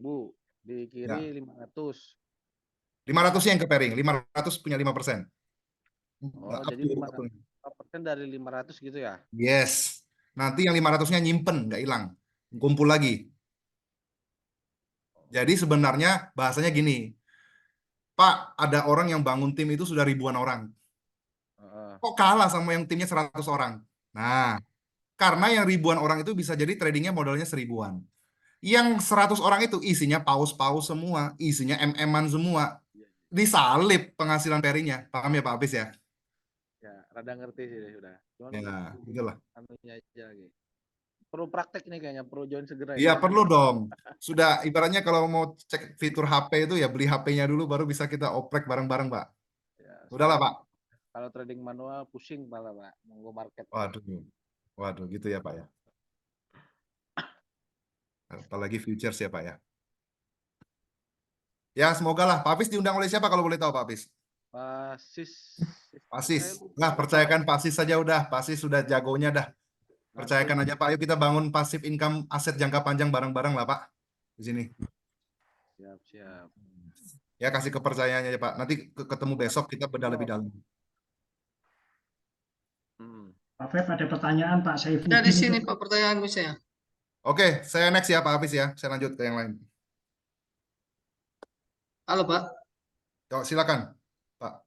di kiri 500. 500 yang ke pairing, 500 punya 5%. Oh, jadi 5% dari 500 gitu ya? Yes. Nanti yang 500-nya nyimpen, nggak hilang. Kumpul lagi. Jadi sebenarnya bahasanya gini, Pak, ada orang yang bangun tim itu sudah ribuan orang. Kok kalah sama yang timnya 100 orang? Nah, karena yang ribuan orang itu bisa jadi tradingnya modalnya 1.000-an. Yang 100 orang itu isinya paus-paus semua, isinya MM-an semua. Disalip penghasilan pairingnya. Paham ya Pak Hafiz ya? Ya, rada ngerti sih sudah. Cuman ya, itulah. Anunya aja gitu. Perlu praktek nih kayaknya, perlu join segera. Iya, perlu dong. Sudah ibaratnya kalau mau cek fitur HP itu ya beli HP-nya dulu baru bisa kita oprek bareng-bareng, Pak. Ya, udahlah, Pak. Kalau trading manual pusing malah, Pak. Nunggu market. Waduh, gitu ya, Pak ya. Apalagi futures ya, Pak ya. Ya, semoga lah. Pak Hafiz diundang oleh siapa kalau boleh tahu, Pak Hafiz? Pak Sis. Nah, percayakan Pak Sis saja udah. Pak Sis sudah jagonya dah. Percayakan aja Pak. Ayo kita bangun passive income aset jangka panjang bareng-bareng lah Pak. Di sini. Siap. Ya kasih kepercayaannya ya Pak. Nanti ketemu besok kita bedah lebih dalam. Pak Feb ada pertanyaan Pak Saifuddin. Ada di sini Pak pertanyaan misalnya. Oke, saya next ya Pak Hafiz ya. Saya lanjut ke yang lain. Halo Pak. Yo, silakan Pak.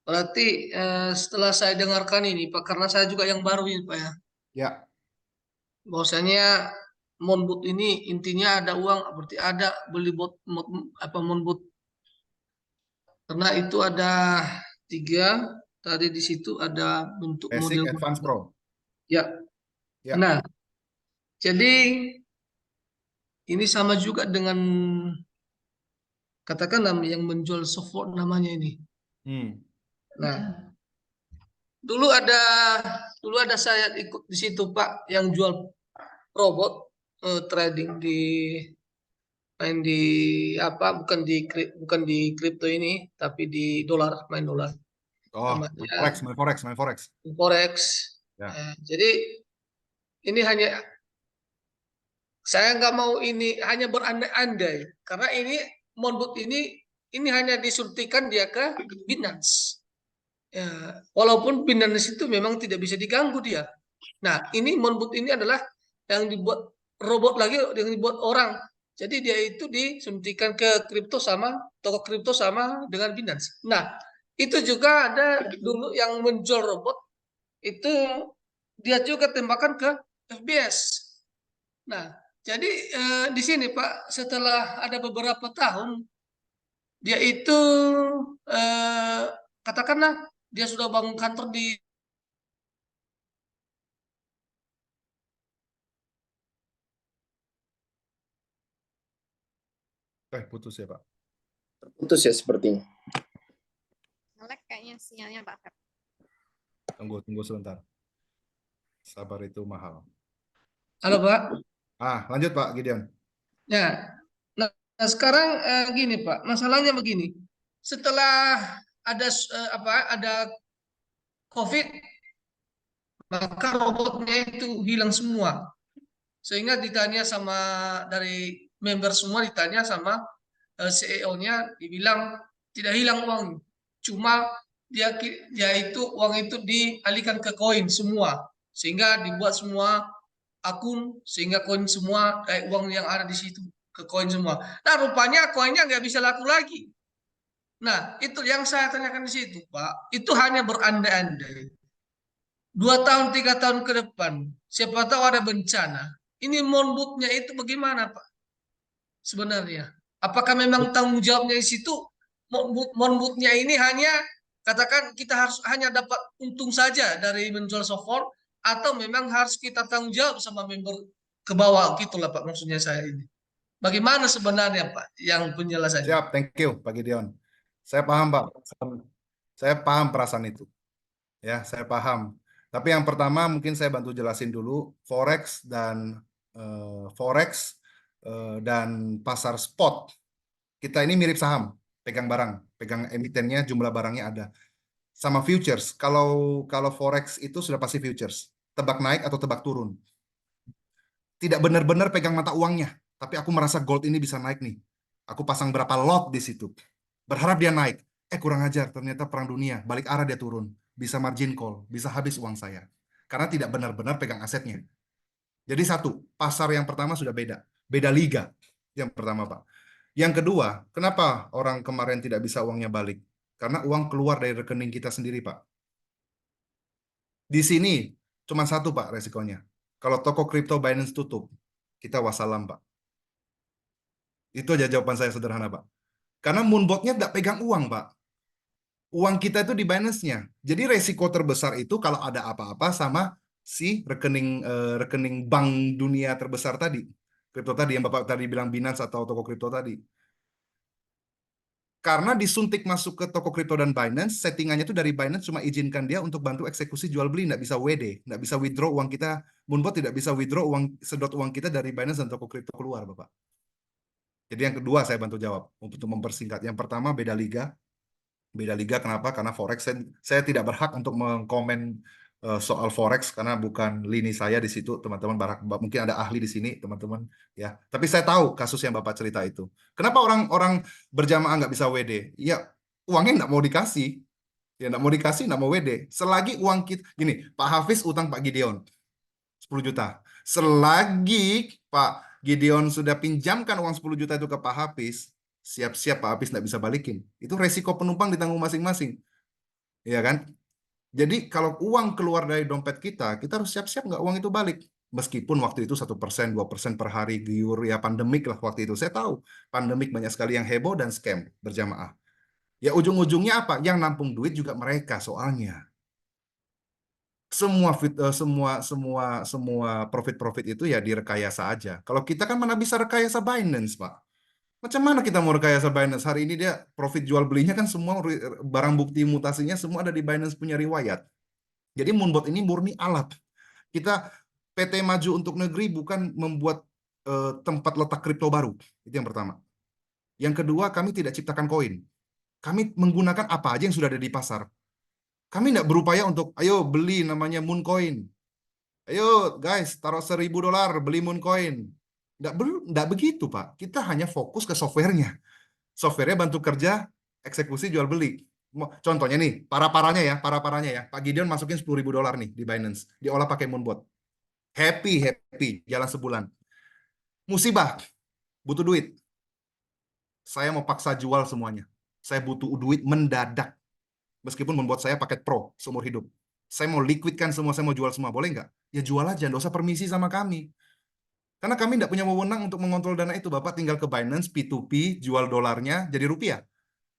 Berarti setelah saya dengarkan ini Pak, karena saya juga yang baru ini Pak ya. Ya. Bahwasanya Monbot ini intinya ada uang, berarti ada beli Monbot. Karena itu ada 3 tadi di situ ada bentuk Basic, model Advance, Pro. Ya. Nah, jadi ini sama juga dengan katakan yang menjual software namanya ini. Nah, dulu ada saya ikut di situ Pak yang jual robot trading main di apa bukan di kripto ini tapi di dolar, main dolar. Main forex. Forex. Ya. Jadi ini hanya saya nggak mau ini hanya berandai-andai karena ini Monbot ini hanya disuntikan dia ke Binance. Ya, walaupun Binance itu memang tidak bisa diganggu dia. Nah, ini Monbot ini adalah yang dibuat robot lagi yang dibuat orang. Jadi dia itu disuntikan ke kripto sama toko kripto sama dengan Binance. Nah, itu juga ada dulu yang menjual robot itu dia juga tembakan ke FBS. Nah, jadi di sini Pak setelah ada beberapa tahun dia itu katakanlah dia sudah bangun kantor di Putus ya Pak. Putus ya sepertinya. Nge-lag kayaknya sinyalnya Pak Feb. Tunggu sebentar. Sabar itu mahal. Halo Pak. Lanjut Pak Gideon. Ya, nah sekarang gini Pak, masalahnya begini. Setelah ada COVID, maka robotnya itu hilang semua. Sehingga ditanya sama dari member semua, ditanya sama CEO-nya, dibilang tidak hilang uang, cuma dia itu uang itu dialihkan ke koin semua, sehingga dibuat semua akun, sehingga koin semua uang yang ada di situ ke koin semua. Nah rupanya koinnya nggak bisa laku lagi. Nah itu yang saya tanyakan di situ Pak, itu hanya berandai-andai. 2 tahun 3 tahun ke depan, siapa tahu ada bencana. Ini monbutnya itu bagaimana Pak? Sebenarnya, apakah memang tanggung jawabnya di situ? Monbutnya ini hanya katakan kita harus hanya dapat untung saja dari menjual software, atau memang harus kita tanggung jawab sama member ke bawah gitulah Pak, maksudnya saya ini. Bagaimana sebenarnya Pak yang penjelasannya? Siap, thank you Pak Gideon. Saya paham Pak. Saya paham perasaan itu. Ya, saya paham. Tapi yang pertama mungkin saya bantu jelasin dulu forex dan pasar spot. Kita ini mirip saham, pegang barang, pegang emitennya, jumlah barangnya ada. Sama futures. Kalau forex itu sudah pasti futures, tebak naik atau tebak turun. Tidak benar-benar pegang mata uangnya, tapi aku merasa gold ini bisa naik nih. Aku pasang berapa lot di situ. Berharap dia naik. Kurang ajar, ternyata perang dunia, balik arah dia turun. Bisa margin call, bisa habis uang saya. Karena tidak benar-benar pegang asetnya. Jadi satu, pasar yang pertama sudah beda. Beda liga, yang pertama Pak. Yang kedua, kenapa orang kemarin tidak bisa uangnya balik? Karena uang keluar dari rekening kita sendiri Pak. Di sini, cuma satu Pak resikonya. Kalau toko kripto Binance tutup, kita wassalam Pak. Itu aja jawaban saya sederhana Pak. Karena moonbotnya tidak pegang uang Pak. Uang kita itu di Binance-nya. Jadi resiko terbesar itu kalau ada apa-apa sama si rekening bank dunia terbesar tadi. Kripto tadi yang Bapak tadi bilang Binance atau toko kripto tadi. Karena disuntik masuk ke toko kripto dan Binance, settingannya itu dari Binance cuma izinkan dia untuk bantu eksekusi jual beli, nggak bisa WD, nggak bisa withdraw uang kita. Moonbot tidak bisa withdraw sedot uang kita dari Binance dan toko kripto keluar Bapak. Jadi yang kedua saya bantu jawab untuk mempersingkat. Yang pertama beda liga. Beda liga kenapa? Karena forex saya tidak berhak untuk mengkomen soal forex karena bukan lini saya di situ, teman-teman. Mungkin ada ahli di sini, teman-teman, ya. Tapi saya tahu kasus yang Bapak cerita itu. Kenapa orang berjamaah nggak bisa WD? Ya uangnya nggak mau dikasih, ya nggak mau dikasih, nggak mau WD. Selagi uang kita, gini, Pak Hafiz utang Pak Gideon 10 juta. Selagi Pak Gideon sudah pinjamkan uang 10 juta itu ke Pak Hafiz, siap-siap Pak Hafiz nggak bisa balikin. Itu resiko penumpang ditanggung masing-masing. Ya kan? Jadi kalau uang keluar dari dompet kita harus siap-siap nggak uang itu balik. Meskipun waktu itu 1%, 2% per hari giur, ya pandemik lah waktu itu. Saya tahu pandemik banyak sekali yang heboh dan scam berjamaah. Ya ujung-ujungnya apa? Yang nampung duit juga mereka soalnya. Semua profit itu ya direkayasa aja. Kalau kita kan mana bisa rekayasa Binance, Pak. Macam mana kita mau rekayasa Binance? Hari ini dia profit jual belinya kan semua barang bukti mutasinya semua ada di Binance punya riwayat. Jadi Moonbot ini murni alat. Kita PT Maju untuk Negeri bukan membuat tempat letak kripto baru. Itu yang pertama. Yang kedua, kami tidak ciptakan koin. Kami menggunakan apa aja yang sudah ada di pasar. Kami tidak berupaya untuk, ayo beli namanya Mooncoin. Ayo guys, taruh $1.000 beli Mooncoin. Nggak begitu, Pak. Kita hanya fokus ke softwarenya. Softwarenya bantu kerja, eksekusi, jual beli. Contohnya nih, para-paranya ya. Pak Gideon masukin $10.000 nih di Binance. Diolah pakai Moonbot. Happy, jalan sebulan. Musibah, butuh duit. Saya mau paksa jual semuanya. Saya butuh duit mendadak. Meskipun membuat saya paket pro seumur hidup. Saya mau liquidkan semua, saya mau jual semua. Boleh nggak? Ya jual aja, nggak usah permisi sama kami. Karena kami nggak punya wewenang untuk mengontrol dana itu. Bapak tinggal ke Binance, P2P, jual dolarnya jadi rupiah.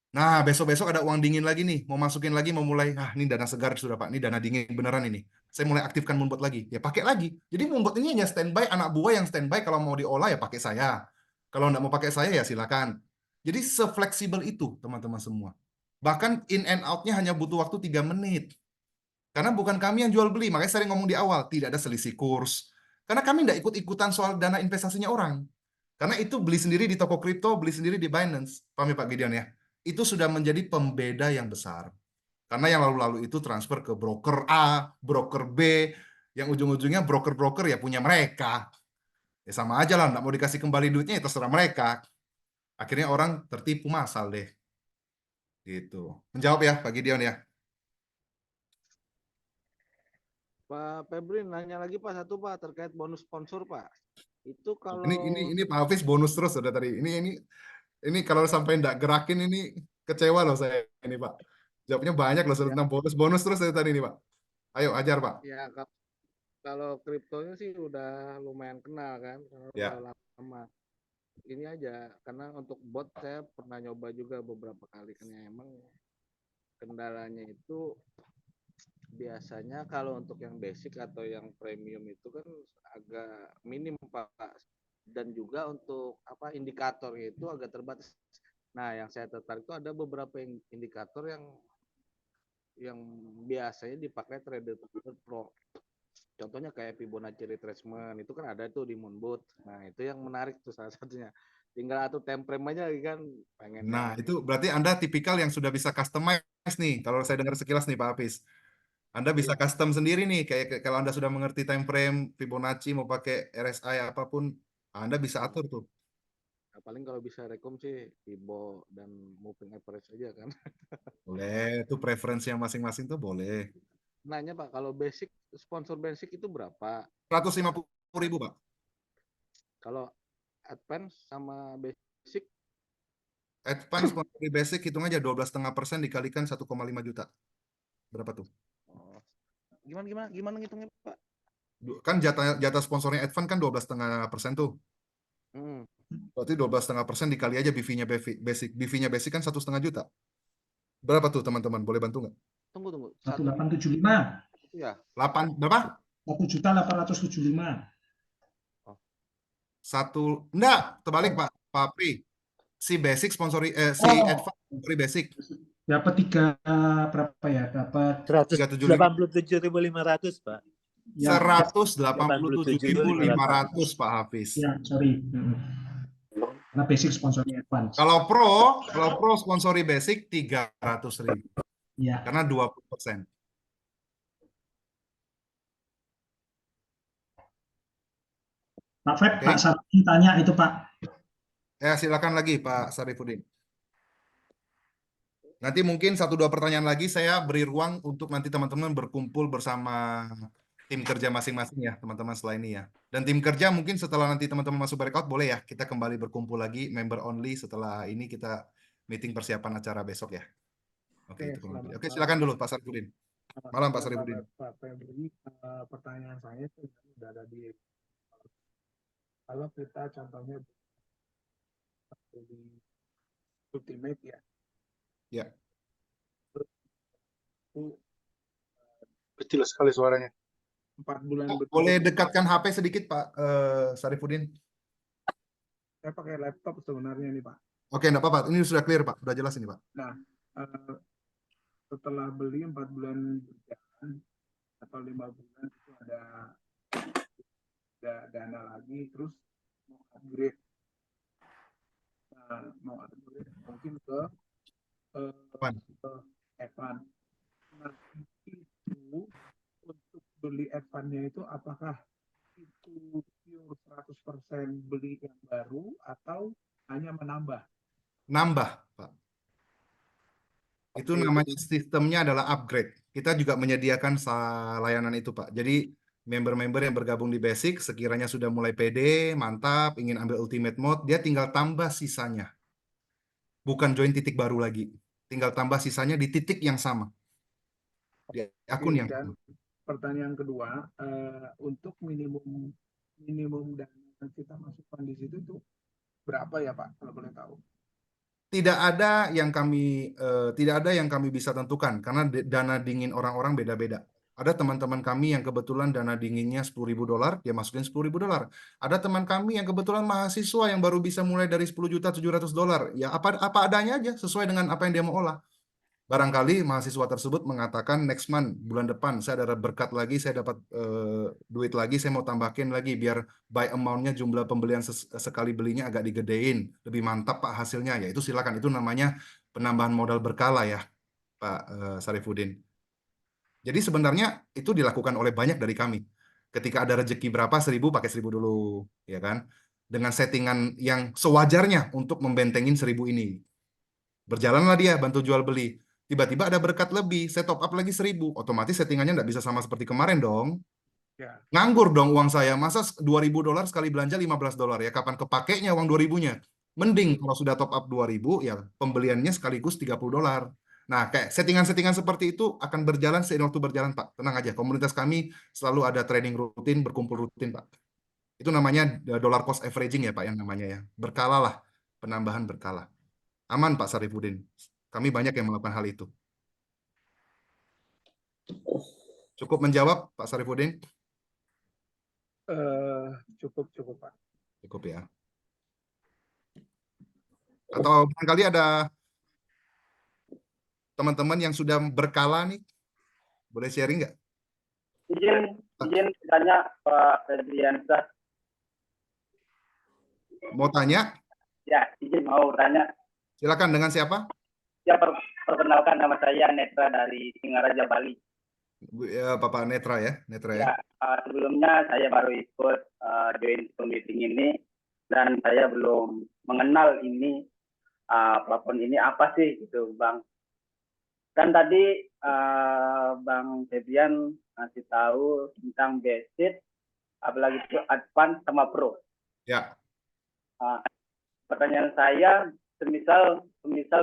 Nah, besok-besok ada uang dingin lagi nih, mau masukin lagi, mau mulai, ini dana segar sudah Pak, ini dana dingin beneran ini. Saya mulai aktifkan Moonbot lagi, ya pakai lagi. Jadi Moonbot ini hanya standby, anak buah yang standby, kalau mau diolah ya pakai saya. Kalau nggak mau pakai saya ya silakan. Jadi sefleksibel itu teman-teman semua. Bahkan in and out-nya hanya butuh waktu 3 menit. Karena bukan kami yang jual beli, makanya sering ngomong di awal, tidak ada selisih kurs. Karena kami nggak ikut-ikutan soal dana investasinya orang. Karena itu beli sendiri di toko kripto, beli sendiri di Binance. Paham ya Pak Gideon ya? Itu sudah menjadi pembeda yang besar. Karena yang lalu-lalu itu transfer ke broker A, broker B, yang ujung-ujungnya broker-broker ya punya mereka. Ya sama aja lah, nggak mau dikasih kembali duitnya ya terserah mereka. Akhirnya orang tertipu masal deh. Gitu. Menjawab ya Pak Gideon ya? Pak Febri nanya lagi Pak satu Pak terkait bonus sponsor Pak. Itu kalau Ini Pak Hafiz bonus terus sudah tadi. Ini kalau sampai nggak gerakin ini kecewa loh saya ini Pak. Jawabnya banyak loh ya, tentang bonus terus dari tadi nih Pak. Ayo ajar Pak. ya kalau kriptonya sih udah lumayan kenal kan karena Ya. udah lama. Ini aja karena untuk bot saya pernah nyoba juga beberapa kali kan ya, emang kendalanya itu biasanya kalau untuk yang basic atau yang premium itu kan agak minim Pak, dan juga untuk apa indikatornya itu agak terbatas. Nah, yang saya tertarik itu ada beberapa indikator yang biasanya dipakai trader pro. Contohnya kayak Fibonacci retracement itu kan ada tuh di Moonbot. Nah, itu yang menarik tuh salah satunya. Tinggal atur time frame aja kan pengen Nah, yang itu berarti Anda tipikal yang sudah bisa customize nih. Kalau saya dengar sekilas nih Pak Hafiz. Anda bisa iya. custom sendiri nih. Kayak kalau Anda sudah mengerti time frame, Fibonacci, mau pakai RSI apapun, Anda bisa atur tuh. Nah, paling kalau bisa rekom sih Fibo dan moving average aja kan. Boleh, itu preferensi yang masing-masing tuh boleh. Nanya Pak, kalau basic sponsor basic itu berapa? 150.000 Pak. Kalau advance sama basic Advance sponsor basic hitung aja 12,5% dikalikan 1,5 juta. Berapa tuh? oh, gimana ngitungnya Pak? Kan jatah sponsornya Advance kan 12,5% tuh. Hmm. Berarti 12,5% dikali aja BV-nya basic. BV-nya basic kan 1,5 juta. Berapa tuh teman-teman? Boleh bantu nggak? Tunggu. 1875. Ya. 8 berapa? 1.875. Enggak, terbalik Pak. Pak Pri. Si basic sponsori si Advance sponsori basic. Dapat berapa ya? Dapat 187.500 Pak. ya, 187.500 Pak Hafiz. ya, sorry. Karena basic sponsornya Advance. Kalau pro sponsori basic 300.000. Ya. Karena 20%. Pak Fred, Oke. Pak Sarifudin tanya itu Pak. Ya, silakan lagi Pak Sarifudin. Nanti mungkin 1-2 pertanyaan lagi saya beri ruang untuk nanti teman-teman berkumpul bersama tim kerja masing-masing ya, teman-teman setelah ini ya. Dan tim kerja mungkin setelah nanti teman-teman masuk breakout boleh ya, kita kembali berkumpul lagi member only setelah ini kita meeting persiapan acara besok ya. Oke, itu kurang lebih. Oke, silakan dulu Pak Sarifudin. Malam Pak Sarifudin. Pak Febri, pertanyaan saya itu sudah ada di kalau kita contohnya di Ultimate ya. Ya. Kecil sekali suaranya. 4 bulan Boleh dekatkan HP sedikit Pak Sarifudin. Saya pakai laptop sebenarnya nih Pak. Oke, enggak apa-apa. Ini sudah clear Pak. Sudah jelas ini Pak. Nah, setelah beli 4 bulan berjalan atau 5 bulan itu ada dana lagi, terus mau upgrade. Nah, mau upgrade mungkin ke Evan. Nah, itu untuk beli Evan-nya itu apakah itu pure 100% beli yang baru atau hanya menambah? Nambah, Pak. Itu namanya sistemnya adalah upgrade. Kita juga menyediakan layanan itu, Pak. Jadi member-member yang bergabung di Basic sekiranya sudah mulai pede, mantap, ingin ambil ultimate mode, dia tinggal tambah sisanya. Bukan join titik baru lagi. Tinggal tambah sisanya di titik yang sama. Di akun yang sama. Pertanyaan kedua, untuk minimum dana yang kita masukkan di situ itu berapa ya Pak, kalau boleh tahu? Tidak ada yang kami bisa tentukan karena dana dingin orang-orang beda-beda. Ada teman-teman kami yang kebetulan dana dinginnya $10.000, dia masukin $10.000. Ada teman kami yang kebetulan mahasiswa yang baru bisa mulai dari $10.700.000. Ya apa adanya aja sesuai dengan apa yang dia mau olah. Barangkali mahasiswa tersebut mengatakan next month, bulan depan, saya ada berkat lagi, saya dapat duit lagi, saya mau tambahin lagi biar buy amount-nya, jumlah pembelian sekali belinya agak digedein, lebih mantap Pak hasilnya. Ya itu silakan, itu namanya penambahan modal berkala ya Pak Sarifudin. Jadi sebenarnya itu dilakukan oleh banyak dari kami. Ketika ada rezeki berapa, 1.000 pakai 1.000 dulu, ya kan? Dengan settingan yang sewajarnya untuk membentengin 1.000 ini. Berjalanlah dia bantu jual beli. Tiba-tiba ada berkat lebih, saya top up lagi 1.000. Otomatis settingannya nggak bisa sama seperti kemarin dong. Ya. Nganggur dong uang saya. Masa $2.000 sekali belanja $15 ya? Kapan kepakainya uang 2.000-nya? Mending kalau sudah top up 2.000 ya pembeliannya sekaligus $30. Nah, kayak settingan-settingan seperti itu akan berjalan seiring waktu berjalan, Pak. Tenang aja, komunitas kami selalu ada trading rutin, berkumpul rutin, Pak. Itu namanya dollar cost averaging ya, Pak, yang namanya ya. Berkala lah, penambahan berkala. Aman, Pak Sarifudin. Kami banyak yang melakukan hal itu. Cukup menjawab, Pak Sarifudin? Cukup Pak. Cukup ya. Atau barangkali ada teman-teman yang sudah berkala nih, boleh sharing nggak? Izin tanya Pak Febriansyah. Mau tanya? Ya, izin mau tanya. Silakan, dengan siapa? Ya, perkenalkan nama saya Netra dari Singaraja, Bali. Bapak Netra ya, Netra ya. Sebelumnya saya baru ikut join meeting ini dan saya belum mengenal ini platform ini apa sih gitu, Bang. Kan tadi Bang Febrian ngasih tahu tentang basic, apalagi itu advance sama pro. Ya. Pertanyaan saya, semisal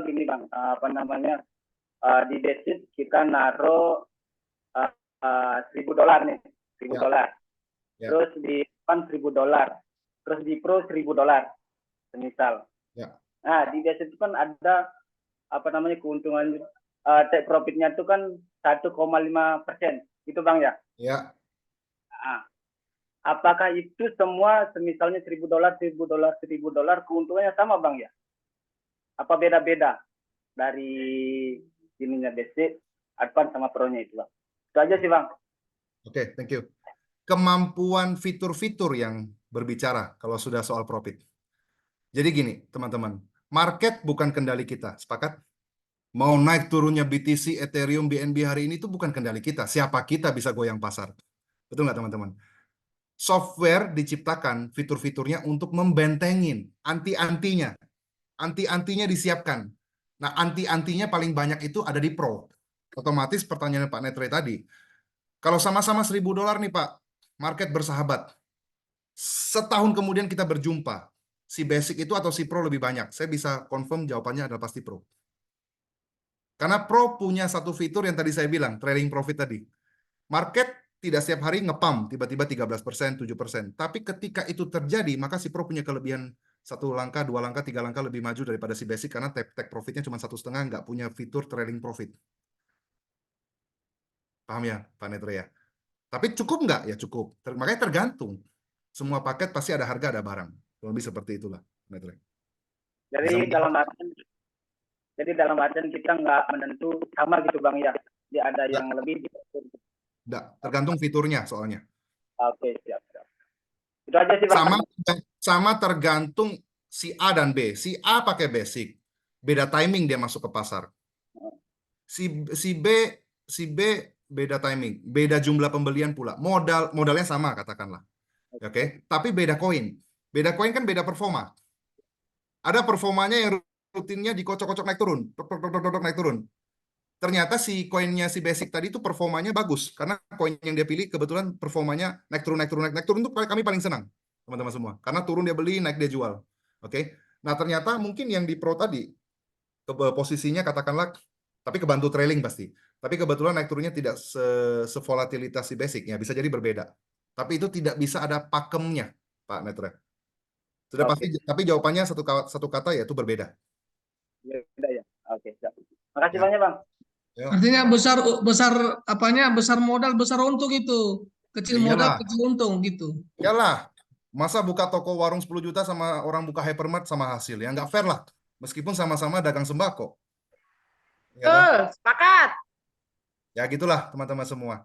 gini Bang, di basic kita naruh $1.000 nih, $1.000. Ya. Terus di advance $1.000. Terus di pro $1.000, semisal. Ya. Nah, di basic itu kan ada keuntungan take profitnya itu kan 1,5%, gitu Bang ya? Ya. Nah, apakah itu semua semisalnya $1.000, keuntungannya sama Bang ya? Apa beda-beda dari ininya basic, advance sama pro-nya itu Bang? Itu aja sih Bang. Oke, thank you. Kemampuan fitur-fitur yang berbicara kalau sudah soal profit. Jadi gini, teman-teman, market bukan kendali kita, sepakat? Mau naik turunnya BTC, Ethereum, BNB hari ini itu bukan kendali kita. Siapa kita bisa goyang pasar? Betul nggak teman-teman? Software diciptakan fitur-fiturnya untuk membentengin anti-antinya. Anti-antinya disiapkan. Nah, anti-antinya paling banyak itu ada di Pro. Otomatis pertanyaan Pak Netre tadi, kalau sama-sama $1.000 nih Pak, market bersahabat. Setahun kemudian kita berjumpa. Si basic itu atau si Pro lebih banyak? Saya bisa confirm jawabannya adalah pasti Pro. Karena Pro punya satu fitur yang tadi saya bilang, trailing profit tadi. Market tidak setiap hari ngepam, tiba-tiba 13%, 7%. Tapi ketika itu terjadi, maka si Pro punya kelebihan 1 langkah, 2 langkah, 3 langkah lebih maju daripada si basic, karena take profitnya cuma 1,5, nggak punya fitur trailing profit. Paham ya, Pak Netre ya? Tapi cukup nggak? Ya cukup. Makanya tergantung. Semua paket pasti ada harga, ada barang. Lebih seperti itulah, Netre. Jadi dalam artian kita nggak menentu sama gitu Bang ya. Dia ada yang lebih. Nggak, tergantung fiturnya soalnya. Oke, siap. Itu aja sih Bang. Sama tergantung si A dan B. Si A pakai basic. Beda timing dia masuk ke pasar. Si B beda timing, beda jumlah pembelian pula. Modalnya sama katakanlah. Oke, tapi beda koin. Beda koin kan beda performa. Ada performanya yang rutinnya dikocok-kocok naik turun, naik turun. Ternyata si koinnya si basic tadi itu performanya bagus karena koin yang dia pilih kebetulan performanya naik turun itu kami paling senang, teman-teman semua. Karena turun dia beli, naik dia jual. Oke. Nah, ternyata mungkin yang di Pro tadi posisinya katakanlah tapi kebantu trailing pasti. Tapi kebetulan naik turunnya tidak sevolatilitas si basic, ya bisa jadi berbeda. Tapi itu tidak bisa ada pakemnya, Pak Netre. Sudah pasti, tapi jawabannya satu kata yaitu berbeda. Beda ya. Oke, siap. Makasih banyak, Bang. Artinya besar modal, besar untung itu. Kecil modal, Iyalah. kecil untung gitu. Iyalah. Masa buka toko warung 10 juta sama orang buka hypermart sama hasil. Ya nggak fair lah. Meskipun sama-sama dagang sembako. Ya, toh? Sepakat. Ya gitulah teman-teman semua.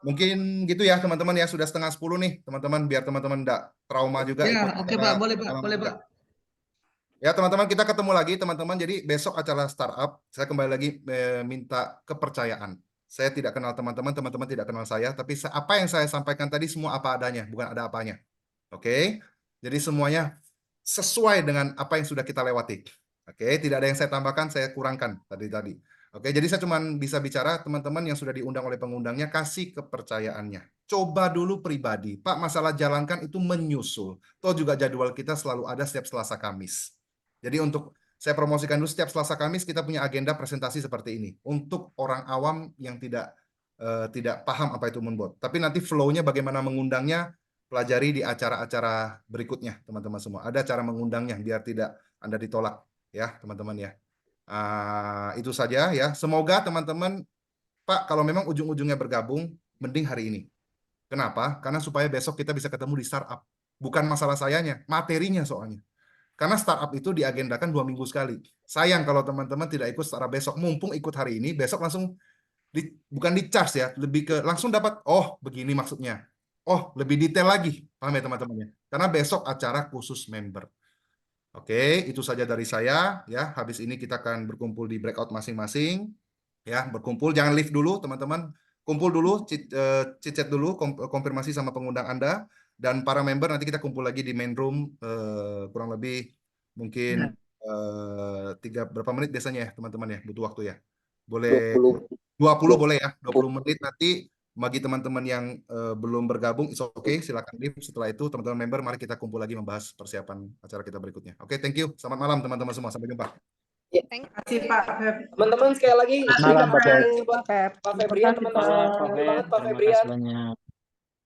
Mungkin gitu ya teman-teman ya, sudah 9:30 nih teman-teman, biar teman-teman enggak trauma juga Ya, ikut oke acara Pak, boleh Pak, malam boleh juga. Pak. Ya teman-teman, kita ketemu lagi teman-teman. Jadi besok acara startup, saya kembali lagi minta kepercayaan. Saya tidak kenal teman-teman, teman-teman tidak kenal saya, tapi apa yang saya sampaikan tadi semua apa adanya, bukan ada apanya. Oke? Jadi semuanya sesuai dengan apa yang sudah kita lewati. Oke, tidak ada yang saya tambahkan, saya kurangkan tadi. Oke, jadi saya cuma bisa bicara teman-teman yang sudah diundang oleh pengundangnya, kasih kepercayaannya. Coba dulu pribadi. Pak, masalah jalankan itu menyusul. Toh juga jadwal kita selalu ada setiap Selasa Kamis. Jadi untuk saya promosikan dulu, setiap Selasa Kamis kita punya agenda presentasi seperti ini. Untuk orang awam yang tidak paham apa itu Moonbot. Tapi nanti flow-nya bagaimana mengundangnya, pelajari di acara-acara berikutnya, teman-teman semua. Ada cara mengundangnya biar tidak Anda ditolak, ya, teman-teman ya. Itu saja ya. Semoga teman-teman, Pak, kalau memang ujung-ujungnya bergabung, mending hari ini. Kenapa? Karena supaya besok kita bisa ketemu di startup. Bukan masalah sayanya, materinya soalnya. Karena startup itu diagendakan 2 minggu sekali. Sayang kalau teman-teman tidak ikut startup besok. Mumpung ikut hari ini, besok langsung bukan di charge ya, lebih ke langsung dapat, oh begini maksudnya. Oh, lebih detail lagi. Paham ya teman-temannya? Karena besok acara khusus member. Oke, itu saja dari saya ya. Habis ini kita akan berkumpul di breakout masing-masing. Ya, berkumpul, jangan leave dulu teman-teman. Kumpul dulu, chit-chat dulu, konfirmasi sama pengundang Anda. Dan para member nanti kita kumpul lagi di main room kurang lebih mungkin berapa menit biasanya ya teman-teman ya, butuh waktu ya. Boleh 20 boleh ya, 20 menit nanti bagi teman-teman yang belum bergabung, it's okay, silakan leave. Setelah itu teman-teman member mari kita kumpul lagi membahas persiapan acara kita berikutnya. Oke, thank you. Selamat malam teman-teman semua, sampai jumpa. Terima kasih Pak Feb. Teman-teman sekali lagi Malam, Pak Feb. Pak Febrian, teman-teman. Terima kasih banget Pak Febrian. banyak.